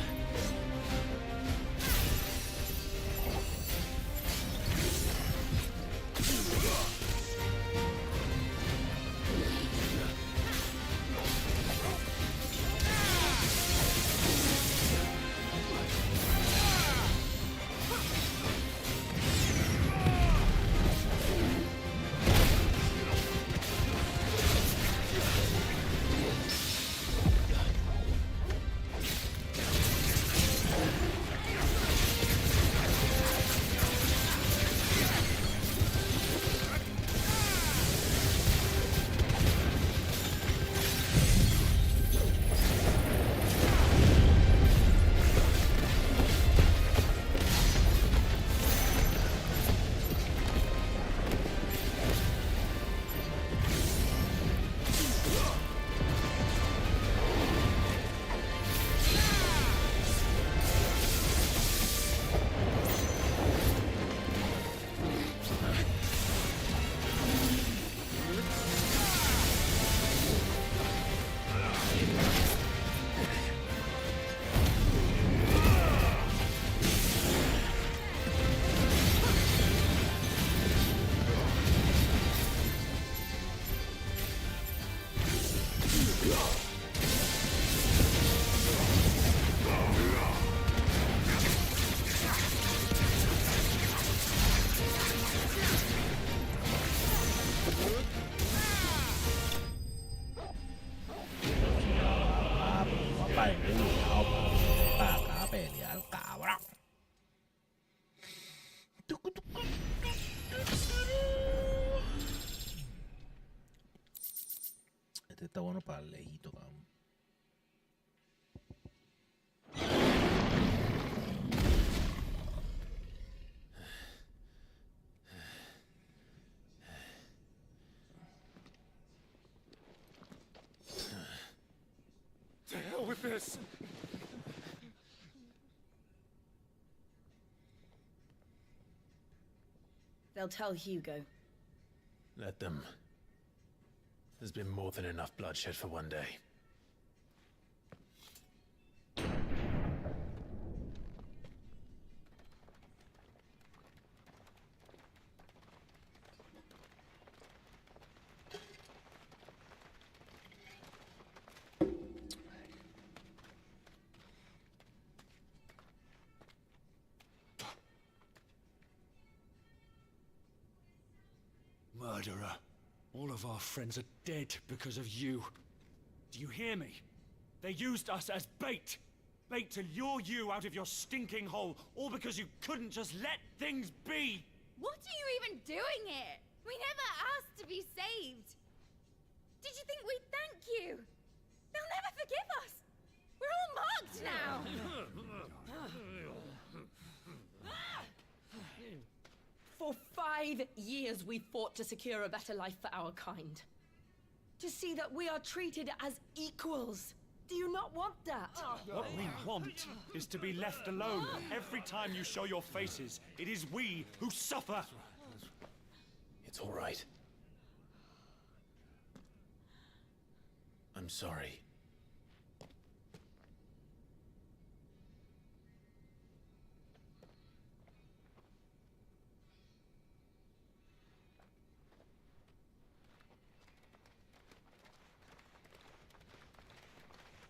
A: Este está bueno para el lejito, cabrón.
C: To hell with this!
O: They'll tell Hugo.
J: Let them. There's been more than enough bloodshed for one day.
B: Murderer. All of our friends are dead because of you. Do you hear me? They used us as bait. Bait to lure you out of your stinking hole, all because you couldn't just let things be.
K: What are you even doing here? We never asked to be saved. Did you think we'd thank you? They'll never forgive us. We're all marked now.
O: For 5 years we fought to secure a better life for our kind. To see that we are treated as equals. Do you not want that?
N: What we want is to be left alone. Every time you show your faces, it is we who suffer.
J: It's all right. I'm sorry.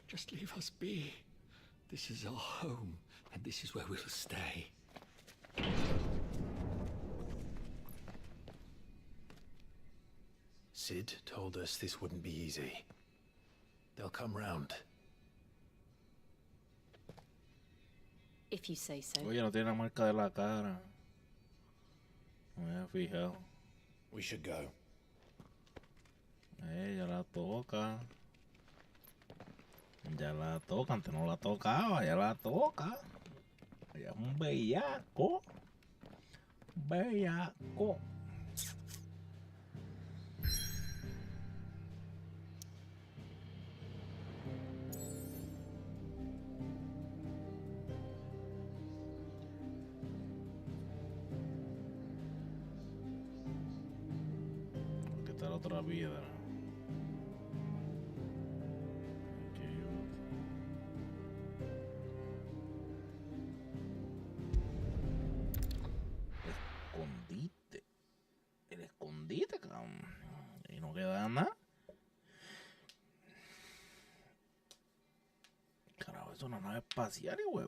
P: Just leave us be. This is our home, and this is where we'll stay.
J: Sid told us this wouldn't be easy. They'll come round.
V: If you say so.
A: Oye, no tiene la marca de la cara. No me había fijado.
J: We should go.
A: Ya la toca. Ya la toca, antes no la tocaba, ya la toca. Ya es un bellaco. Bellaco. Aquí está la otra piedra. Y no queda nada. Carajo, es una nave espacial, güey.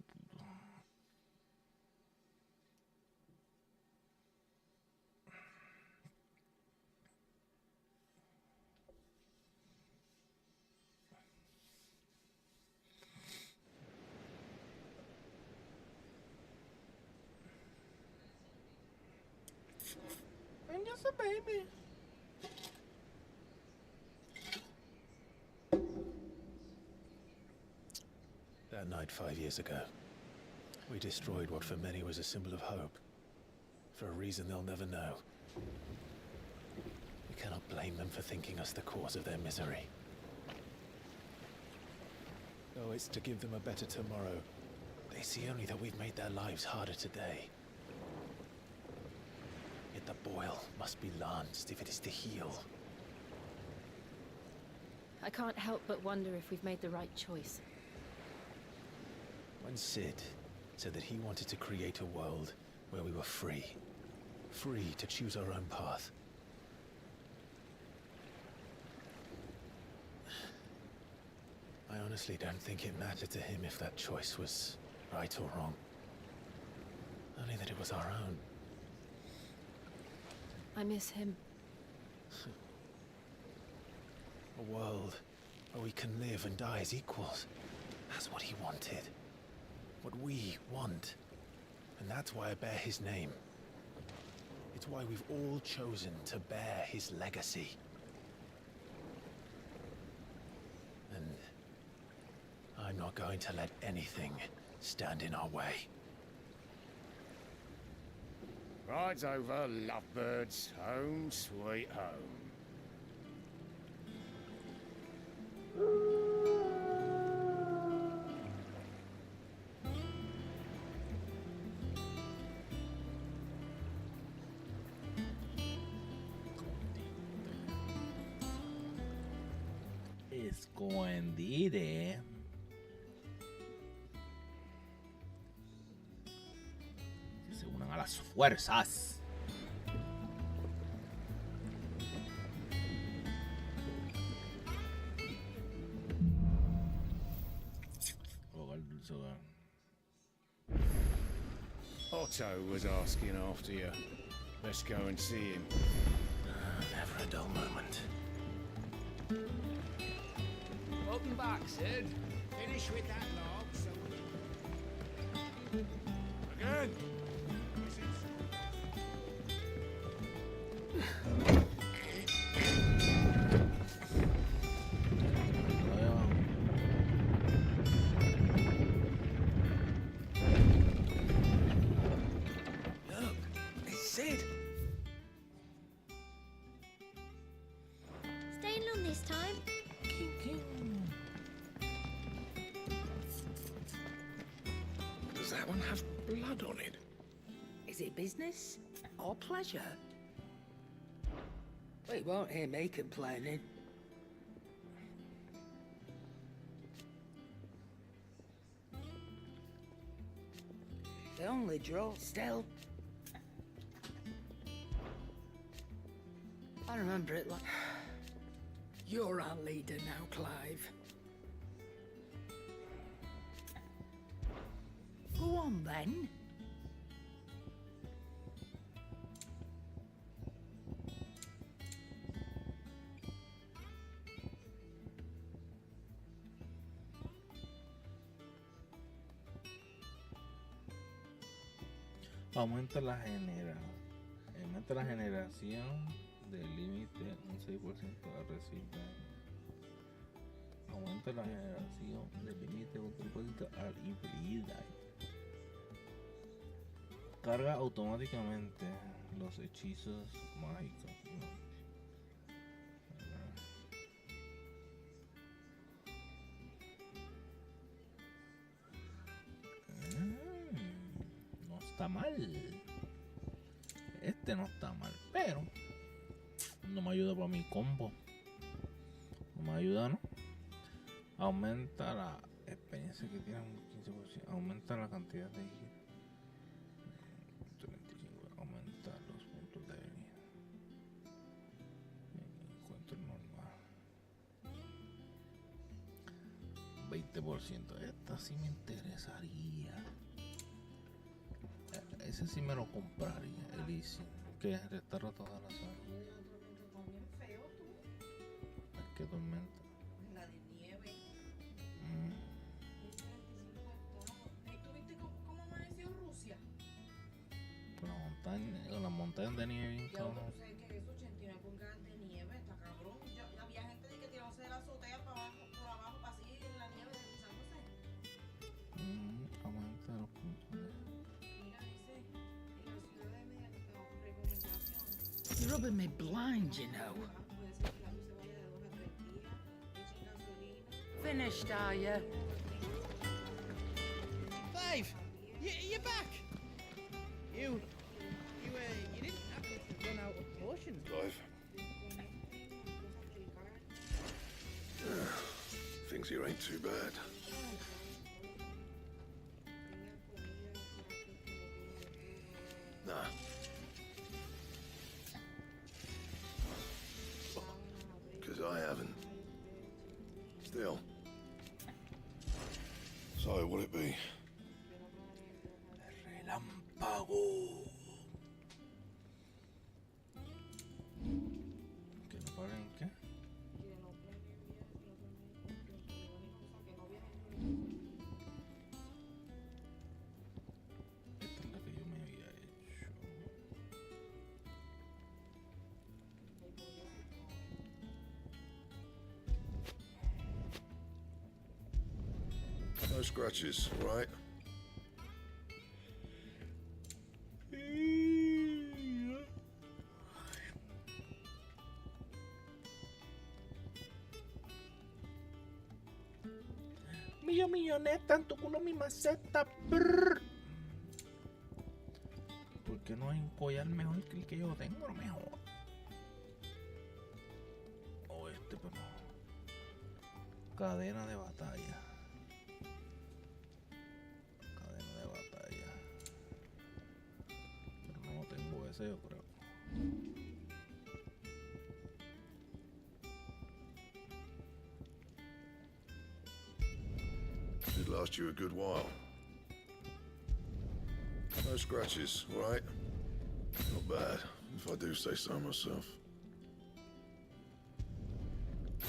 A: I'm just a baby.
J: That night 5 years ago, we destroyed what for many was a symbol of hope. For a reason they'll never know. We cannot blame them for thinking us the cause of their misery. Though it's to give them a better tomorrow, they see only that we've made their lives harder today. Yet the boil must be lanced if it is to heal.
V: I can't help but wonder if we've made the right choice.
J: When Sid said that he wanted to create a world where we were free. Free to choose our own path. I honestly don't think it mattered to him if that choice was right or wrong. Only that it was our own.
V: I miss him.
J: A world where we can live and die as equals. That's what he wanted. What we want. And that's why I bear his name. It's why we've all chosen to bear his legacy. And I'm not going to let anything stand in our way.
B: Rides over, lovebirds. Home, sweet home.
A: Escondite. Se unan a las fuerzas.
B: Otto was asking after you. Let's go and see him.
J: Never a dull moment.
G: Welcome back, Sid. Finish with that log, so...
B: Again?
J: Look, it's Sid.
K: Staying long this time?
D: that one have blood on it?
G: Is it business or pleasure? Well, you won't hear me complaining. The only draw still. I remember it like... You're our leader now, Clive. Go on, then.
A: Aumenta la generación del límite un 6% de resistencia. Aumenta la generación del límite un 3% al infinidad. Carga automáticamente los hechizos mágicos. No está mal. Este no está mal, pero no me ayuda para mi combo. No me ayuda, ¿no? Aumenta la experiencia que tiene un 15%. Aumenta la cantidad de 35. Aumenta los puntos de habilidad. Encuentro normal. 20%. Esta sí me interesaría. Ese sí me lo compraría. El Easy. Que restaura toda la zona. ¿Qué tormenta?
L: La de nieve. ¿Tuviste cómo amaneció Rusia?
A: Con las montañas de nieve bien
L: Ya
A: cabrón.
L: tú sabes que es 89 pulgadas de nieve, está cabrón. Había gente que tirándose de la azotea para abajo, por abajo, para así en la nieve deslizándose.
A: Aumenta los puntos de...
L: Mira, dice, en la ciudad de Medellín, recomendación.
G: You're rubbing me blind, you know.
L: Puede ser que la luz se vaya de 2 a 3 días, echen gasolina.
G: Finished, are you?
S: Clive, you're back. You didn't happen to run out of potions.
U: Clive. Things here ain't too bad. Nah. Because I haven't. Still. So, what'll it be?
A: Relámpago. ¿Que no paren en qué? Esta es la que yo me había hecho.
U: No scratches, right?
A: Milloneta, en tu culo mi maceta. Brr. ¿Por qué no hay un collar mejor que el que yo tengo? No mejor. O este, pero cadena de batalla. Cadena de batalla. Pero no tengo ese, yo creo.
U: Did last you a good while. No scratches, right? Not bad, if I do say so myself.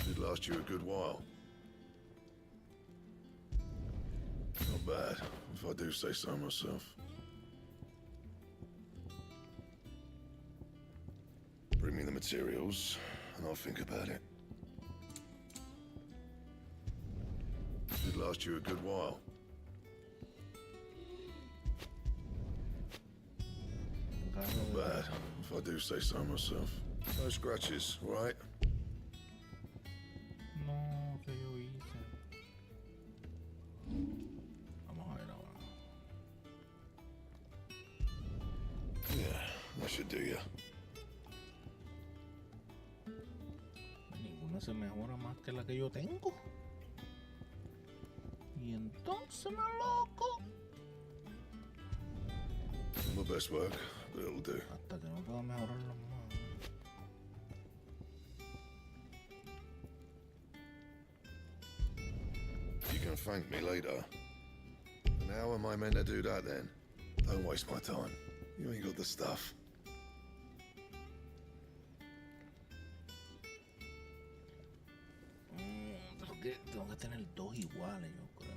U: Did last you a good while. Not bad, if I do say so myself. Bring me the materials, and I'll think about it. Did last you a good while. Not bad, if I do say so myself. No scratches, right?
A: No, que yo hice. Vamos a ver ahora.
D: should do you.
A: Ninguna se mejora más que la que yo tengo. Y entonces, más loco.
D: My best work, but it'll do.
A: Hasta que no pueda mejorarlo más.
D: You can thank me later. And how am I meant to do that then? Don't waste my time. You ain't got the stuff.
A: Tengo que tener dos iguales, yo creo.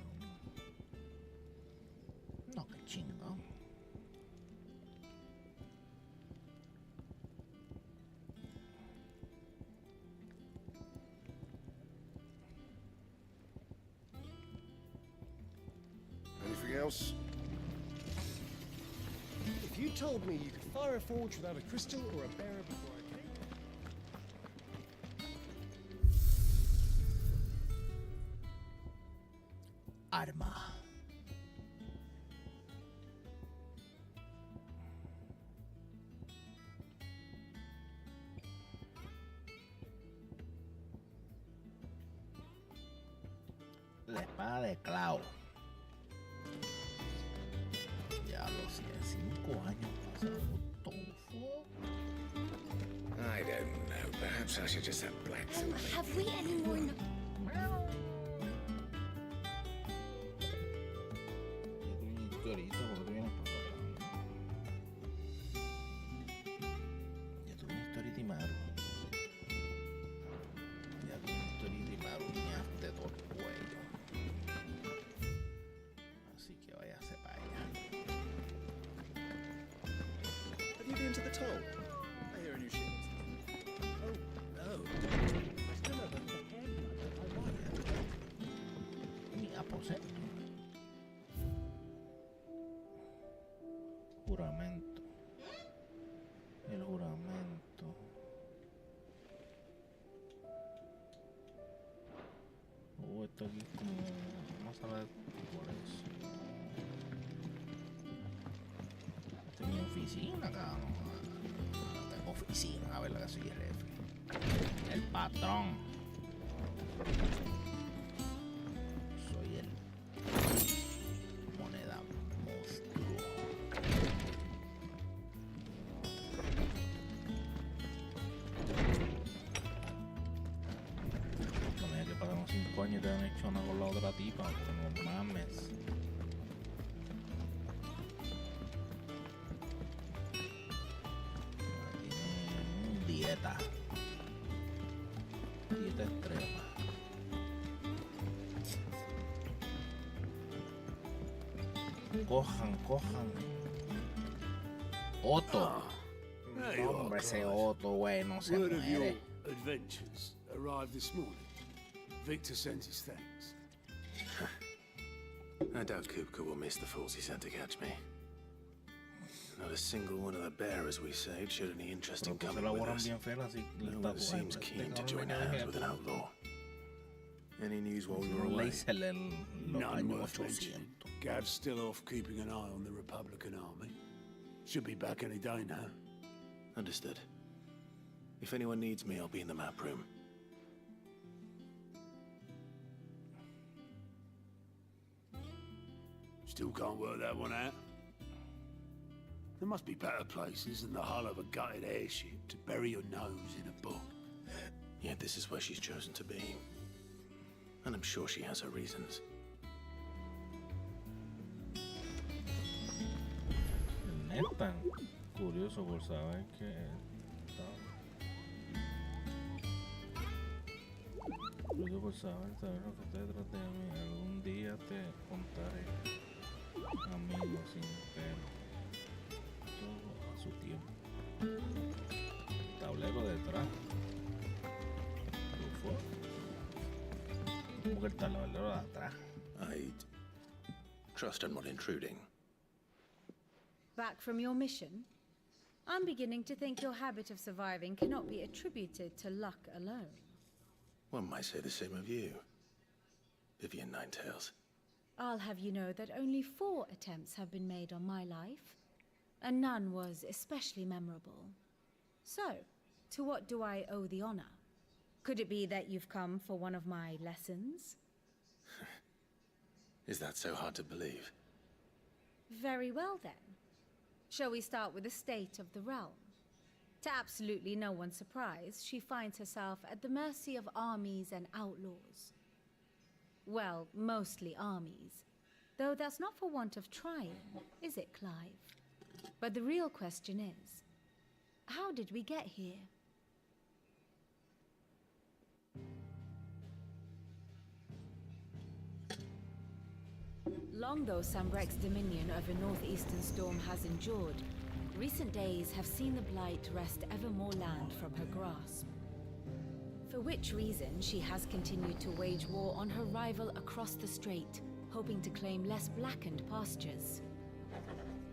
A: No, qué chingado.
D: Anything else?
F: If you told me you could fire a forge without a crystal or a bearer before I came...
A: Arma. La espada de clavo. Ya los 5 años pasaron.
Q: I don't know. Perhaps I should just have black through me.
K: Have we any more?
A: Ahorita, porque vienes para acá. Ya tuve una historia y maru. Ya tuve una historia y maru. Ñaste todo el cuello. Así que váyase para allá.
R: Have you been to the toll? I hear a new ship. Oh, no. I still have the head I wanted.
A: Mi aposento. Juramento. El juramento. Esto aquí es como una sala de por eso. Esta es mi oficina, cabrón. No tengo oficina, a ver la que soy el jefe. El patrón. Soy el moneda monstruo. Que pasaron 5 años y te han hecho una con la otra tipa, porque no mames. Tiene dieta extrema. Cojan Otto. Hombre, ese Otto, güey, no se
F: Word of your
A: muere.
F: adventures arrived this morning. Victor sends his thanks.
J: I doubt Kupka will miss the fools he sent to catch me. Not a single one of the bearers we saved showed any interest in coming with us. No one seems keen to join hands with an outlaw. Any news while we were away?
F: None worth mentioning. Gav's still off keeping an eye on the Republican army. Should be back any day now.
J: Understood. If anyone needs me, I'll be in the map room.
F: Still can't work that one out. There must be better places than the hull of a gutted airship to bury your nose in a book.
J: Yet this is where she's chosen to be. And I'm sure she has her reasons.
A: Neta, curioso por saber que curioso por saber lo que está detrás de mí. Algún día te contaré, amigo sin pelo, todo a su tiempo. Tablero detrás. ¿Cómo que el tablero de atrás?
J: I trust I'm not intruding.
V: Back from your mission? I'm beginning to think your habit of surviving cannot be attributed to luck alone.
J: One might say the same of you, Vivian Ninetails.
V: I'll have you know that only 4 attempts have been made on my life. and none was especially memorable. So, to what do I owe the honor? Could it be that you've come for one of my lessons?
J: Is that so hard to believe?
V: Very well then. Shall we start with the state of the realm? To absolutely no one's surprise, she finds herself at the mercy of armies and outlaws. Well, mostly armies. Though that's not for want of trying, is it, Clive? But the real question is, how did we get here? Long though Sambrek's dominion over northeastern storm has endured, recent days have seen the Blight wrest ever more land from her grasp. For which reason she has continued to wage war on her rival across the strait, hoping to claim less blackened pastures.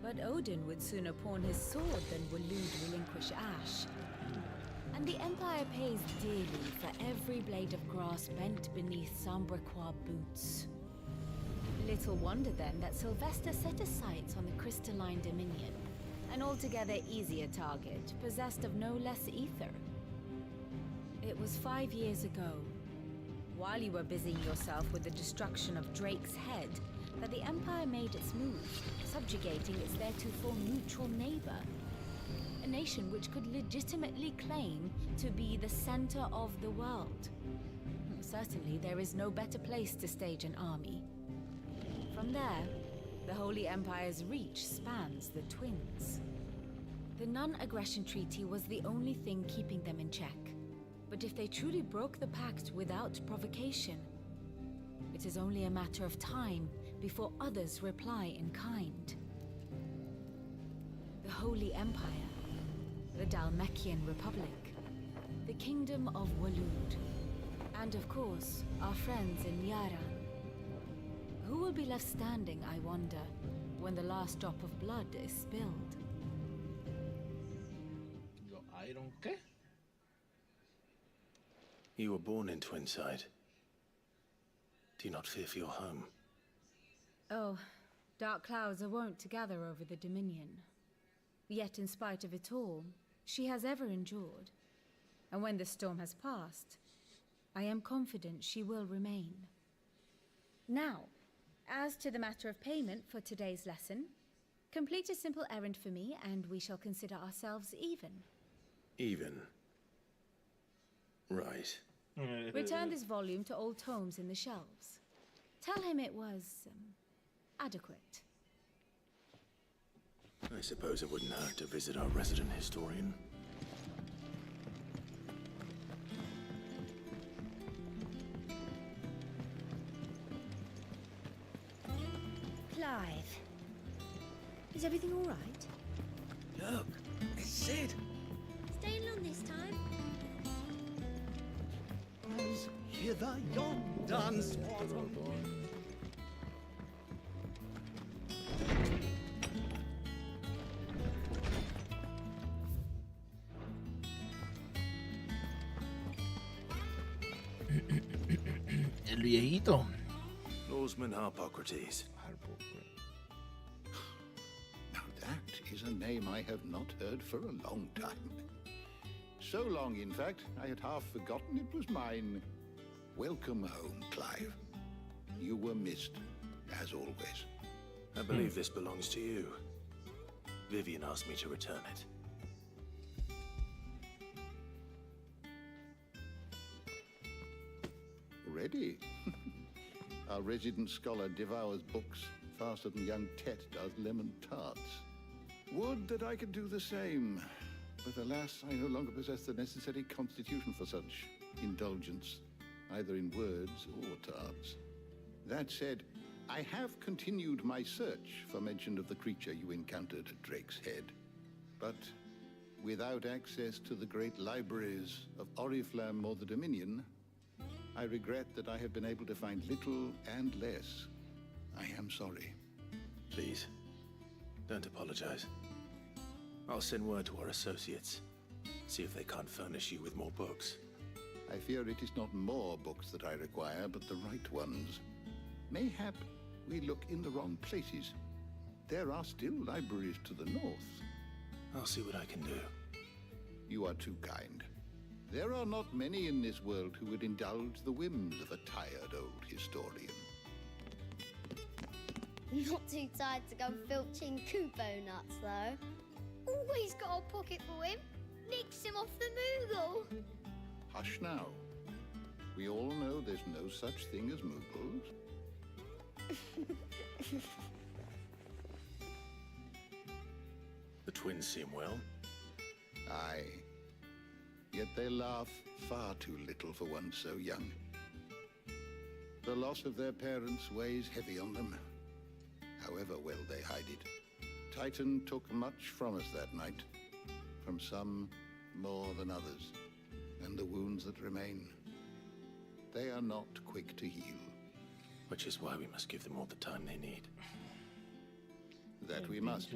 V: But Odin would sooner pawn his sword than Waloed relinquish Ash. And the Empire pays dearly for every blade of grass bent beneath Sambrequois boots. Little wonder then that Sylvester set his sights on the Crystalline Dominion, an altogether easier target, possessed of no less ether. It was 5 years ago, while you were busying yourself with the destruction of Drake's head, that the Empire made its move, subjugating its theretofore neutral neighbor. A nation which could legitimately claim to be the center of the world. Certainly, there is no better place to stage an army. From there, the Holy Empire's reach spans the Twins. The non-aggression treaty was the only thing keeping them in check. But if they truly broke the pact without provocation, it is only a matter of time before others reply in kind. The Holy Empire, the Dhalmekian Republic, the Kingdom of Waloed, and of course, our friends in Yaran. Who will be left standing, I wonder, when the last drop of blood is spilled?
A: Iron qué?
J: You were born in Twinside. Do you not fear for your home?
V: Oh, dark clouds are wont to gather over the Dominion. Yet in spite of it all, she has ever endured. And when the storm has passed, I am confident she will remain. Now, as to the matter of payment for today's lesson, complete a simple errand for me and we shall consider ourselves even.
J: Even? Right.
V: Return this volume to old tomes in the shelves. Tell him it was adequate.
J: I suppose it wouldn't hurt to visit our resident historian.
V: Clive, is everything all right?
R: Look, it's Sid.
K: Staying long this time?
B: As hither yon dance autumn.
A: El viejito.
J: Lawsman Harpocrates.
I: Now that is a name I have not heard for a long time. So long, in fact, I had half forgotten it was mine. Welcome home, Clive. You were missed, as always.
J: I believe this belongs to you. Vivian asked me to return it.
I: Ready? Our resident scholar devours books faster than young Tet does lemon tarts. Would that I could do the same. But alas, I no longer possess the necessary constitution for such indulgence, either in words or tarts. That said, I have continued my search for mention of the creature you encountered at Drake's Head. But without access to the great libraries of Oriflamme or the Dominion, I regret that I have been able to find little and less. I am sorry.
J: Please, don't apologize. I'll send word to our associates. See if they can't furnish you with more books.
I: I fear it is not more books that I require, but the right ones. Mayhap we look in the wrong places. There are still libraries to the north.
J: I'll see what I can do.
I: You are too kind. There are not many in this world who would indulge the whims of a tired old historian.
E: Not too tired to go filching Kupo nuts, though. Always got a pocket for him. Nicks him off the Moogle.
I: Hush now. We all know there's no such thing as Moogles.
J: The twins seem well.
I: Aye. Yet they laugh far too little for one so young. The loss of their parents weighs heavy on them, however well they hide it. Titan took much from us that night, from some more than others, and the wounds that remain, they are not quick to heal.
J: Which is why we must give them all the time they need.
I: That we must.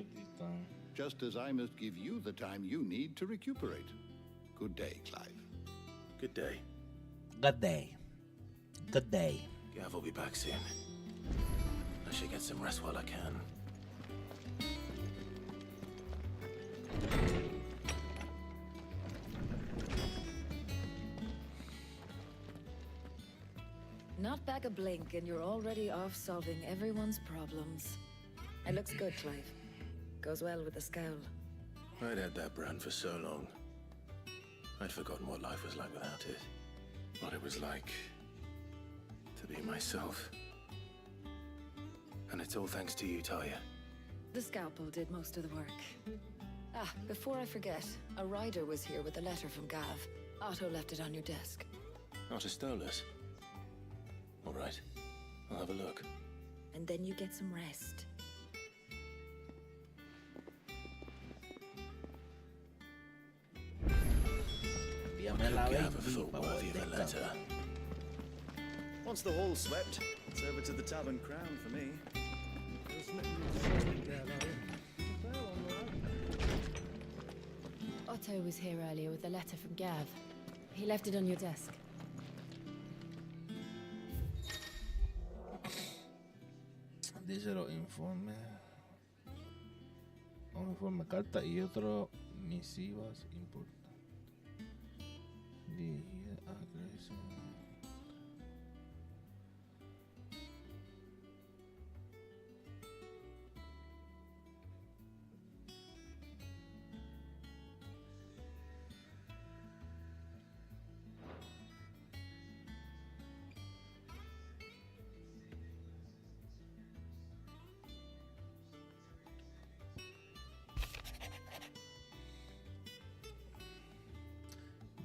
I: Just as I must give you the time you need to recuperate. Good day, Clive.
J: Good day.
A: Good day. Good day.
J: Gav will be back soon. I should get some rest while I can.
V: Not back a blink and you're already off solving everyone's problems. It looks good, Clive. Goes well with the scowl.
J: I'd had that brand for so long. I'd forgotten what life was like without it. What it was like to be myself. And it's all thanks to you, Talia.
V: The scalpel did most of the work. Ah, before I forget, a rider was here with a letter from Gav. Otto left it on your desk.
J: Not a stolus. All right, I'll have a look.
V: And then you get some rest.
J: What could Gav have thought worthy of a letter?
R: Once the hall's swept, it's over to the Tavern Crown for me.
V: Otto was here earlier with a letter from Gav. He left it on your desk.
A: Dice los informes. Un informe, carta y otro misivas importantes. Dirigida a Grayson.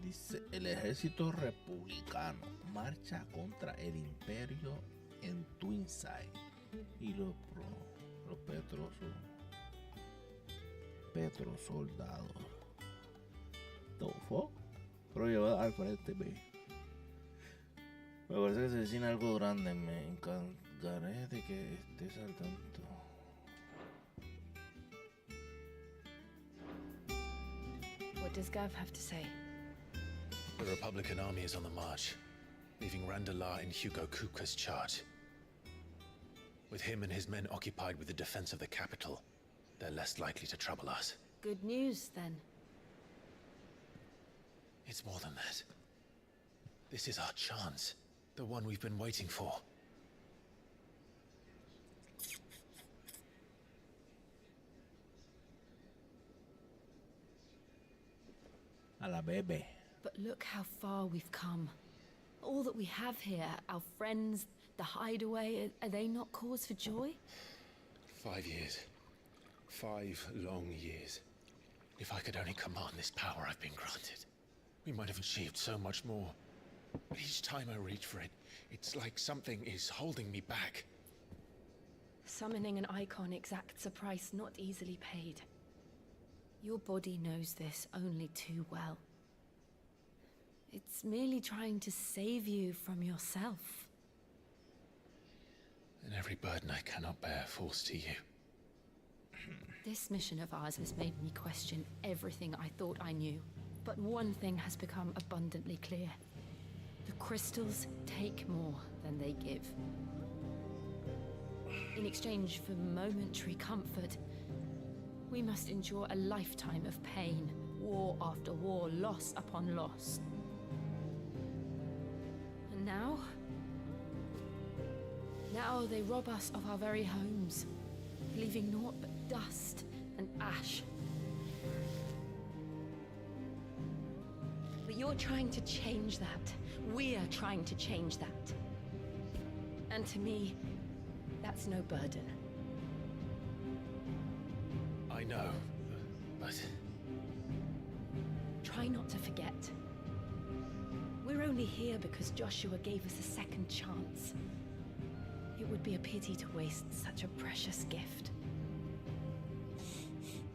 A: Dice, el ejército republicano marcha contra el imperio en Twinside y los petrosoldados. ¿Todo pero lleva al frente B. Me parece que se decina algo grande. Me encargaré de que estés al tanto.
V: What does Gav have to say?
J: The Republican army is on the march, leaving Randalar in Hugo Kuka's charge. With him and his men occupied with the defense of the capital, they're less likely to trouble us.
V: Good news, then.
J: It's more than that. This is our chance, the one we've been waiting for.
A: A la bebe.
V: But look how far we've come. All that we have here, our friends, the hideaway, are they not cause for joy?
J: 5 years. 5 long years. If I could only command this power I've been granted, we might have achieved so much more. But each time I reach for it, it's like something is holding me back.
V: Summoning an icon exacts a price not easily paid. Your body knows this only too well. It's merely trying to save you from yourself.
J: And every burden I cannot bear falls to you.
V: This mission of ours has made me question everything I thought I knew. But one thing has become abundantly clear. The crystals take more than they give. In exchange for momentary comfort, we must endure a lifetime of pain, war after war, loss upon loss. And now they rob us of our very homes, leaving naught but dust and ash. But you're trying to change that. We're trying to change that. And to me, that's no burden.
J: I know, but...
V: Try not to forget. We're only here because Joshua gave us a second chance. It would be a pity to waste such a precious gift.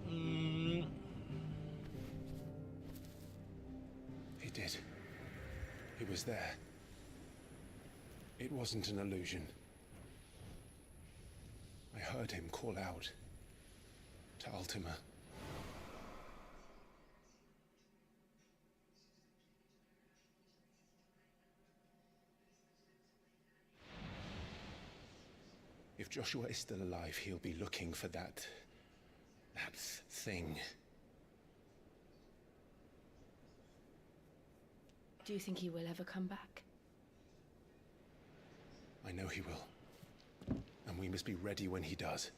J: He did. He was there. It wasn't an illusion. I heard him call out to Ultima. If Joshua is still alive, he'll be looking for that thing.
V: Do you think he will ever come back?
J: I know he will. And we must be ready when he does.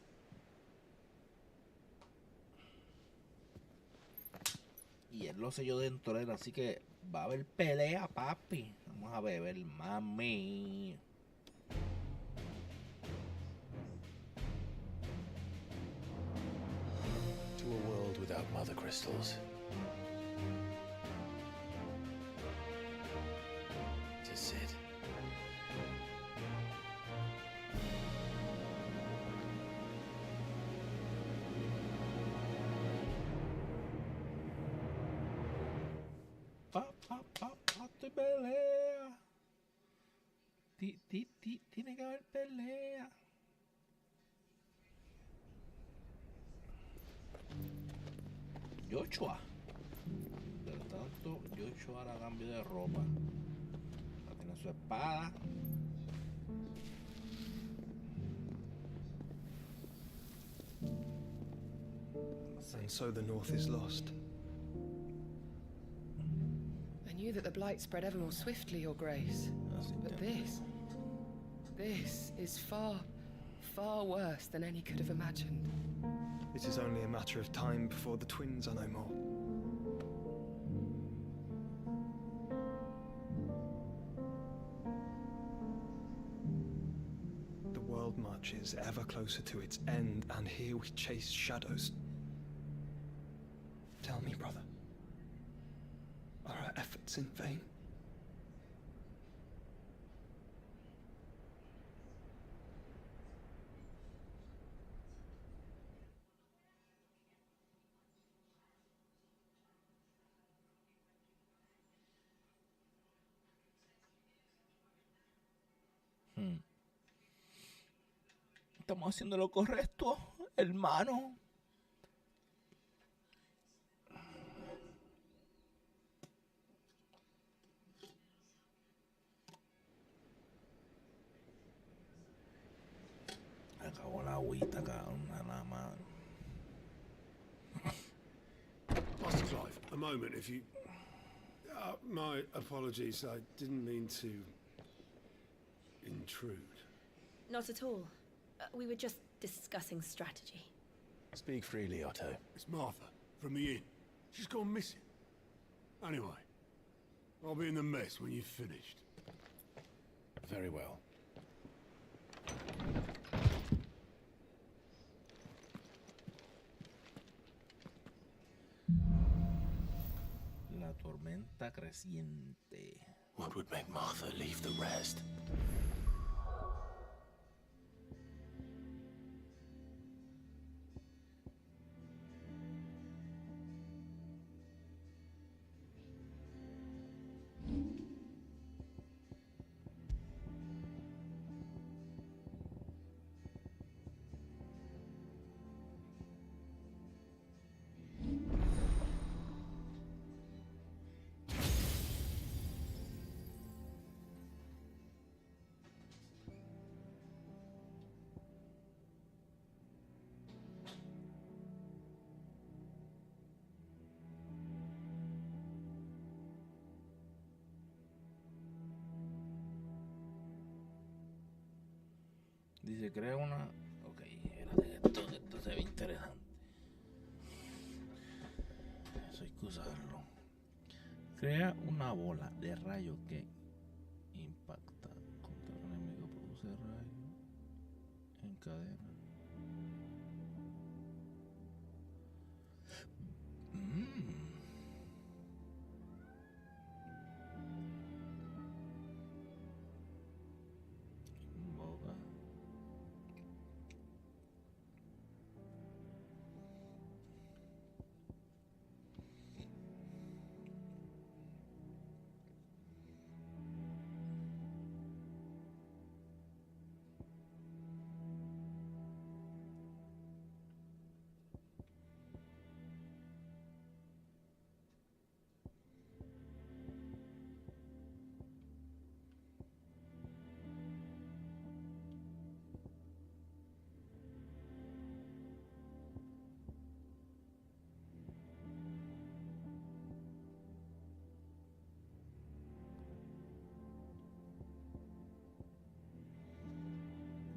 A: Y él lo selló dentro de él, así que va a haber pelea, papi. Vamos a beber, mami.
J: To a world without mother crystals. To Sid.
A: Hazte pelea. Tiene que haber pelea. Joshua. Por tanto, Joshua hará cambio de ropa. Ya tiene su espada.
H: And so the North is lost.
M: I knew that the Blight spread ever more swiftly, Your Grace. But this is far, far worse than any could have imagined.
H: It is only a matter of time before the twins are no more. The world marches ever closer to its end, and here we chase shadows. Tell me, brother, are our efforts in vain?
A: Estamos haciendo lo correcto, hermano. Acabó la agüita, cabrón, nada más.
F: Master Clive, a moment, if you... my apologies, I didn't mean to... intrude.
V: Not at all. We were just discussing strategy.
J: Speak freely, Otto.
F: It's Martha, from the inn. She's gone missing. Anyway, I'll be in the mess when you've finished.
J: Very well.
A: La tormenta creciente.
J: What would make Martha leave the rest?
A: Dice, crea una... Ok, espérate, esto se ve interesante. Eso hay que usarlo. Crea una bola de rayo que impacta contra el enemigo, produce rayo en cadena. Invoca.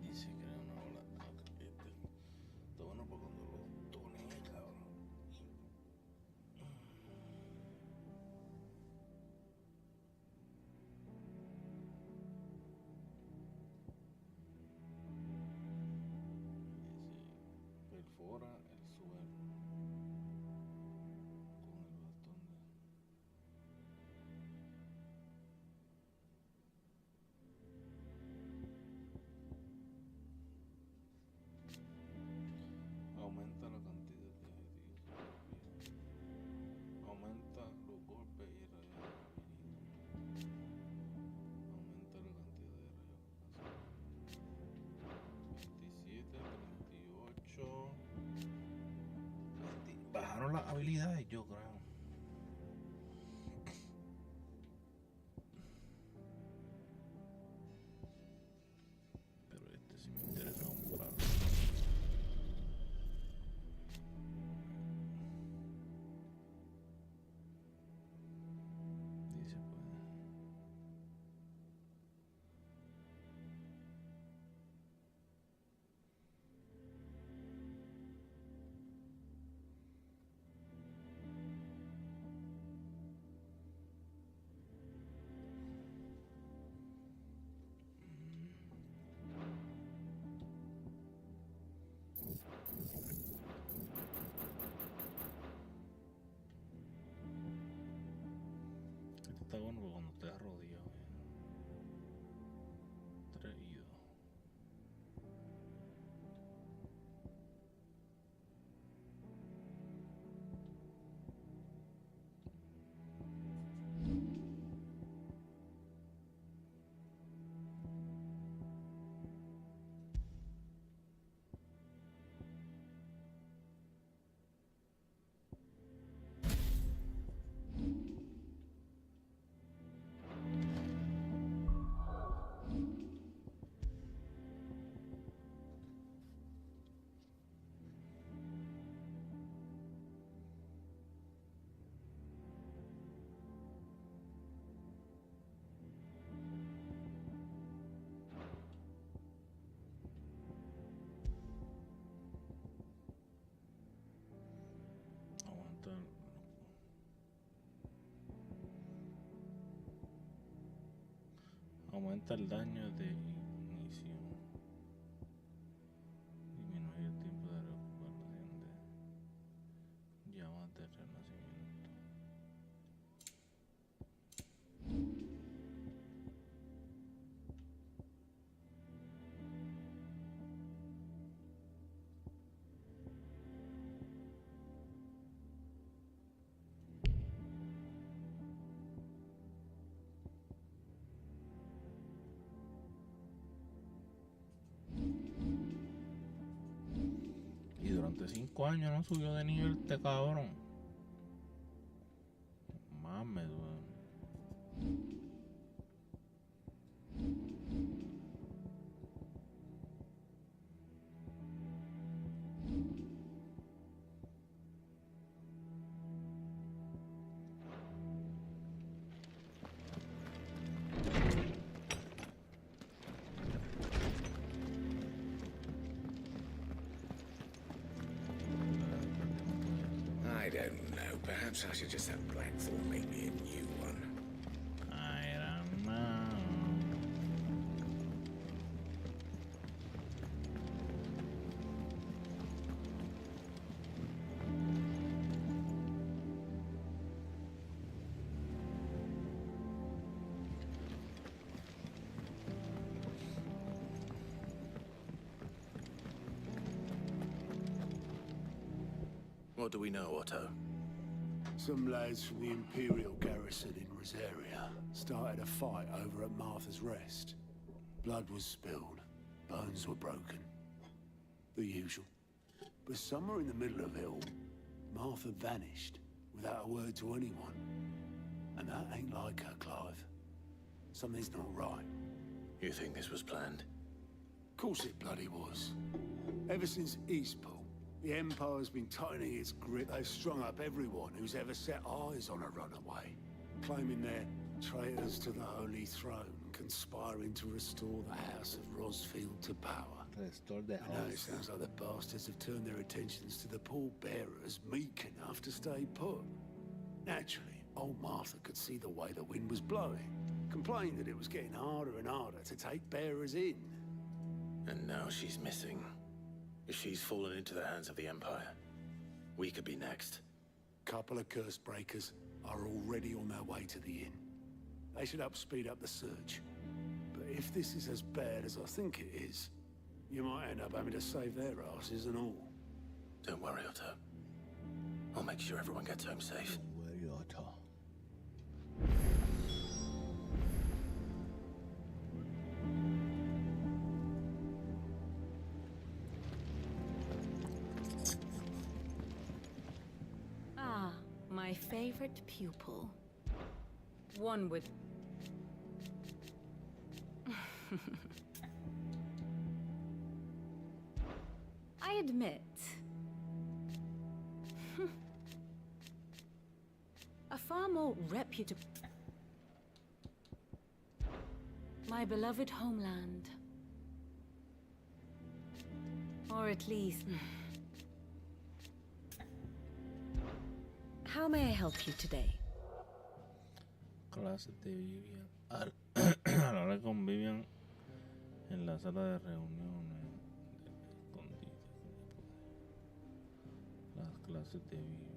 A: Dice, crea una bola. Ok, está bueno para cuando lo tone, cabrón. Perfora el suelo con el bastón de... Aumenta la cantidad de objetivos. Aumenta los golpes y rayos infinitos. Aumenta la cantidad de rayos. 27, 38. Bajaron las habilidades, yo creo. Pero este sí me interesa comprar. Dice pues. Este está bueno porque cuando te arrodillado. 3 y 2. Aumenta el daño de inicio. Disminuye el tiempo de recuperación de llamas de renacimiento. Y durante 5 años no subió de nivel este cabrón. Mames, weón.
Q: perhaps I should just have Blackthorn make me a new one.
A: I don't know.
J: What do we know, Otto?
F: Some lads from the Imperial garrison in Rosaria started a fight over at Martha's Rest. Blood was spilled, bones were broken. The usual. But somewhere in the middle of it all, Martha vanished without a word to anyone. And that ain't like her, Clive. Something's not right.
J: You think this was planned?
F: Of course it bloody was. Ever since Eastpool, the Empire's been tightening its grip. They've strung up everyone who's ever set eyes on a runaway, claiming they're traitors to the Holy Throne, conspiring to restore the House of Rosfield to power.
A: Restore the
F: I know it
A: house.
F: sounds like the bastards have turned their attentions to the pallbearers meek enough to stay put. Naturally, old Martha could see the way the wind was blowing, complained that it was getting harder and harder to take bearers in.
J: And now she's missing. If she's fallen into the hands of the Empire, we could be next.
F: Couple of curse breakers are already on their way to the inn. They should speed up the search. But if this is as bad as I think it is, you might end up having to save their asses and all.
J: Don't worry, Otto. I'll make sure everyone gets home safe.
A: Don't worry, Otto.
V: Ah, my favorite pupil. One with... I admit... a far more reputable... My beloved homeland. Or at least... How may I help you today?
A: Clases de Vivian. A la hora convivían en la sala de reuniones de escondites. Las clases de Vivian.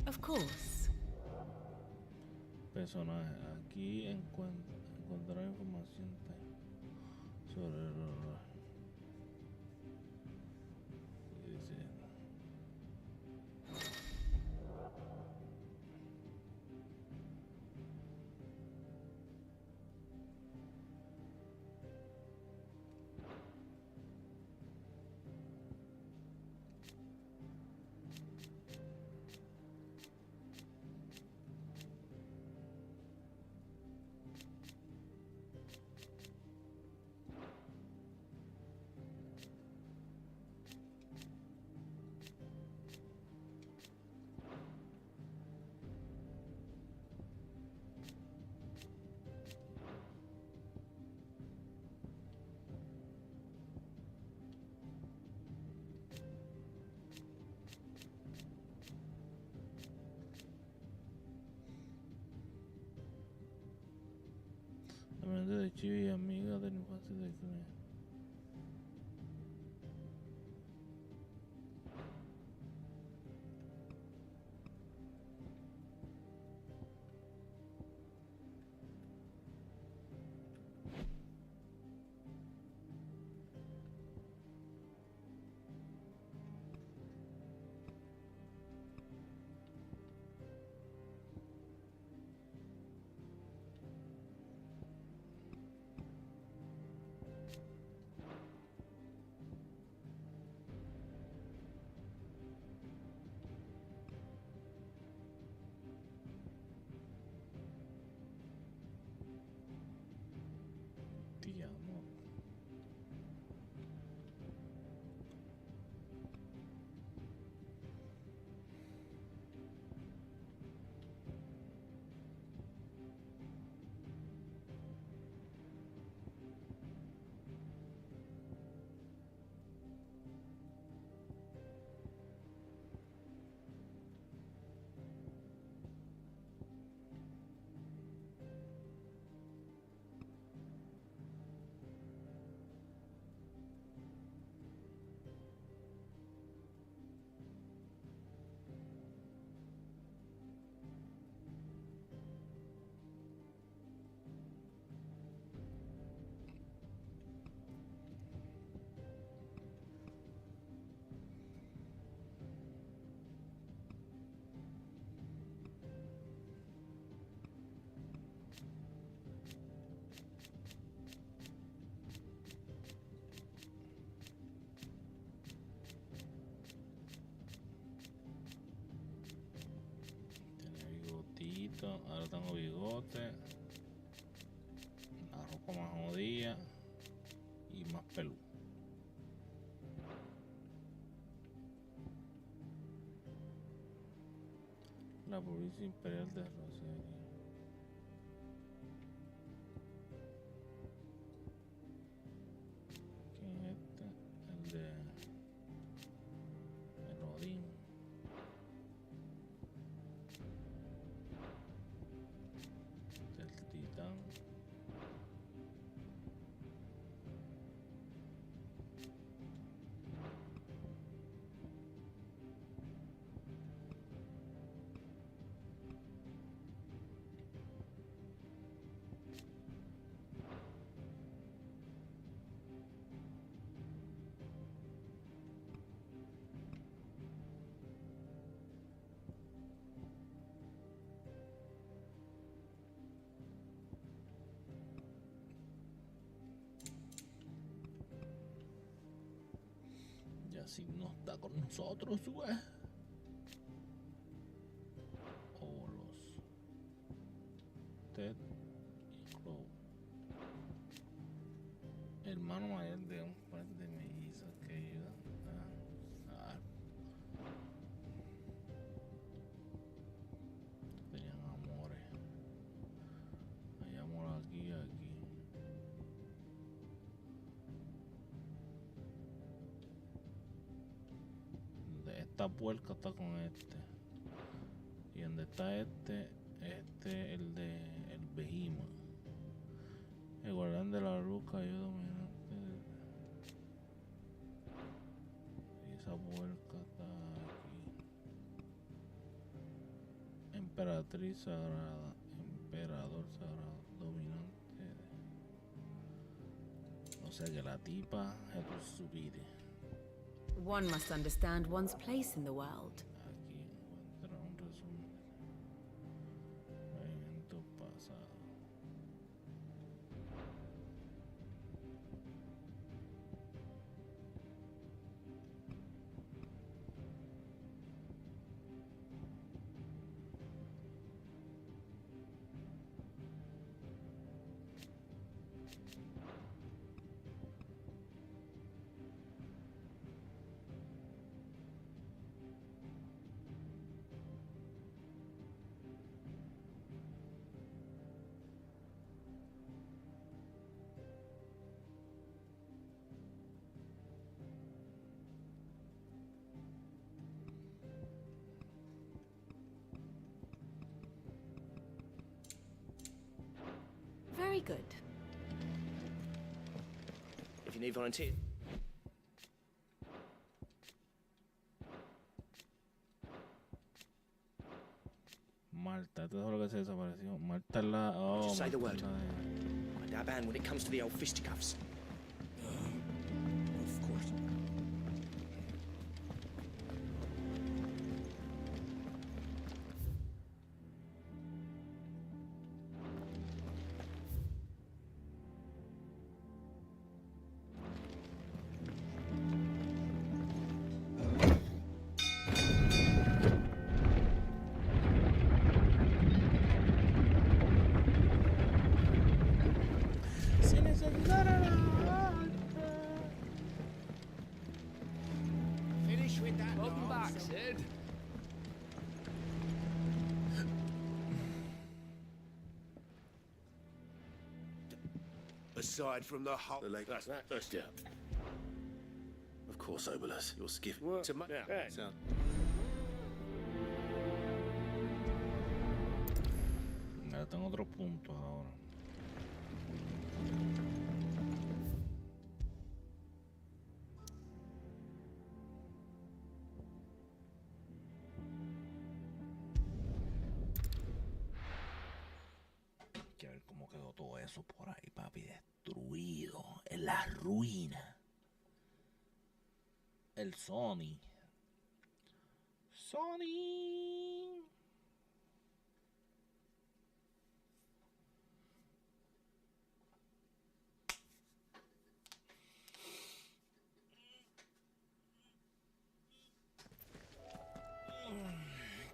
V: Of course.
A: Personaje. Aquí encontrar información sobre dice. Hablando de Chibi y amiga de la infancia de Clea. Tía, no. Ahora tengo bigote, la ropa más jodida y más pelú. La provincia imperial de Roseria. ¿Quién es este? El de Rodín. Si no está con nosotros, güey. Los Ted y Chloe, hermano mayor de un par de mellizas que ayudan a tenían amores. Hay amor aquí. Esta puerca está con este. Y donde está este el de el Behima. El guardián de la luz cayó dominante. Y esa puerca está aquí. Emperatriz sagrada. Emperador sagrado. Dominante. O sea que la tipa es su vida.
V: One must understand one's place in the world.
A: Aquí encuentra un resumen de eventos pasados.
V: Very good.
C: If you need volunteers.
A: Marta, esto es lo que se desapareció. Marta es la. Oh,
C: Just say the word.
A: Marta
C: Mind our band when it comes to the old fisticuffs.
P: Of course.
A: Sin necesidad
S: Black's head.
O: Aside from the whole...
J: The leg.
O: That's it.
J: Of course, Obolus. You're skiffing.
O: What? Yeah.
J: Sound.
A: Ya tengo otros puntos ahora. Hay que ver cómo quedó todo eso por ahí, papi. Destruido. En la ruina. El Sony. Sony.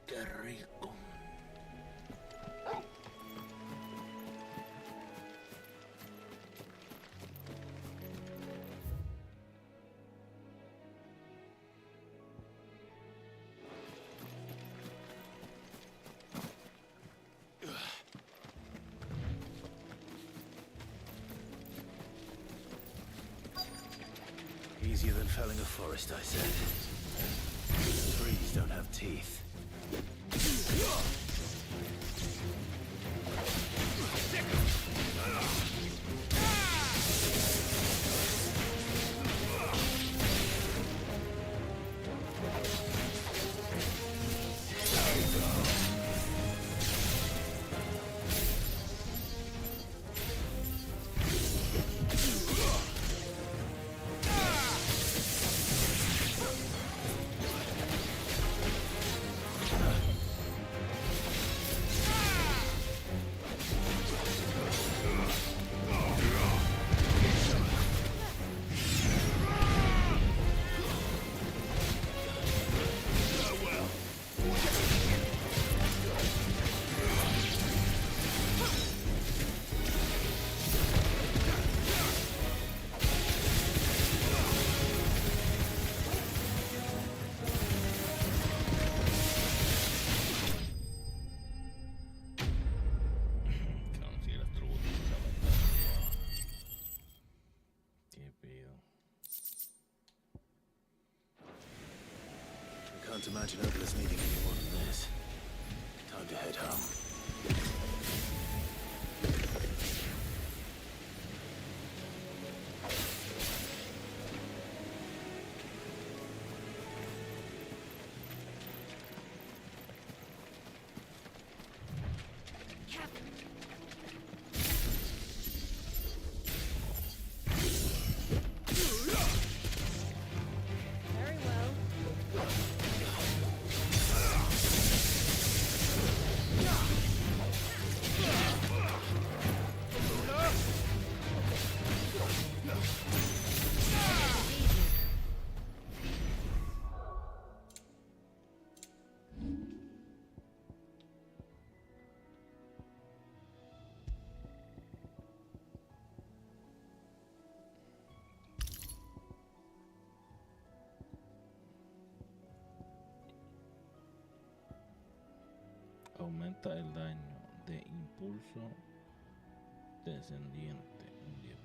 A: Qué rico.
J: Easier than felling a forest, I said. Trees don't have teeth. Can't imagine Obolus needing any more than this. Time to head home.
K: Very well.
A: Aumenta el daño de impulso descendiente un 10%.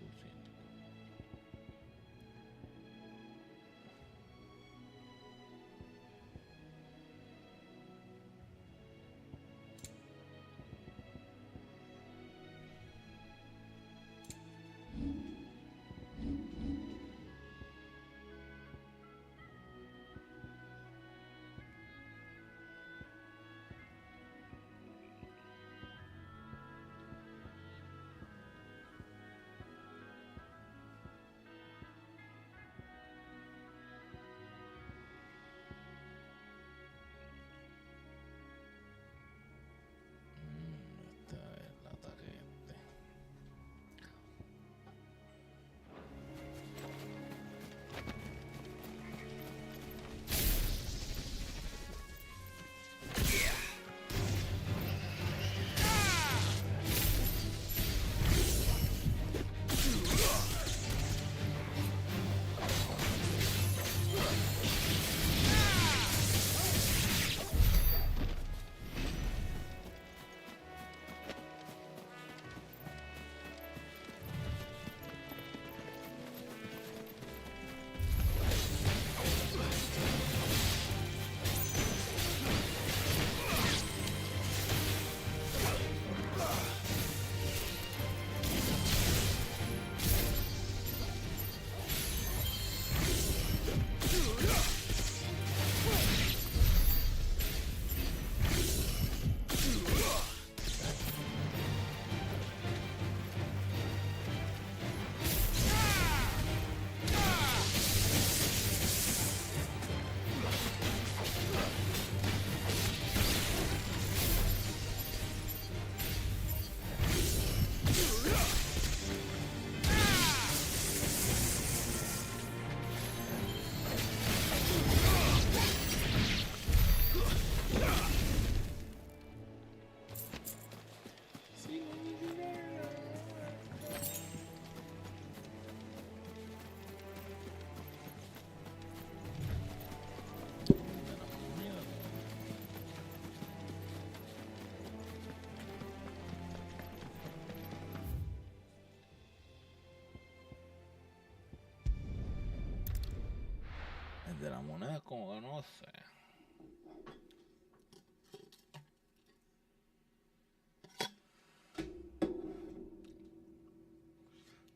A: El de la moneda como que no sé.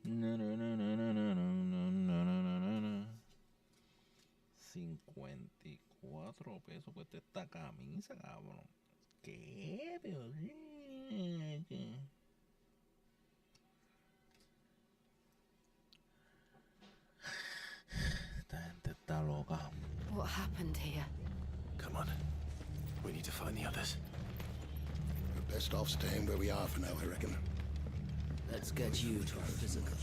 A: No, no, no, no, no, no, no, no, no, no, no. 54 pesos cuesta esta camisa, cabrón. ¿Qué? Pero ¿qué? Esta gente está loca.
M: What happened here?
J: Come on. We need to find the others.
D: We're best off staying where we are for now, I reckon.
N: Let's get you to a physical.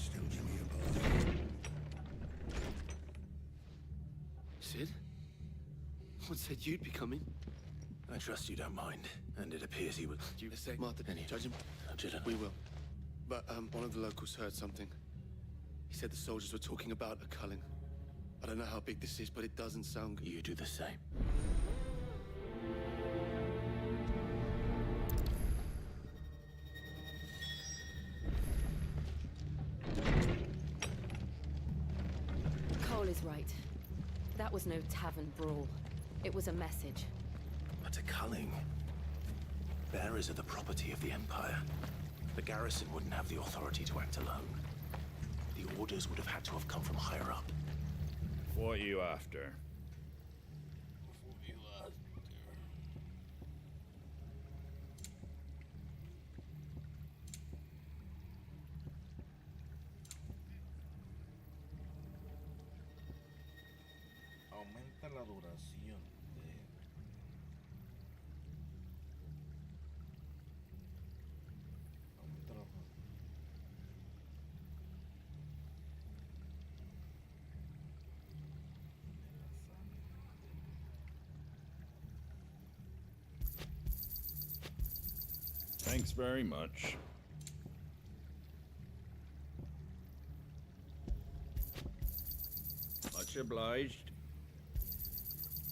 T: Sid? What said you'd be coming?
J: I trust you don't mind. And it appears he would.
T: You Martha, judge him? We will. But one of the locals heard something. He said the soldiers were talking about a culling. I don't know how big this is, but it doesn't sound good.
J: You do the same.
V: Cole is right. That was no tavern brawl. It was a message.
J: But a culling. Bearers are the property of the Empire. The garrison wouldn't have the authority to act alone. The orders would have had to have come from higher up.
W: What are you after?
A: Aumenta la duración de... Aumenta la...
W: Thanks very much. Much obliged.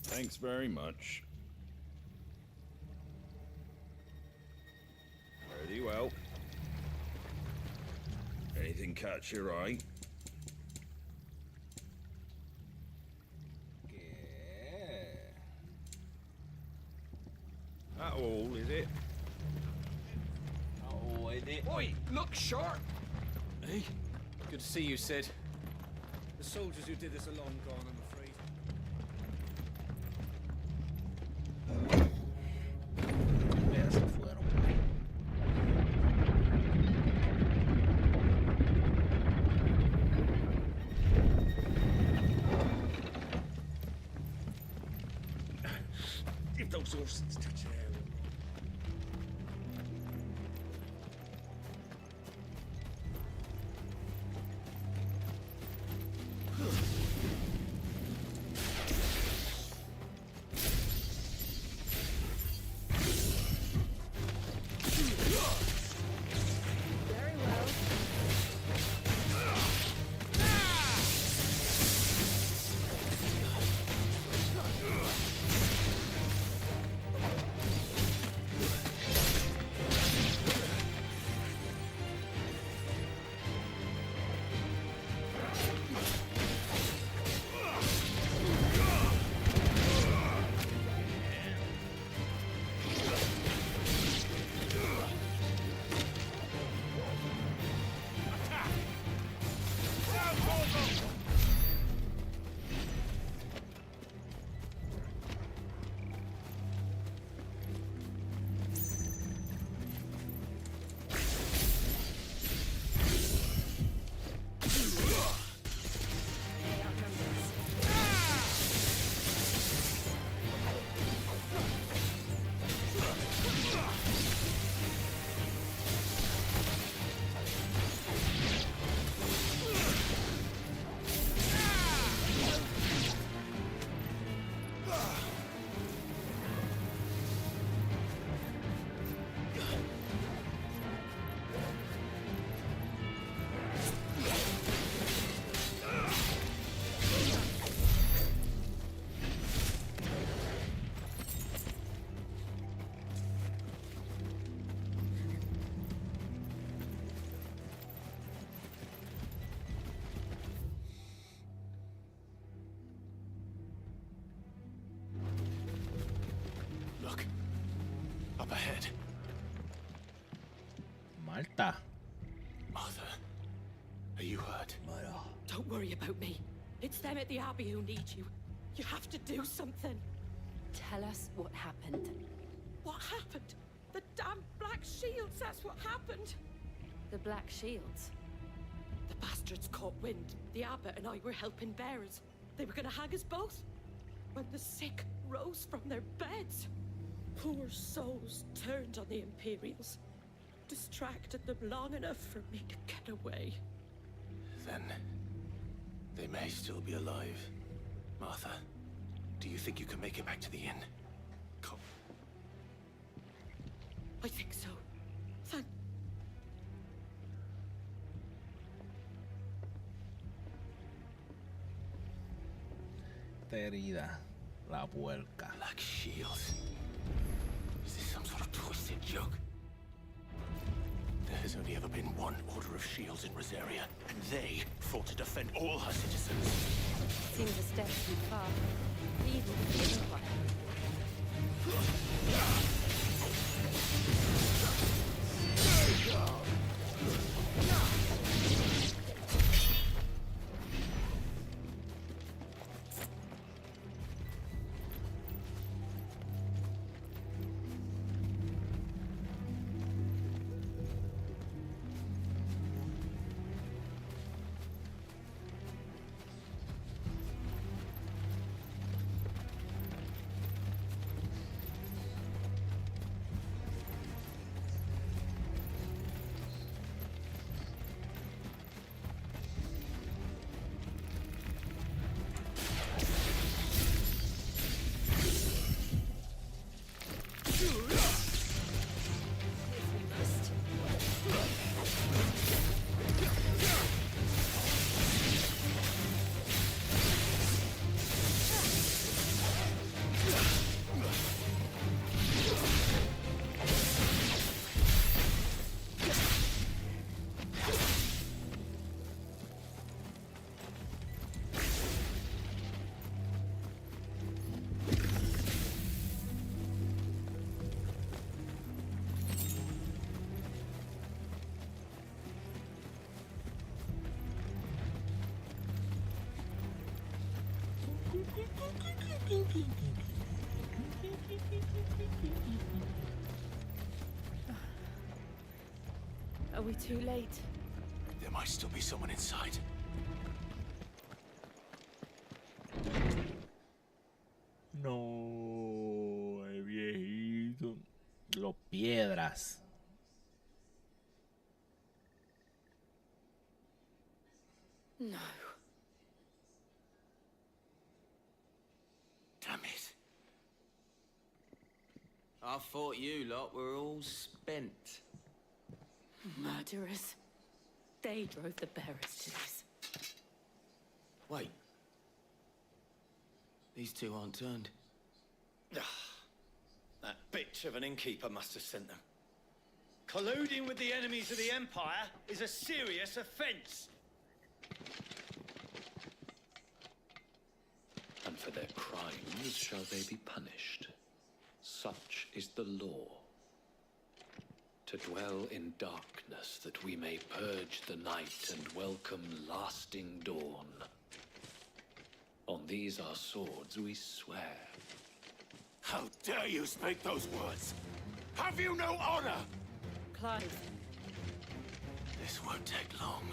W: Thanks very much. Very well. Anything catch your eye? That all, is it?
A: Oh, is it?
T: Oi, look sharp! Hey, good to see you, Sid. The soldiers who did this are long gone, I'm afraid.
A: Ya se fueron.
W: If those horses touch there.
V: Very well.
A: está.
J: Martha, are you hurt?
G: Don't worry about me. It's them at the Abbey who need you. You have to do something.
V: Tell us what happened.
G: What happened? The damn Black Shields, that's what happened.
V: The Black Shields?
G: The bastards caught wind. The Abbot and I were helping bearers. They were gonna hang us both. When the sick rose from their beds, poor souls turned on the Imperials. Distracted them long enough for me to get away.
J: Then they may still be alive. Martha, do you think you can make it back to the inn? Come.
G: I think so. Thank...
A: Herida, la puerca.
J: Black Shields. Is this some sort of twisted joke? There has only ever been one Order of Shields in Rosaria, and they fought to defend all her citizens.
V: Seems a step too far. Even for the Empire.
G: Are we too late?
J: There might still be someone inside.
A: No, el viejito. Los piedras.
G: No.
J: Damn it.
L: I thought you lot were all spent.
G: Murderers. They drove the bearers to this.
L: Wait. These two aren't turned.
U: That bitch of an innkeeper must have sent them. Colluding with the enemies of the Empire is a serious offense.
X: And for their crimes shall they be punished. Such is the law. To dwell in darkness, that we may purge the night and welcome lasting dawn. On these our swords we swear.
O: How dare you speak those words? Have you no honor?
G: Clive.
J: This won't take long.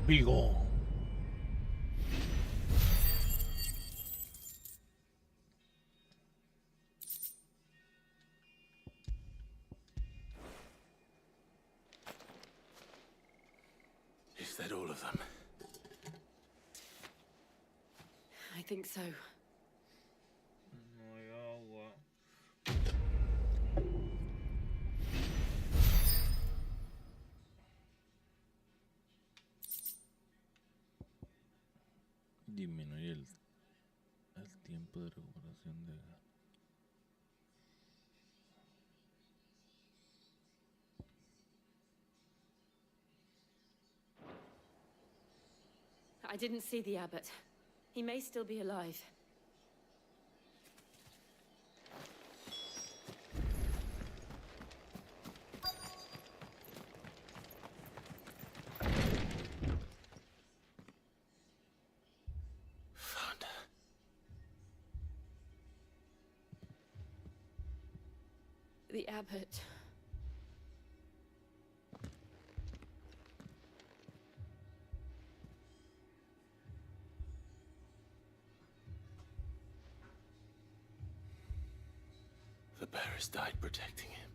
A: Vigo.
J: of them.
G: I think so.
A: No hay agua. Disminuye el tiempo de recuperación de gas.
G: I didn't see the abbot. He may still be alive. The abbot.
J: The bearers died protecting him,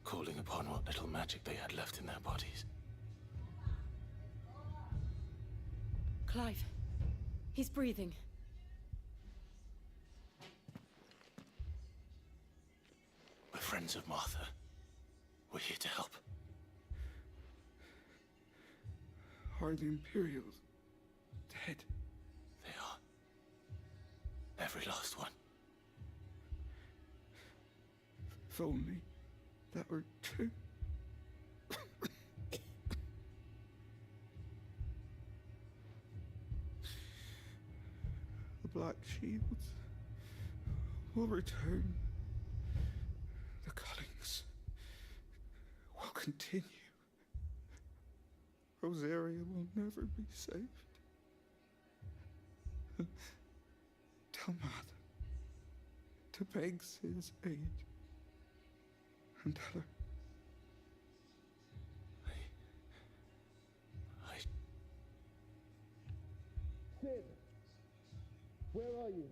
J: calling upon what little magic they had left in their bodies.
G: Clive. He's breathing.
J: We're friends of Martha. We're here to help.
F: Are the Imperials dead?
J: They are. Every last one.
F: If only that were true. The Black Shields will return. The cullings will continue. Rosaria will never be saved. Tell Martha to beg Sid's aid. And tell her.
O: Sid! Where are you?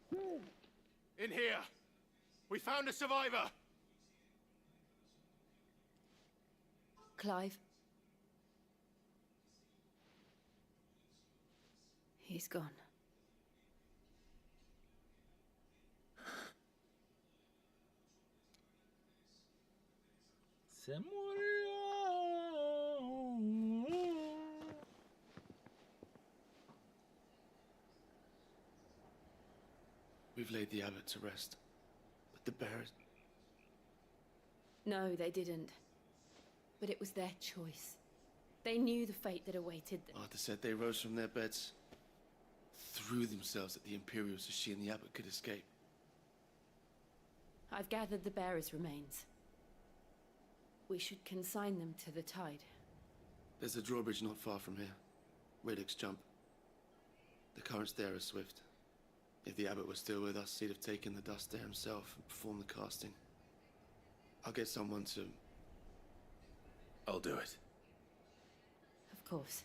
O: Sid!
T: In here! We found a survivor!
G: Clive. He's gone.
A: Se murió.
T: We've laid the abbot to rest, but the bearers...
G: No, they didn't. But it was their choice. They knew the fate that awaited them.
T: Arthur said they rose from their beds, threw themselves at the Imperials so she and the abbot could escape.
G: I've gathered the bearer's remains. We should consign them to the tide.
T: There's a drawbridge not far from here. Radix jump. The currents there are swift. If the abbot was still with us, he'd have taken the dust there himself and performed the casting. I'll get someone to...
J: I'll do it.
G: Of course.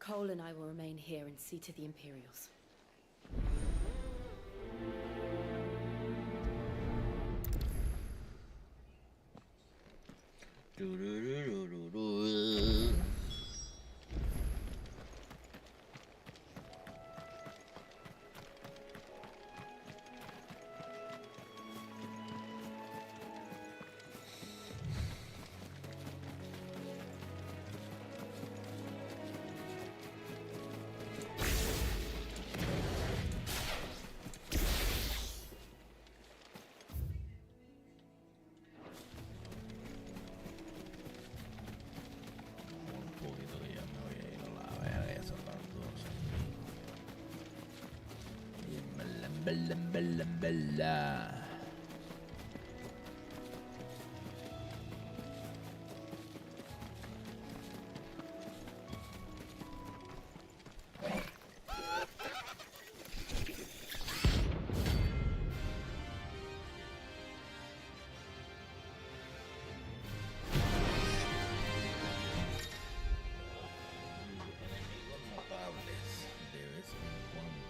G: Cole and I will remain here and see to the Imperials.
A: Bella. Enemigos notables de vez en cuando.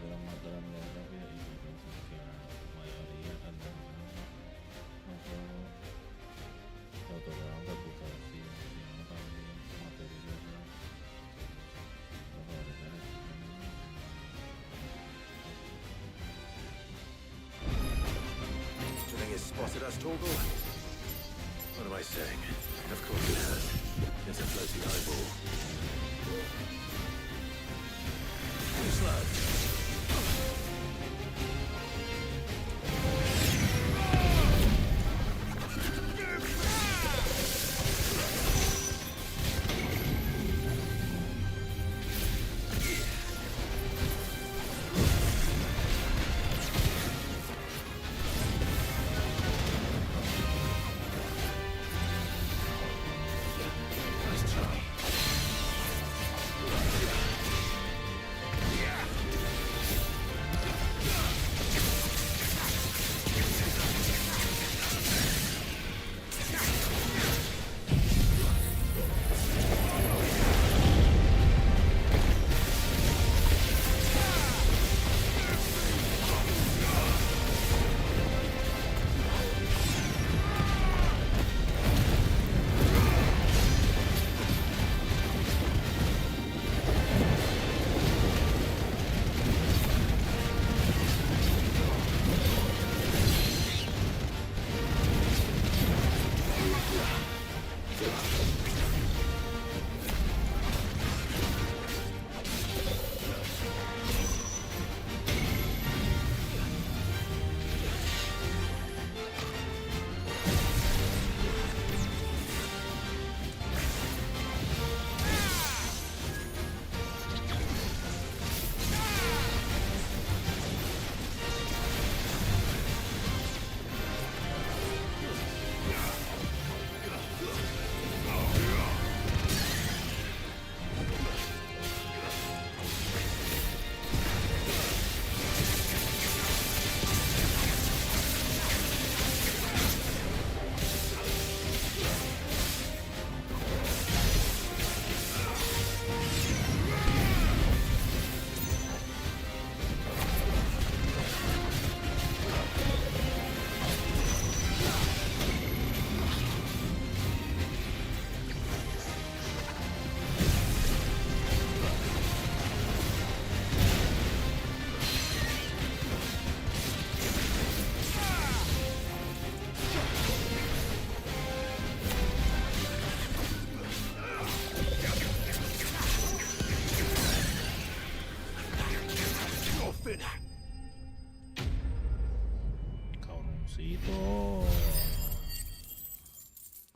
A: Pero más grande, rápido y
J: spotted us, Torgal? What am I saying? Of course it has. It's a floating eyeball. Slow.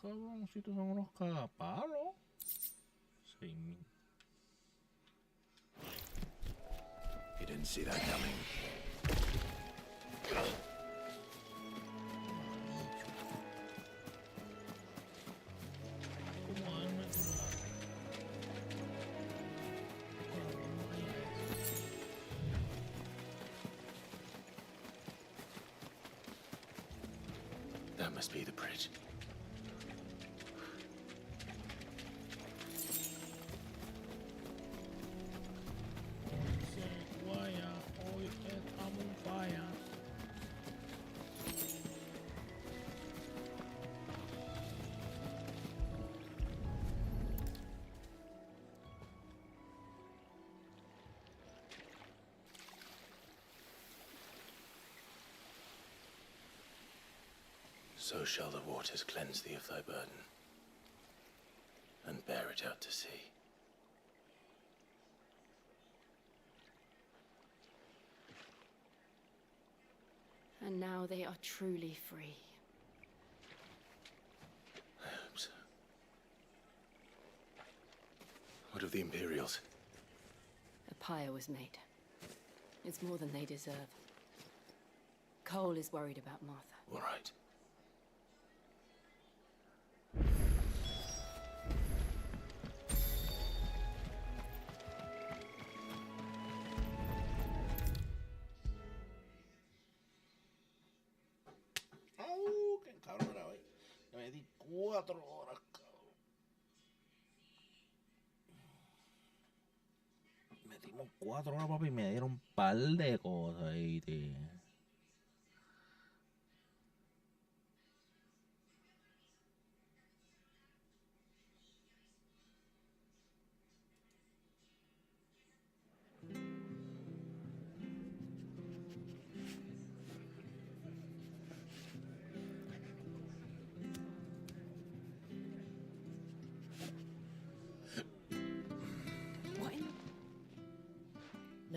A: Cabroncitos son unos cagapalos. Sí.
J: You didn't see that coming. That must be the bridge. So shall the waters cleanse thee of thy burden, and bear it out to sea.
V: And now they are truly free.
J: I hope so. What of the Imperials?
V: A pyre was made. It's more than they deserve. Cole is worried about Martha.
J: All right.
A: Qué cabrón era hoy. Me di 4 horas, cabrón. Metimos 4 horas, papi, y me dieron un par de cosas ahí, tío.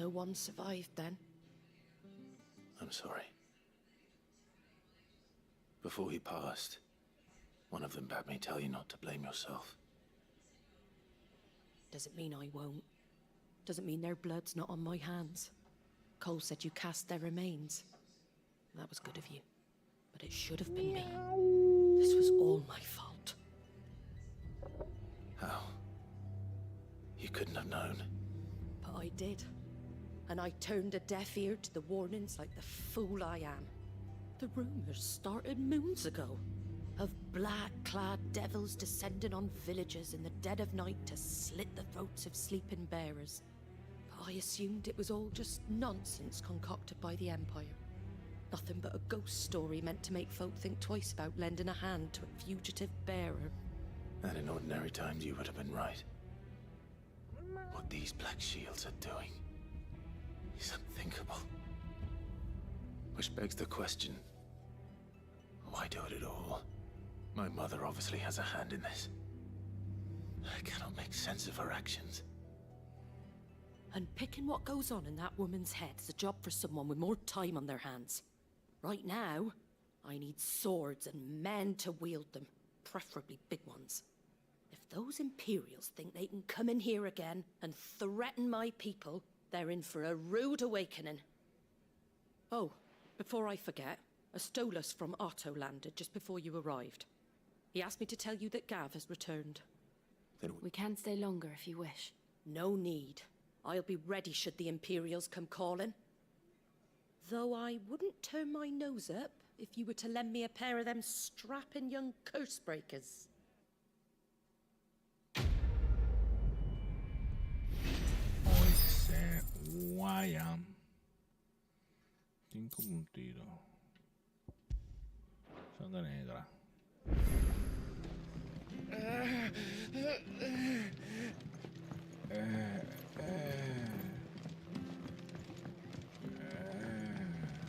G: no one survived then.
J: I'm sorry. Before he passed, one of them bade me tell you not to blame yourself.
G: Doesn't mean I won't. Doesn't mean their blood's not on my hands. Cole said you cast their remains. That was good of you. But it should have been me. This was all my fault.
J: How? You couldn't have known.
G: But I did. And I turned a deaf ear to the warnings like the fool I am. The rumors started moons ago. Of black-clad devils descending on villages in the dead of night to slit the throats of sleeping bearers. But I assumed it was all just nonsense concocted by the Empire. Nothing but a ghost story meant to make folk think twice about lending a hand to a fugitive bearer.
J: And in ordinary times you would have been right. What these Black Shields are doing is unthinkable. Which begs the question, why do it at all? My mother obviously has a hand in this. I cannot make sense of her actions.
G: And picking what goes on in that woman's head is a job for someone with more time on their hands. Right now, I need swords and men to wield them, preferably big ones. If those Imperials think they can come in here again and threaten my people, they're in for a rude awakening. Oh, before I forget, a Stolas from Otto landed just before you arrived. He asked me to tell you that Gav has returned.
V: We can stay longer if you wish.
G: No need. I'll be ready should the Imperials come calling. Though I wouldn't turn my nose up if you were to lend me a pair of them strapping young curse breakers.
A: Moisés Guayam. 5 puntitos. Sangre negra.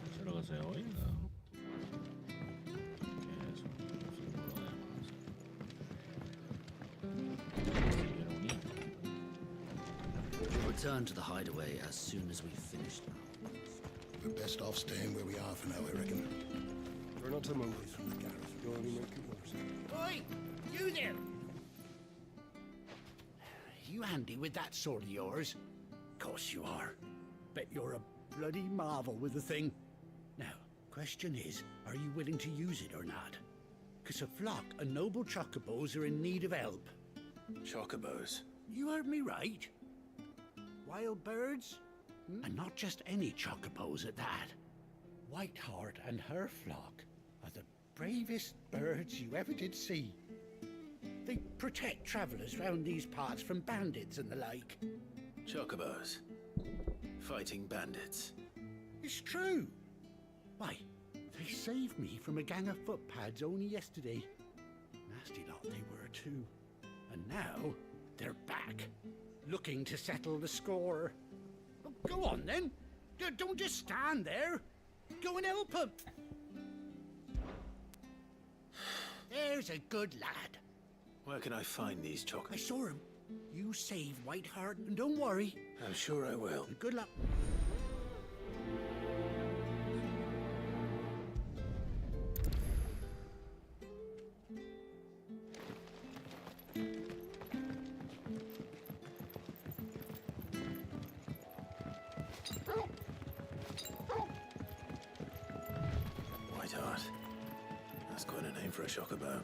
A: Eso es lo que se oiga. ¿Qué es eso? Símbolo de masa.
N: We'll return to the hideaway as soon as we've finished now.
P: We're best off staying where we are for now, I reckon.
F: We're not to move from the garage. You'll only make it worse.
P: Oi! You there! You handy with that sword of yours? Course you are. Bet you're a bloody marvel with the thing. Now, question is, are you willing to use it or not? 'Cause a flock of noble chocobos are in need of help.
J: Chocobos?
P: You heard me right. Wild birds? And not just any chocobos at that. Whiteheart and her flock are the bravest birds you ever did see. They protect travelers round these parts from bandits and the like.
J: Chocobos? Fighting bandits?
P: It's true. Why, they saved me from a gang of footpads only yesterday. Nasty lot they were too. And now they're back, looking to settle the score. Well, go on then. Don't just stand there. Go and help them. There's a good lad.
J: Where can I find these chocobos?
P: I saw him. You save Whiteheart, and don't worry.
J: I'm sure I will.
P: Good luck.
J: Whiteheart. That's quite a name for a chocobo.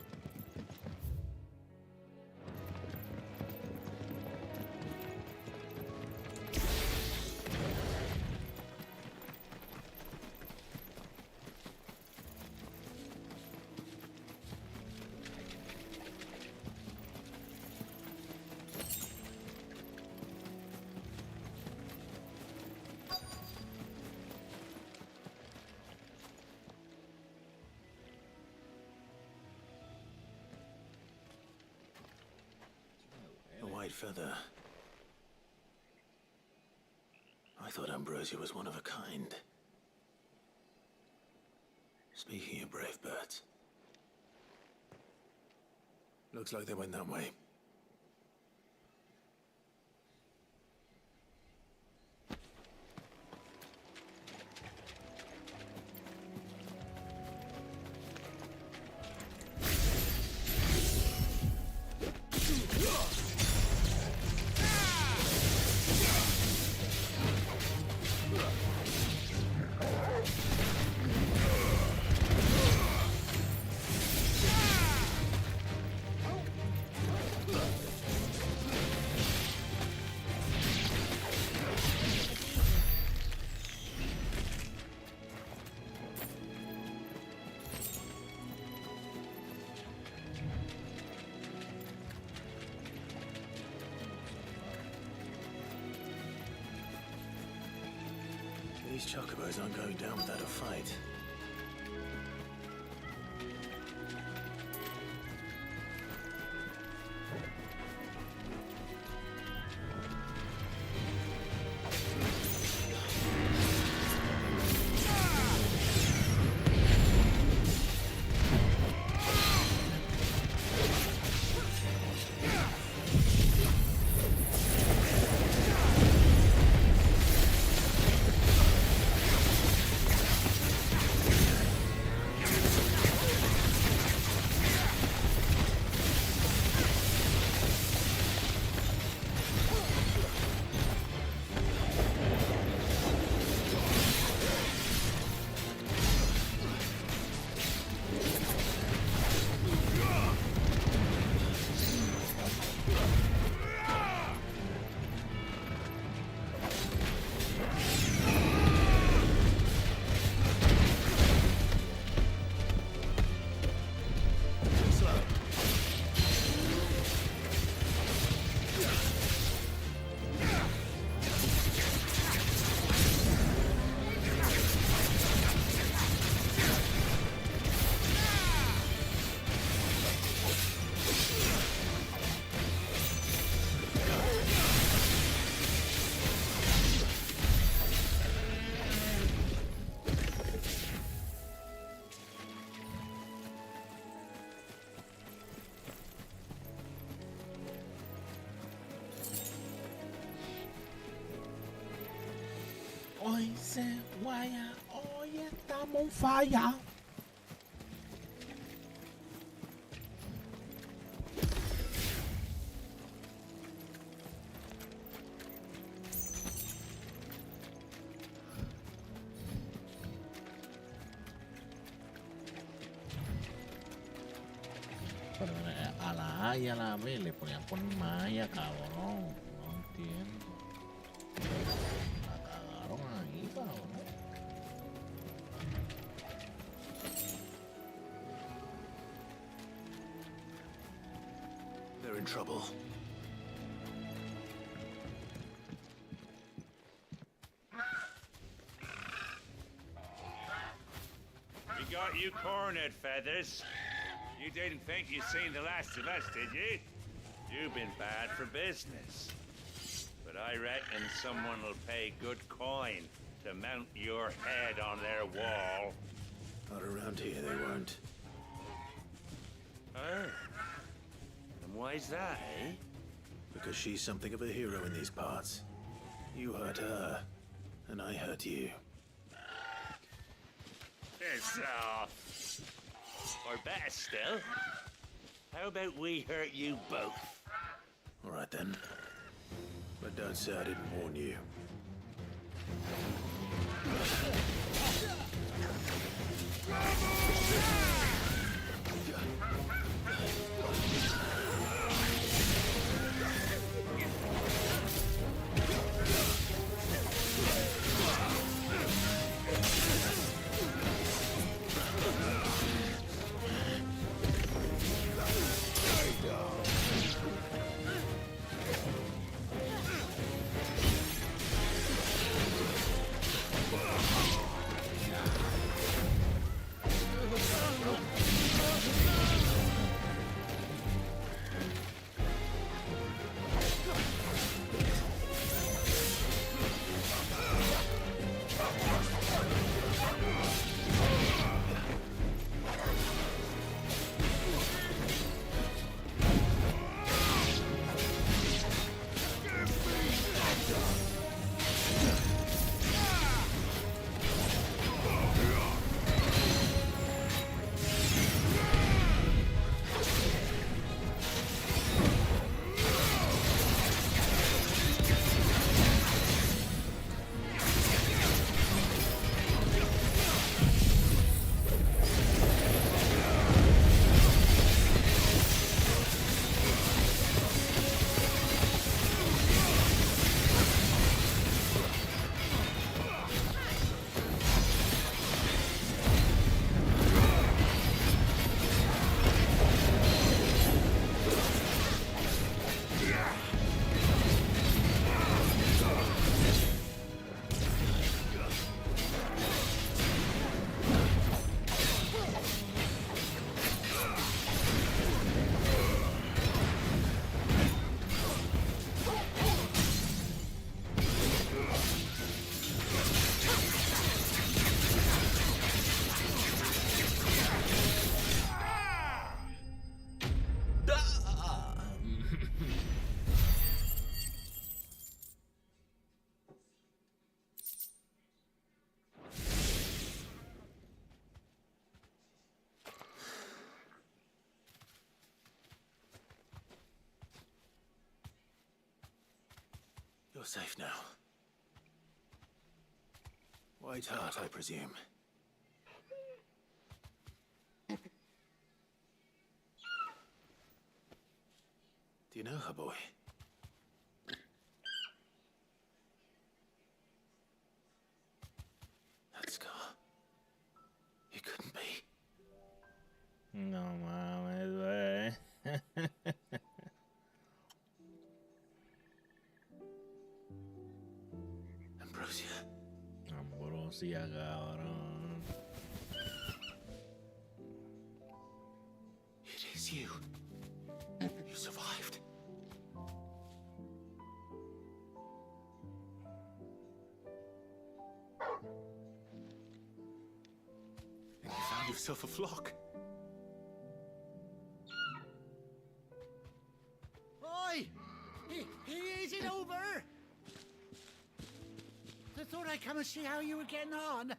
J: A white feather. I thought Ambrosia was one of a kind. Speaking of brave birds. Looks like they went that way. These chocobos aren't going down without a fight.
A: Hoy se guaya, hoy estamos en falla. Pero a la A y a la B le podían poner malla, cabrón. No entiendo. La cagaron ahí, cabrón.
J: They're in trouble.
B: We got you cornered, Feathers. You didn't think you'd seen the last of us, did you? You've been bad for business. But I reckon someone will pay good coin to mount your head on their wall.
J: Not around here, they won't.
B: Oh. And why's that, eh?
J: Because she's something of a hero in these parts. You hurt her, and I hurt you.
B: Piss off. Or better still, how about we hurt you both?
J: All right then. But don't say I didn't warn you. You're safe now. White Hart, I presume. Do you know her, boy? That scar. It couldn't be.
A: No mames, güey. Ambrosia, cabrón.
J: It is you. You survived. And you found yourself a flock.
P: Oi! Is it over? I thought I'd come and see how you were getting on.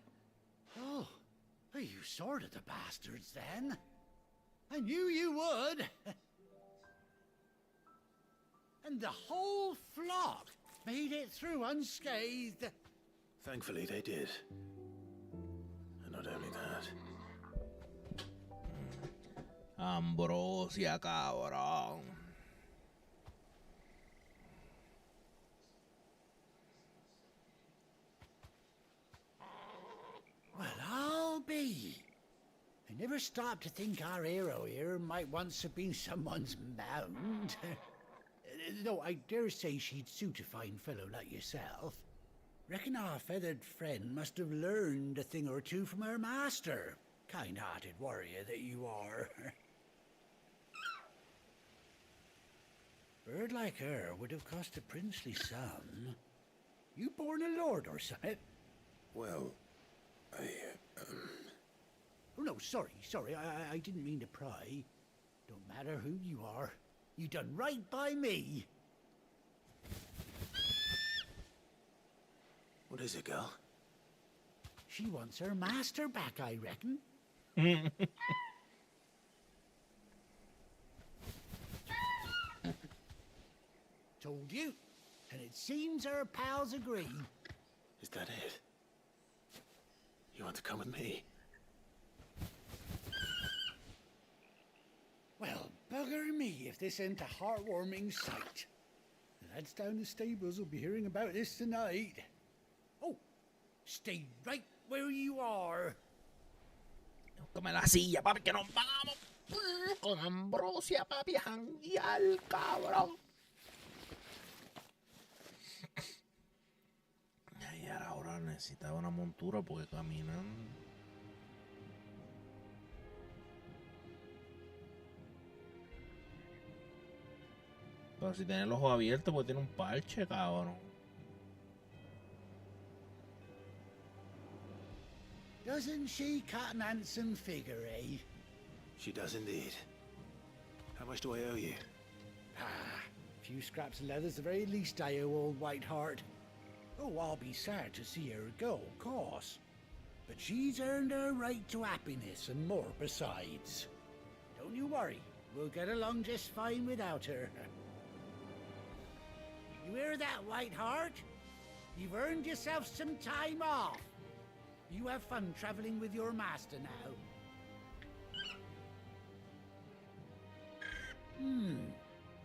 P: Oh, you sorted the bastards then. I knew you would. And the whole flock made it through unscathed.
J: Thankfully, they did. And not only that.
A: Ambrosia, cabrón.
P: Well, I'll be. I never stopped to think our hero here might once have been someone's mount. Though I dare say she'd suit a fine fellow like yourself. Reckon our feathered friend must have learned a thing or two from her master. Kind-hearted warrior that you are. Bird like her would have cost a princely sum. You born a lord or something?
Q: Well,
P: Oh, no, sorry. I didn't mean to pry. Don't matter who you are. You done right by me.
J: What is it, girl?
P: She wants her master back, I reckon. Told you. And it seems her pals agree.
J: Is that it? You want to come with me?
P: Well, bugger me if this ain't a heartwarming sight. The lads down the stables will be hearing about this tonight. Oh, stay right where you are.
A: Come la silla, papi, que nos vamos con Ambrosia, papi, janguear, cabrón. Ay, ahora necesitaba una montura porque caminan. Pero si tiene el ojo abierto, pues tiene un parche, cabrón.
P: Doesn't she cut an handsome figure, eh?
J: She does indeed. How much do I owe you?
P: A few scraps of leather's the very least I owe old White Hart. Oh, I'll be sad to see her go, of course. But she's earned her right to happiness and more besides. Don't you worry, we'll get along just fine without her. You hear that, White Hart? You've earned yourself some time off. You have fun traveling with your master now.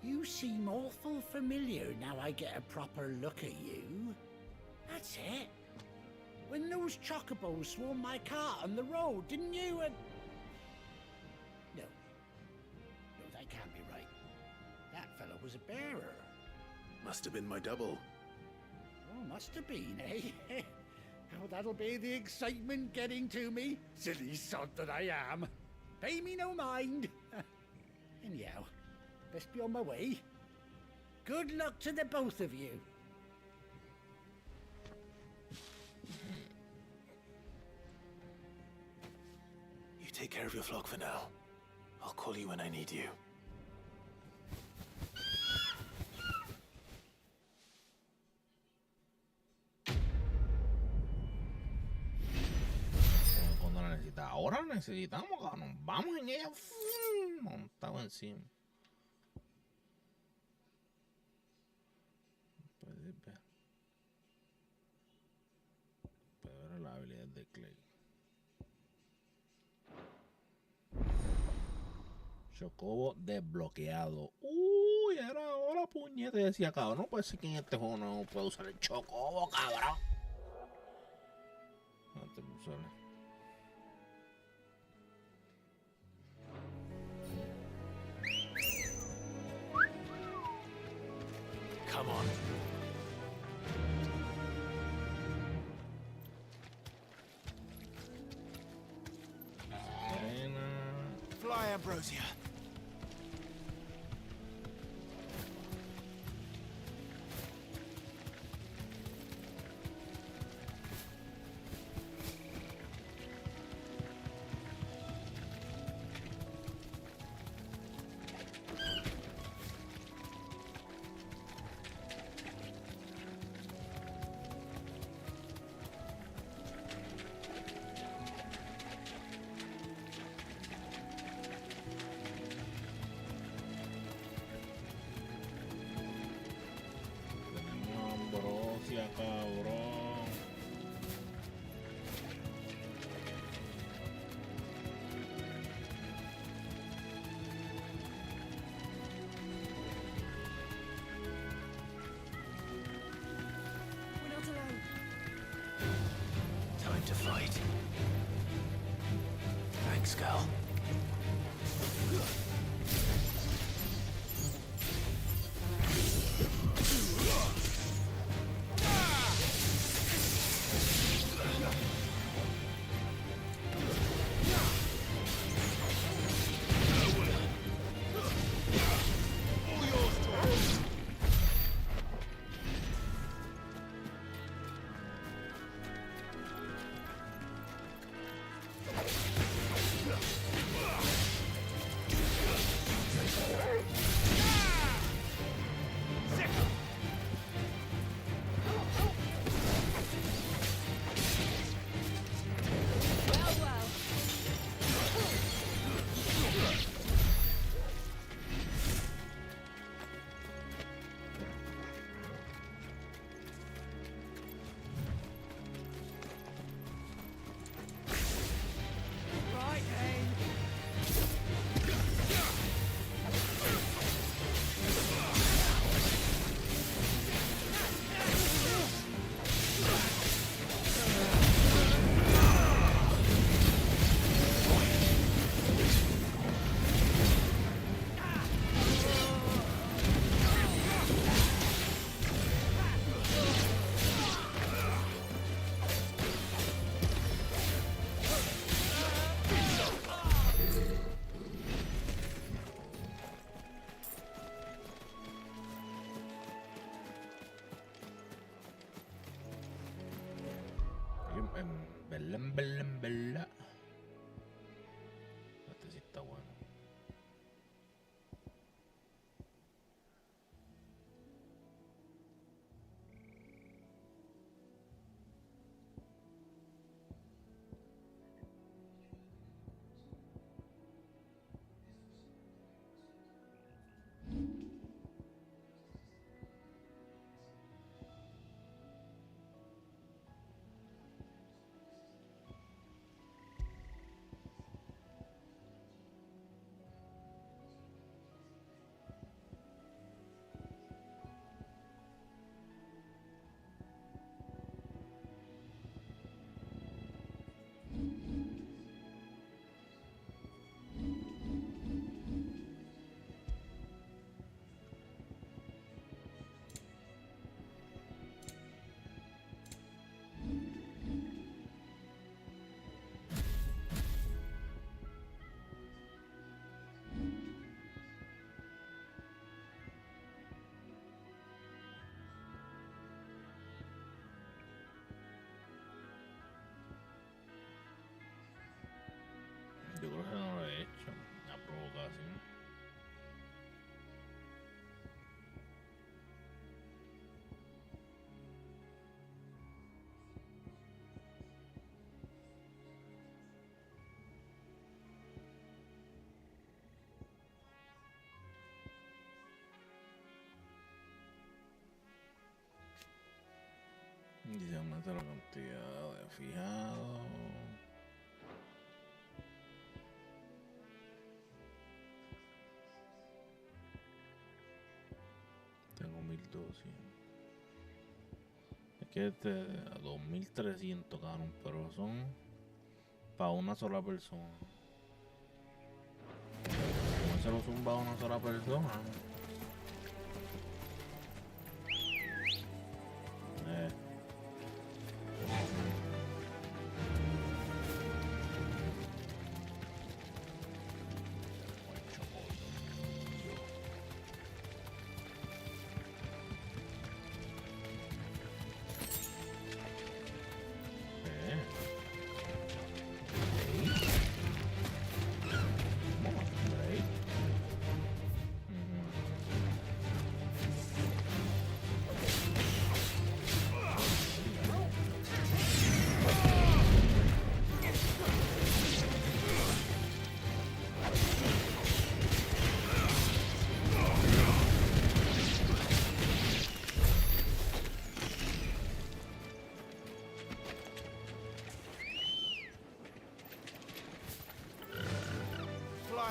P: You seem awful familiar now I get a proper look at you. That's it. When those chocobos swarmed my cart on the road, didn't you? No, that can't be right. That fellow was a bearer.
J: Must have been my double.
P: Oh, must have been, eh? Oh, that'll be the excitement getting to me. Silly sod that I am. Pay me no mind. Anyhow, best be on my way. Good luck to the both of you.
J: You take care of your flock for now. I'll call you when I need you.
A: Cuando la necesitamos, ahora la necesitamos, cabrón. Vamos en ella, montado encima. Chocobo desbloqueado. Uy, era ahora puñete. Decía, cabrón, no puede ser que en este juego no puedo usar el chocobo, cabrón. Antes de usarlo.
O: Come on. Fly, Ambrosia.
A: Ambrosia, cabrón.
K: We're not alone.
O: Time to fight. Thanks, girl.
K: Right then.
A: En verdad. Este sí está bueno. Yo creo que no lo he hecho. Una provocación. Y se aumenta la cantidad de fijados. 1200. Es que este a 2300 cabrón, pero son para una sola persona. ¿Cómo se lo zumba a una sola persona?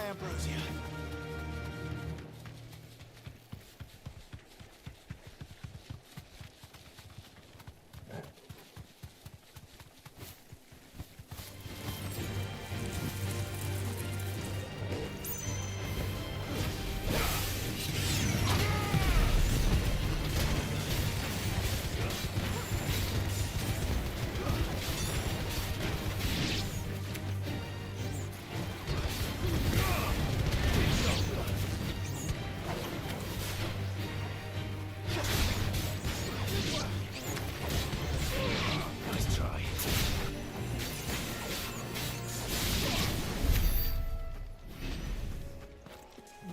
O: Ambrosia.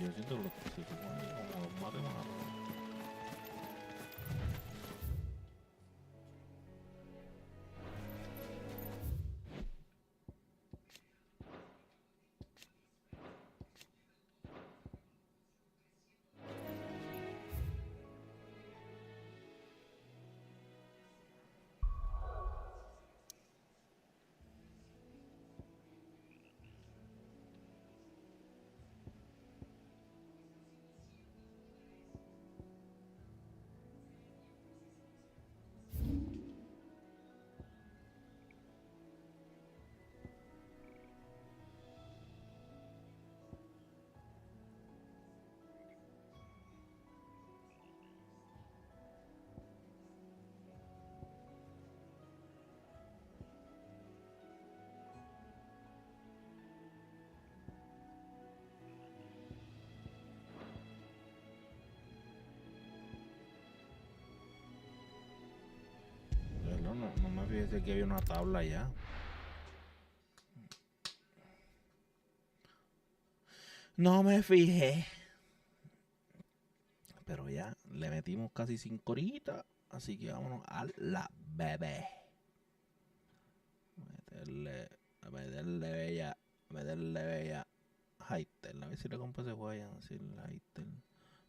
A: Yo siento lo que se supone como los matemáticos. No me fijé que había una tabla ya. No me fijé. Pero ya le metimos casi 5 horitas. Así que vámonos a la bebé. Meterle bella. Hytel. A ver si le compro ese juego ya. Si el Hytel.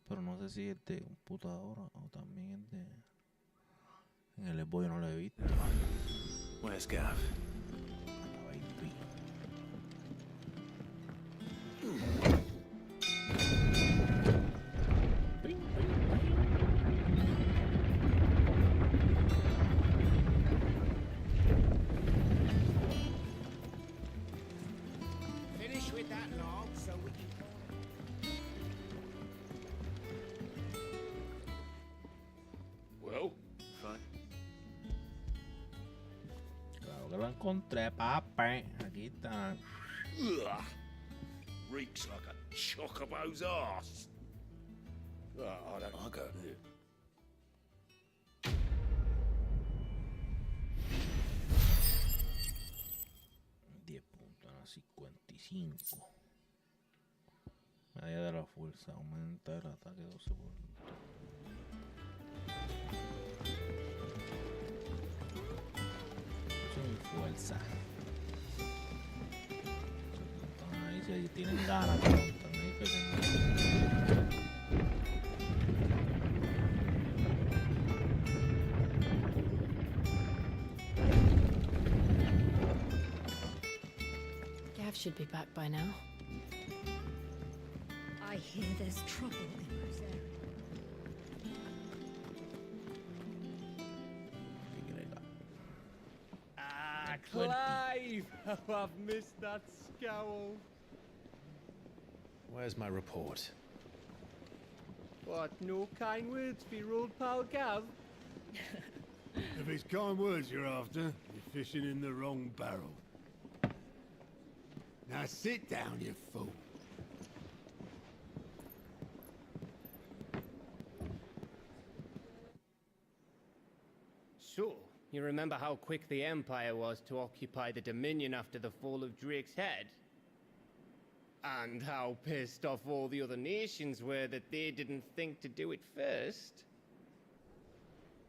A: Pero no sé si es de computadora o también es de. En el Xbox yo no lo he visto.
J: Where's Gav?
S: Finish with that log so we can...
O: Well,
U: fine.
A: Claro que lo encontré, papi. Aquí está.
O: ugh, reeks like a chocobo's arse. I don't like it.
A: 10 puntos a 55. Medalla de la fuerza. Aumenta el ataque 12%. Sin fuerza. Ahí si tienen ganas, pero están ahí peleando.
V: Gav should be back by now.
K: I hear there's trouble in Rosaria.
E: Clive! Oh, I've missed that scowl.
J: Where's my report?
E: What, no kind words for your old pal Gav?
F: If it's kind words you're after, you're fishing in the wrong barrel. Now sit down, you fool.
E: So, you remember how quick the Empire was to occupy the Dominion after the fall of Drake's head? And how pissed off all the other nations were that they didn't think to do it first?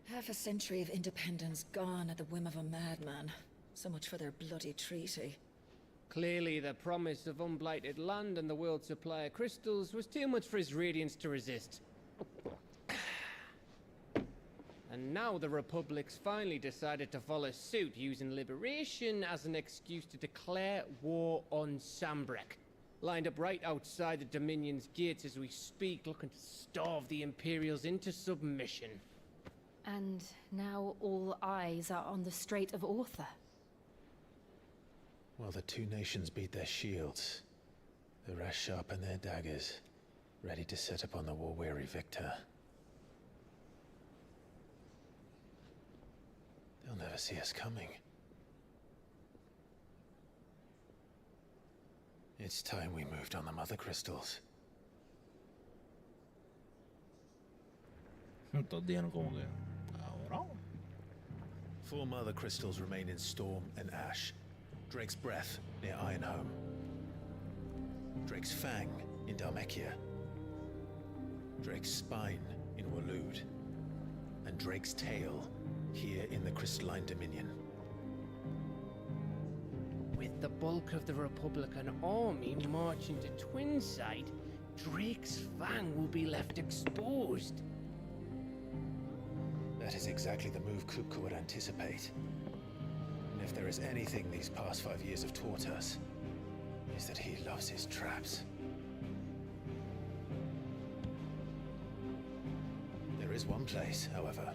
H: Half a century of independence gone at the whim of a madman. So much for their bloody treaty.
E: Clearly, the promise of unblighted land and the world's supply of crystals was too much for his radiance to resist. And now the Republic's finally decided to follow suit, using liberation as an excuse to declare war on Sambrek. Lined up right outside the Dominion's gates as we speak, looking to starve the Imperials into submission.
V: And now all eyes are on the Strait of Author.
J: While the two nations beat their shields, the rest sharpen their daggers, ready to set upon the war-weary victor. They'll never see us coming. It's time we moved on the Mother Crystals.
A: Estos días como que, cabrón.
J: 4 Mother Crystals remain in Storm and Ash. Drake's Breath near Ironhome. Drake's Fang in Dhalmekia. Drake's Spine in Waloed. And Drake's Tail here in the Crystalline Dominion.
E: With the bulk of the Republican army marching to Twinside, Drake's Fang will be left exposed.
J: That is exactly the move Kupka would anticipate. And if there is anything these past 5 years have taught us, is that he loves his traps. There is one place, however,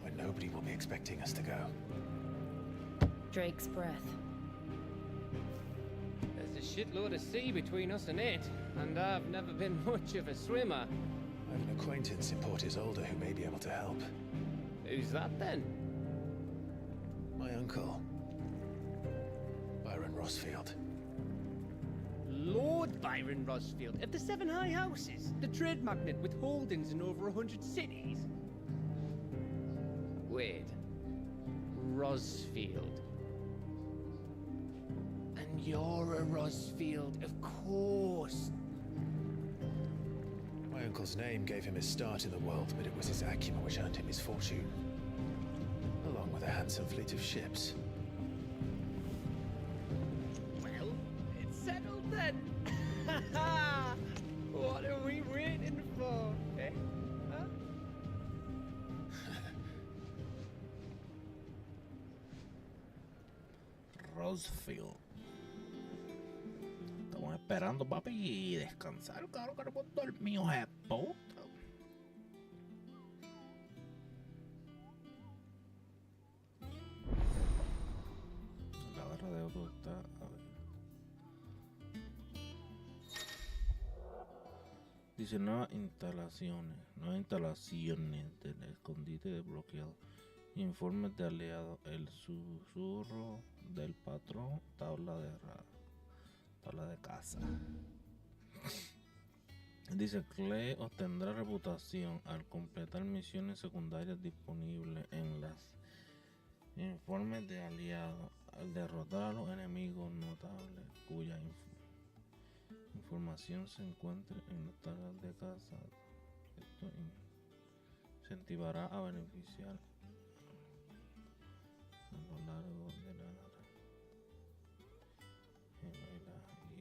J: where nobody will be expecting us to go.
V: Drake's Breath.
E: There's a shitload of sea between us and it, and I've never been much of a swimmer.
J: I have an acquaintance in Port Isolde who may be able to help.
E: Who's that then?
J: My uncle, Byron Rosfield.
E: Lord Byron Rosfield of the 7 High Houses, the trade magnate with holdings in over 100 cities. Wait, Rosfield. And you're a Rosfield, of course.
J: My uncle's name gave him his start in the world, but it was his acumen which earned him his fortune, along with a handsome fleet of ships.
E: Well, it's settled then. What are we waiting for, eh? Huh?
A: Rosfield. Estamos esperando, papi, y descansar, cabrón, que no hemos dormido, de puta. La barra de auto está, a ver. Dice nuevas instalaciones del escondite desbloqueado. Informes de aliados, el susurro del patrón, tabla de caza. Dice Clay obtendrá reputación al completar misiones secundarias disponibles en las informes de aliados, al derrotar a los enemigos notables cuya información se encuentre en las tablas de caza. Esto incentivará a beneficiar a lo largo de la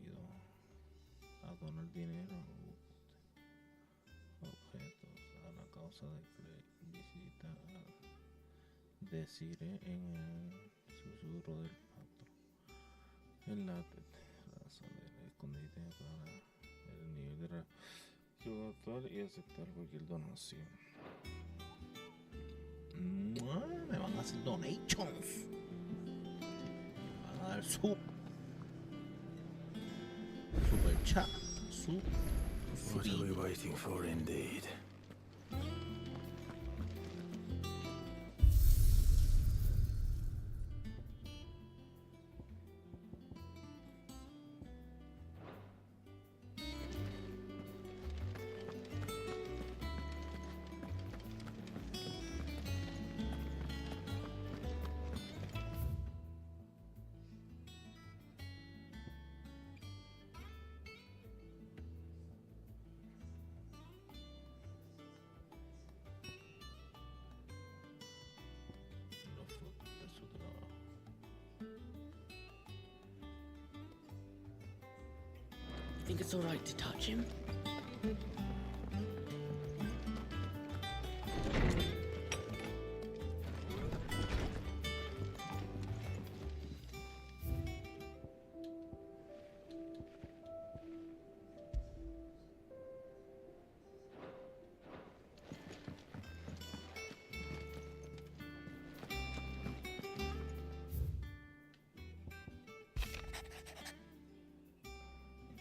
A: ido a donar dinero, objetos a la causa de Clay. Visita a Desiree en el susurro del pato. En la raza del escondite para el nivel de relación actual y aceptar cualquier donación. Me van a hacer donations. a dar super chat.
J: What are we waiting for, indeed?
C: Think it's alright to touch him?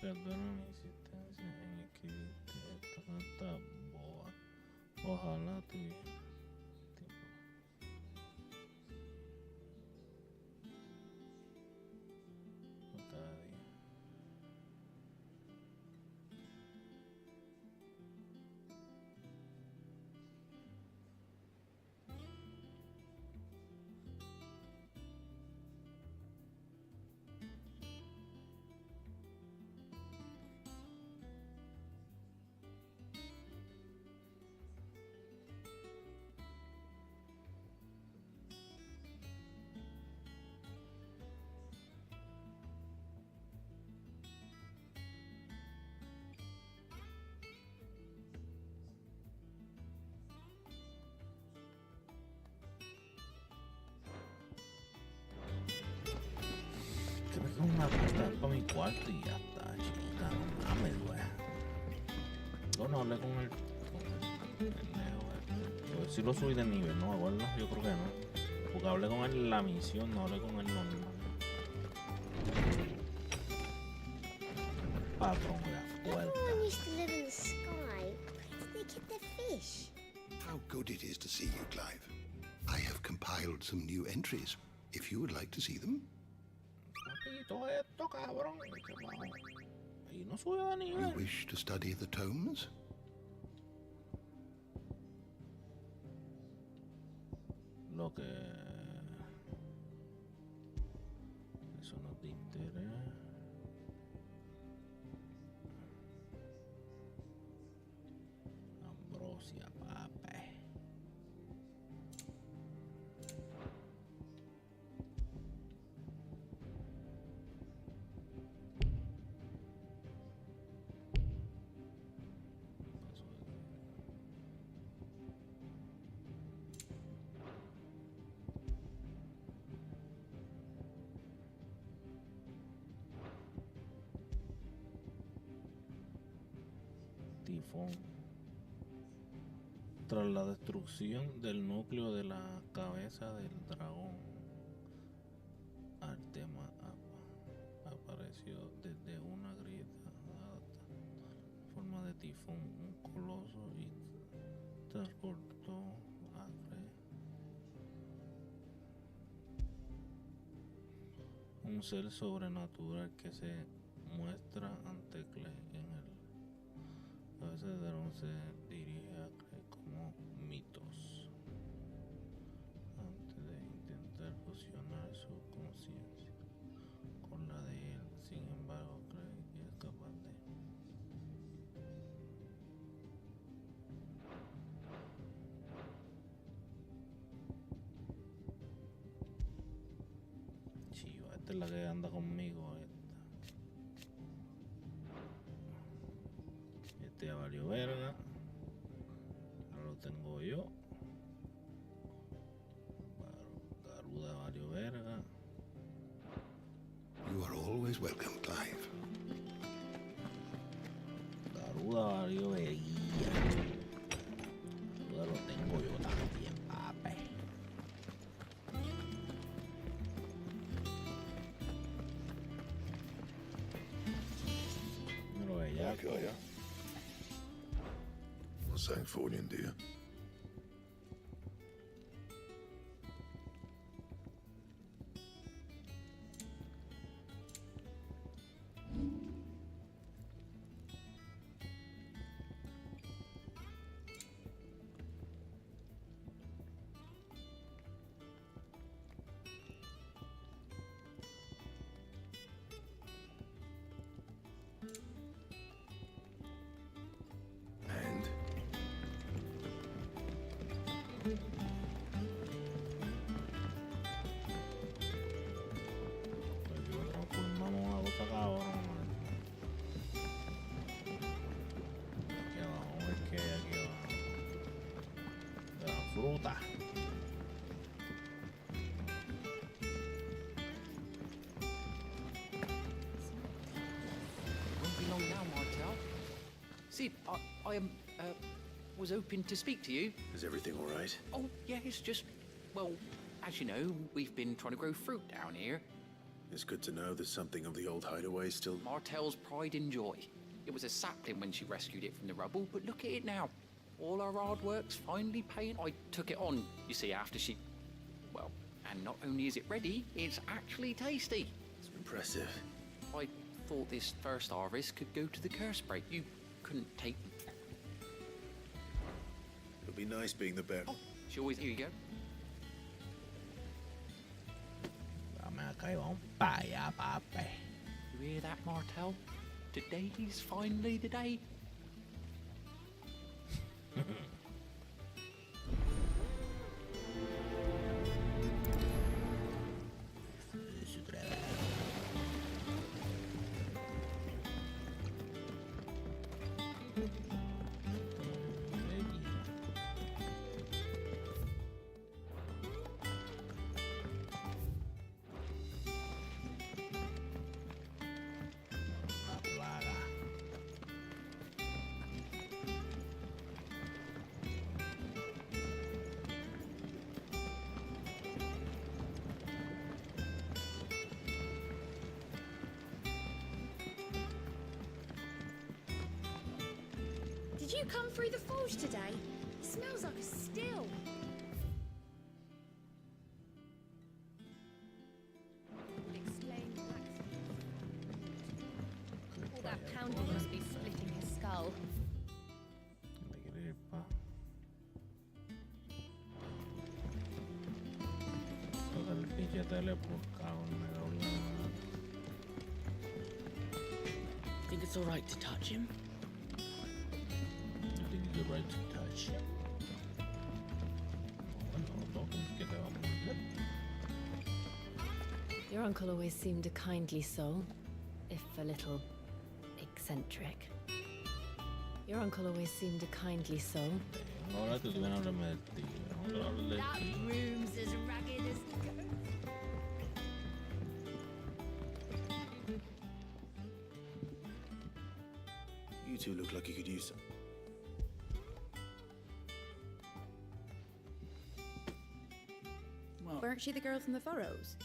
A: Perdona mi insistencia en escribirte esta carta boba. Ojalá tuviera tiempo. Cada día. Creo que una carta para mi cuarto y ya está, chica. No mames, güey. Yo no hablé con el pendejo, güey. A ver si lo subí de nivel, ¿no? Igual no, yo creo que no. Porque hablé con él en la misión, no hablé con él normal. Patrón, güey, fuerte.
I: Everyone used to live in the sky. Where did they get their fish?
M: How good it is to see you, Clive. I have compiled some new entries, if you would like to see them.
A: Todo esto, cabrón. Y no subió de nivel.
M: You wish to study the tomes?
A: Lo que... Eso no te interesa. Ambrosia, papi. Tifón. Tras la destrucción del núcleo de la cabeza del dragón, Artema apareció desde una grieta en forma de tifón, un coloso, y transportó a Cre, un ser sobrenatural que se muestra ante Cle en el cabeza de dragón. Se dirige a Cle como mitos antes de intentar fusionar su conciencia con la de él. Sin embargo, Cle es capaz de chiva. Esta es la que anda conmigo. Este ya valió verga. Ahora lo tengo yo. Garuda valió verga.
M: You are always welcome, Clive.
A: Garuda valió verga. Garuda lo tengo yo también, papi.
M: got ya. What's that for you, dear?
A: Transformamos una cosa cabrón, man. Aquí abajo, vamos a ver qué hay aquí abajo. De la fruta.
D: Won't be long now, Martel. Sid, I was hoping to speak to you.
J: Is everything all right?
D: Oh, yeah, it's just, well, as you know, we've been trying to grow fruit down here.
J: It's good to know there's something of the old hideaway still.
D: Martel's pride and joy. It was a sapling when she rescued it from the rubble, but look at it now. All our hard work's finally paying. I took it on, you see, after she... Well, and not only is it ready, it's actually tasty.
J: It's impressive.
D: I thought this first harvest could go to the curse break. You couldn't take...
J: It'll be nice being the bear.
D: Oh, she always... Here you go.
A: Dame acá y vamos para allá, papi.
D: You hear that, Martel? Today's finally the day.
K: Did you come through the forge today? It smells like a still. Exclaimed blacksmith. All that pounding must be splitting his skull.
A: Toca el pinche teleportado, me dolió.
C: Think it's alright to touch him?
A: I think you're right to touch him.
V: Your uncle always seemed a kindly soul, if a little eccentric. Your uncle always seemed a kindly soul.
A: Ahora te tuvieron remetido.
K: That room's as ragged as the ghost.
J: You two look like you could use some.
K: Weren't she the girl from the furrows?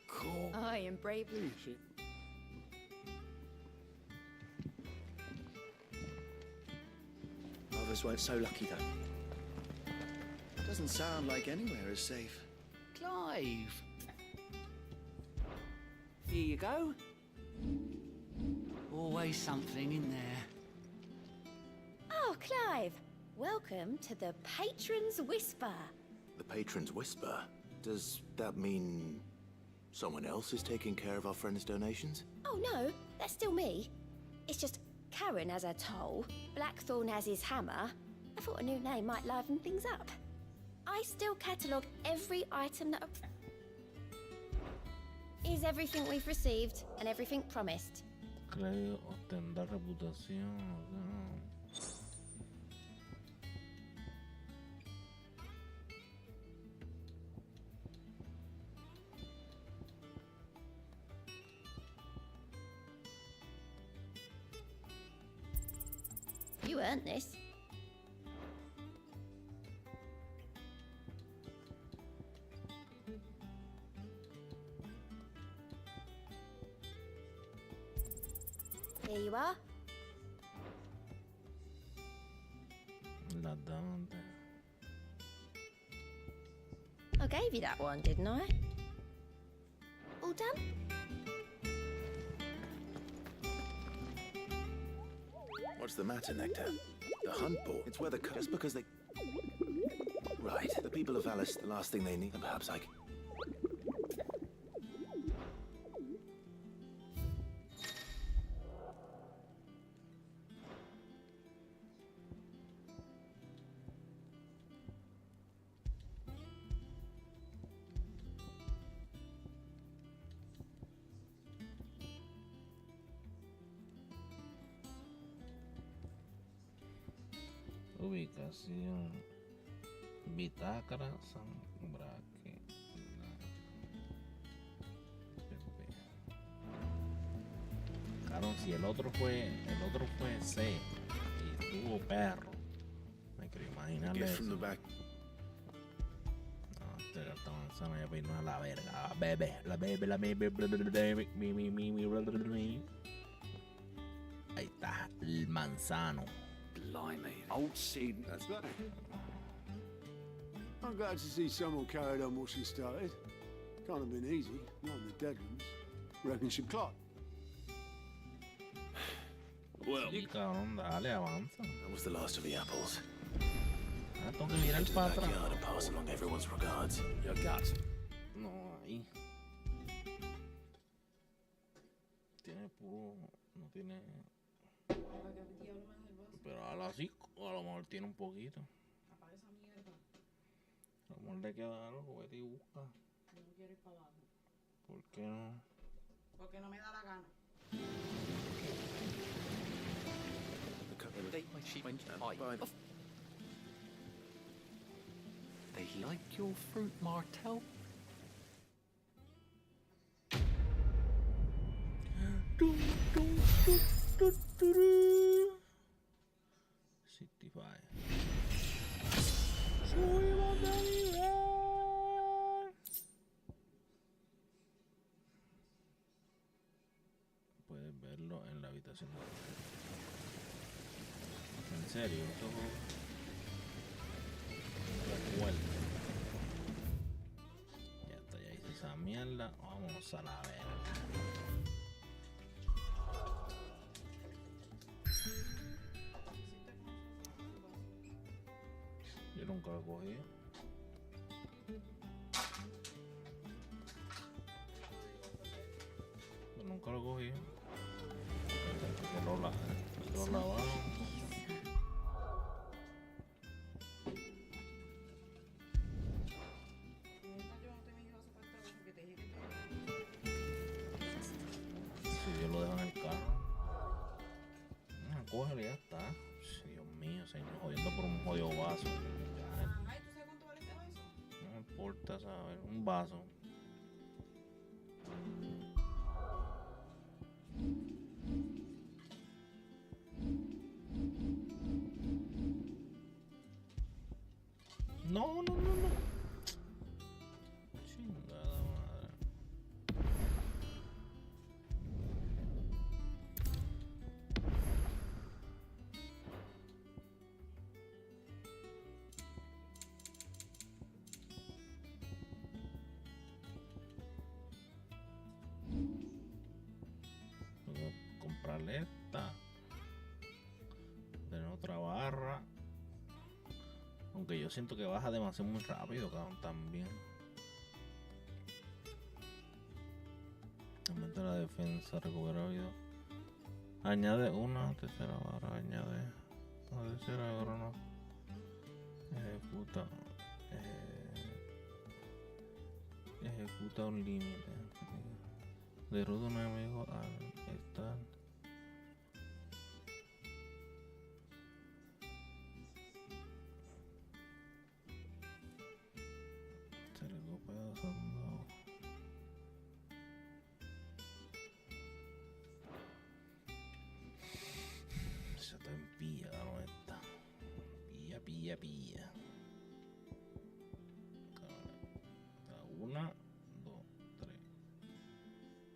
J: Cool.
K: Aye, and brave.
N: Others weren't so lucky, though. Doesn't sound like anywhere is safe.
D: Clive! Here you go. Always something in there.
K: Oh, Clive. Welcome to the Patron's Whisper.
J: The Patron's Whisper? Does that mean someone else is taking care of our friend's donations?
K: Oh, no, that's still me. It's just Karen has her toll, Blackthorn has his hammer. I thought a new name might liven things up. I still catalogue every item that... Is everything we've received and everything promised.
A: Creo obtendrá reputación.
K: You earned this. Here you are.
A: Las damas.
I: I gave you that one, didn't I? All done?
J: What's the matter, Nectar? The hunt ball. It's where the just because they. Right. The people of Alice, the last thing they need, and perhaps I.
A: Ubicación. Bitácara San Braque. Claro, si el otro fue C y tuvo perro. Me quiero imaginarle eso. No, esta manzana ya vino a la verga. La bebe. Ahí está el manzano.
F: Blimey, old Sid. That's better. I'm glad to see someone carried on what she started. Can't have been easy, not in the Deadlands. Reckon she'd clock.
J: Well,
A: sí, cabrón, dale, avanza.
J: That was the last of the apples.
A: Tengo que mirar para atrás.
J: And pass along everyone's regards.
A: Your guts. No, ahí. Tiene puro. No tiene. Pero a la 5 a lo mejor tiene un poquito. A lo mejor le queda algo, vete y busca.
L: No quiero ir para abajo.
A: ¿Por qué no?
L: Porque no me da la gana.
D: They like your fruit, Martel?
A: Dum, dum, 65. Subimos de nivel. Puedes verlo en la habitación. En serio, esto ya está, ya hice esa mierda. Vamos a la verga. Yo nunca lo cogí. Yo nunca lo cogí. Que lo lavaron. Si yo lo dejo en el carro. Cógelo y ya está. Dios mío, señor, jodiendo por un jodido vaso.
L: Ay, ¿tú sabes cuánto vale este vaso?
A: No me importa, ¿sabes? Un vaso. No. Chingada madre. Tengo que comprarle esta. Tener otra barra. Aunque yo siento que baja demasiado muy rápido, cabrón, también. Aumenta la defensa, recupera vida. Añade una tercera barra, añade una tercera barra, no. Ejecuta un límite. Derrota un enemigo al estar. Se está en pilla, no está. Pilla. Una, dos, tres,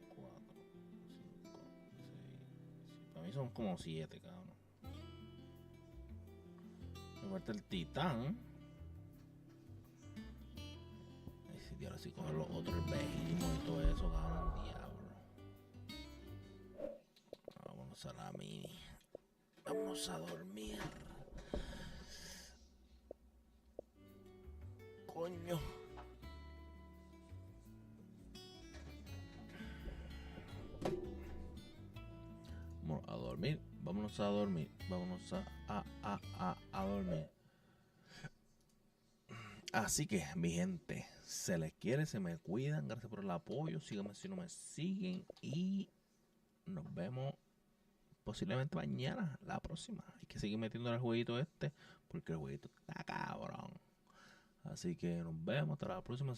A: cuatro, cinco, seis. Para mí son como 7, cabrón. Me falta el titán. Y ahora sí coger los otros behemoths y todo eso, cabrón, diablo. Vámonos a la mini. Vamos a dormir. Coño. Vamos a dormir. Vámonos a dormir. Vámonos a dormir. Así que, mi gente, se les quiere, se me cuidan. Gracias por el apoyo. Síganme si no me siguen. Y nos vemos posiblemente mañana, la próxima. Hay que seguir metiendo el jueguito este, porque el jueguito está cabrón. Así que nos vemos hasta la próxima.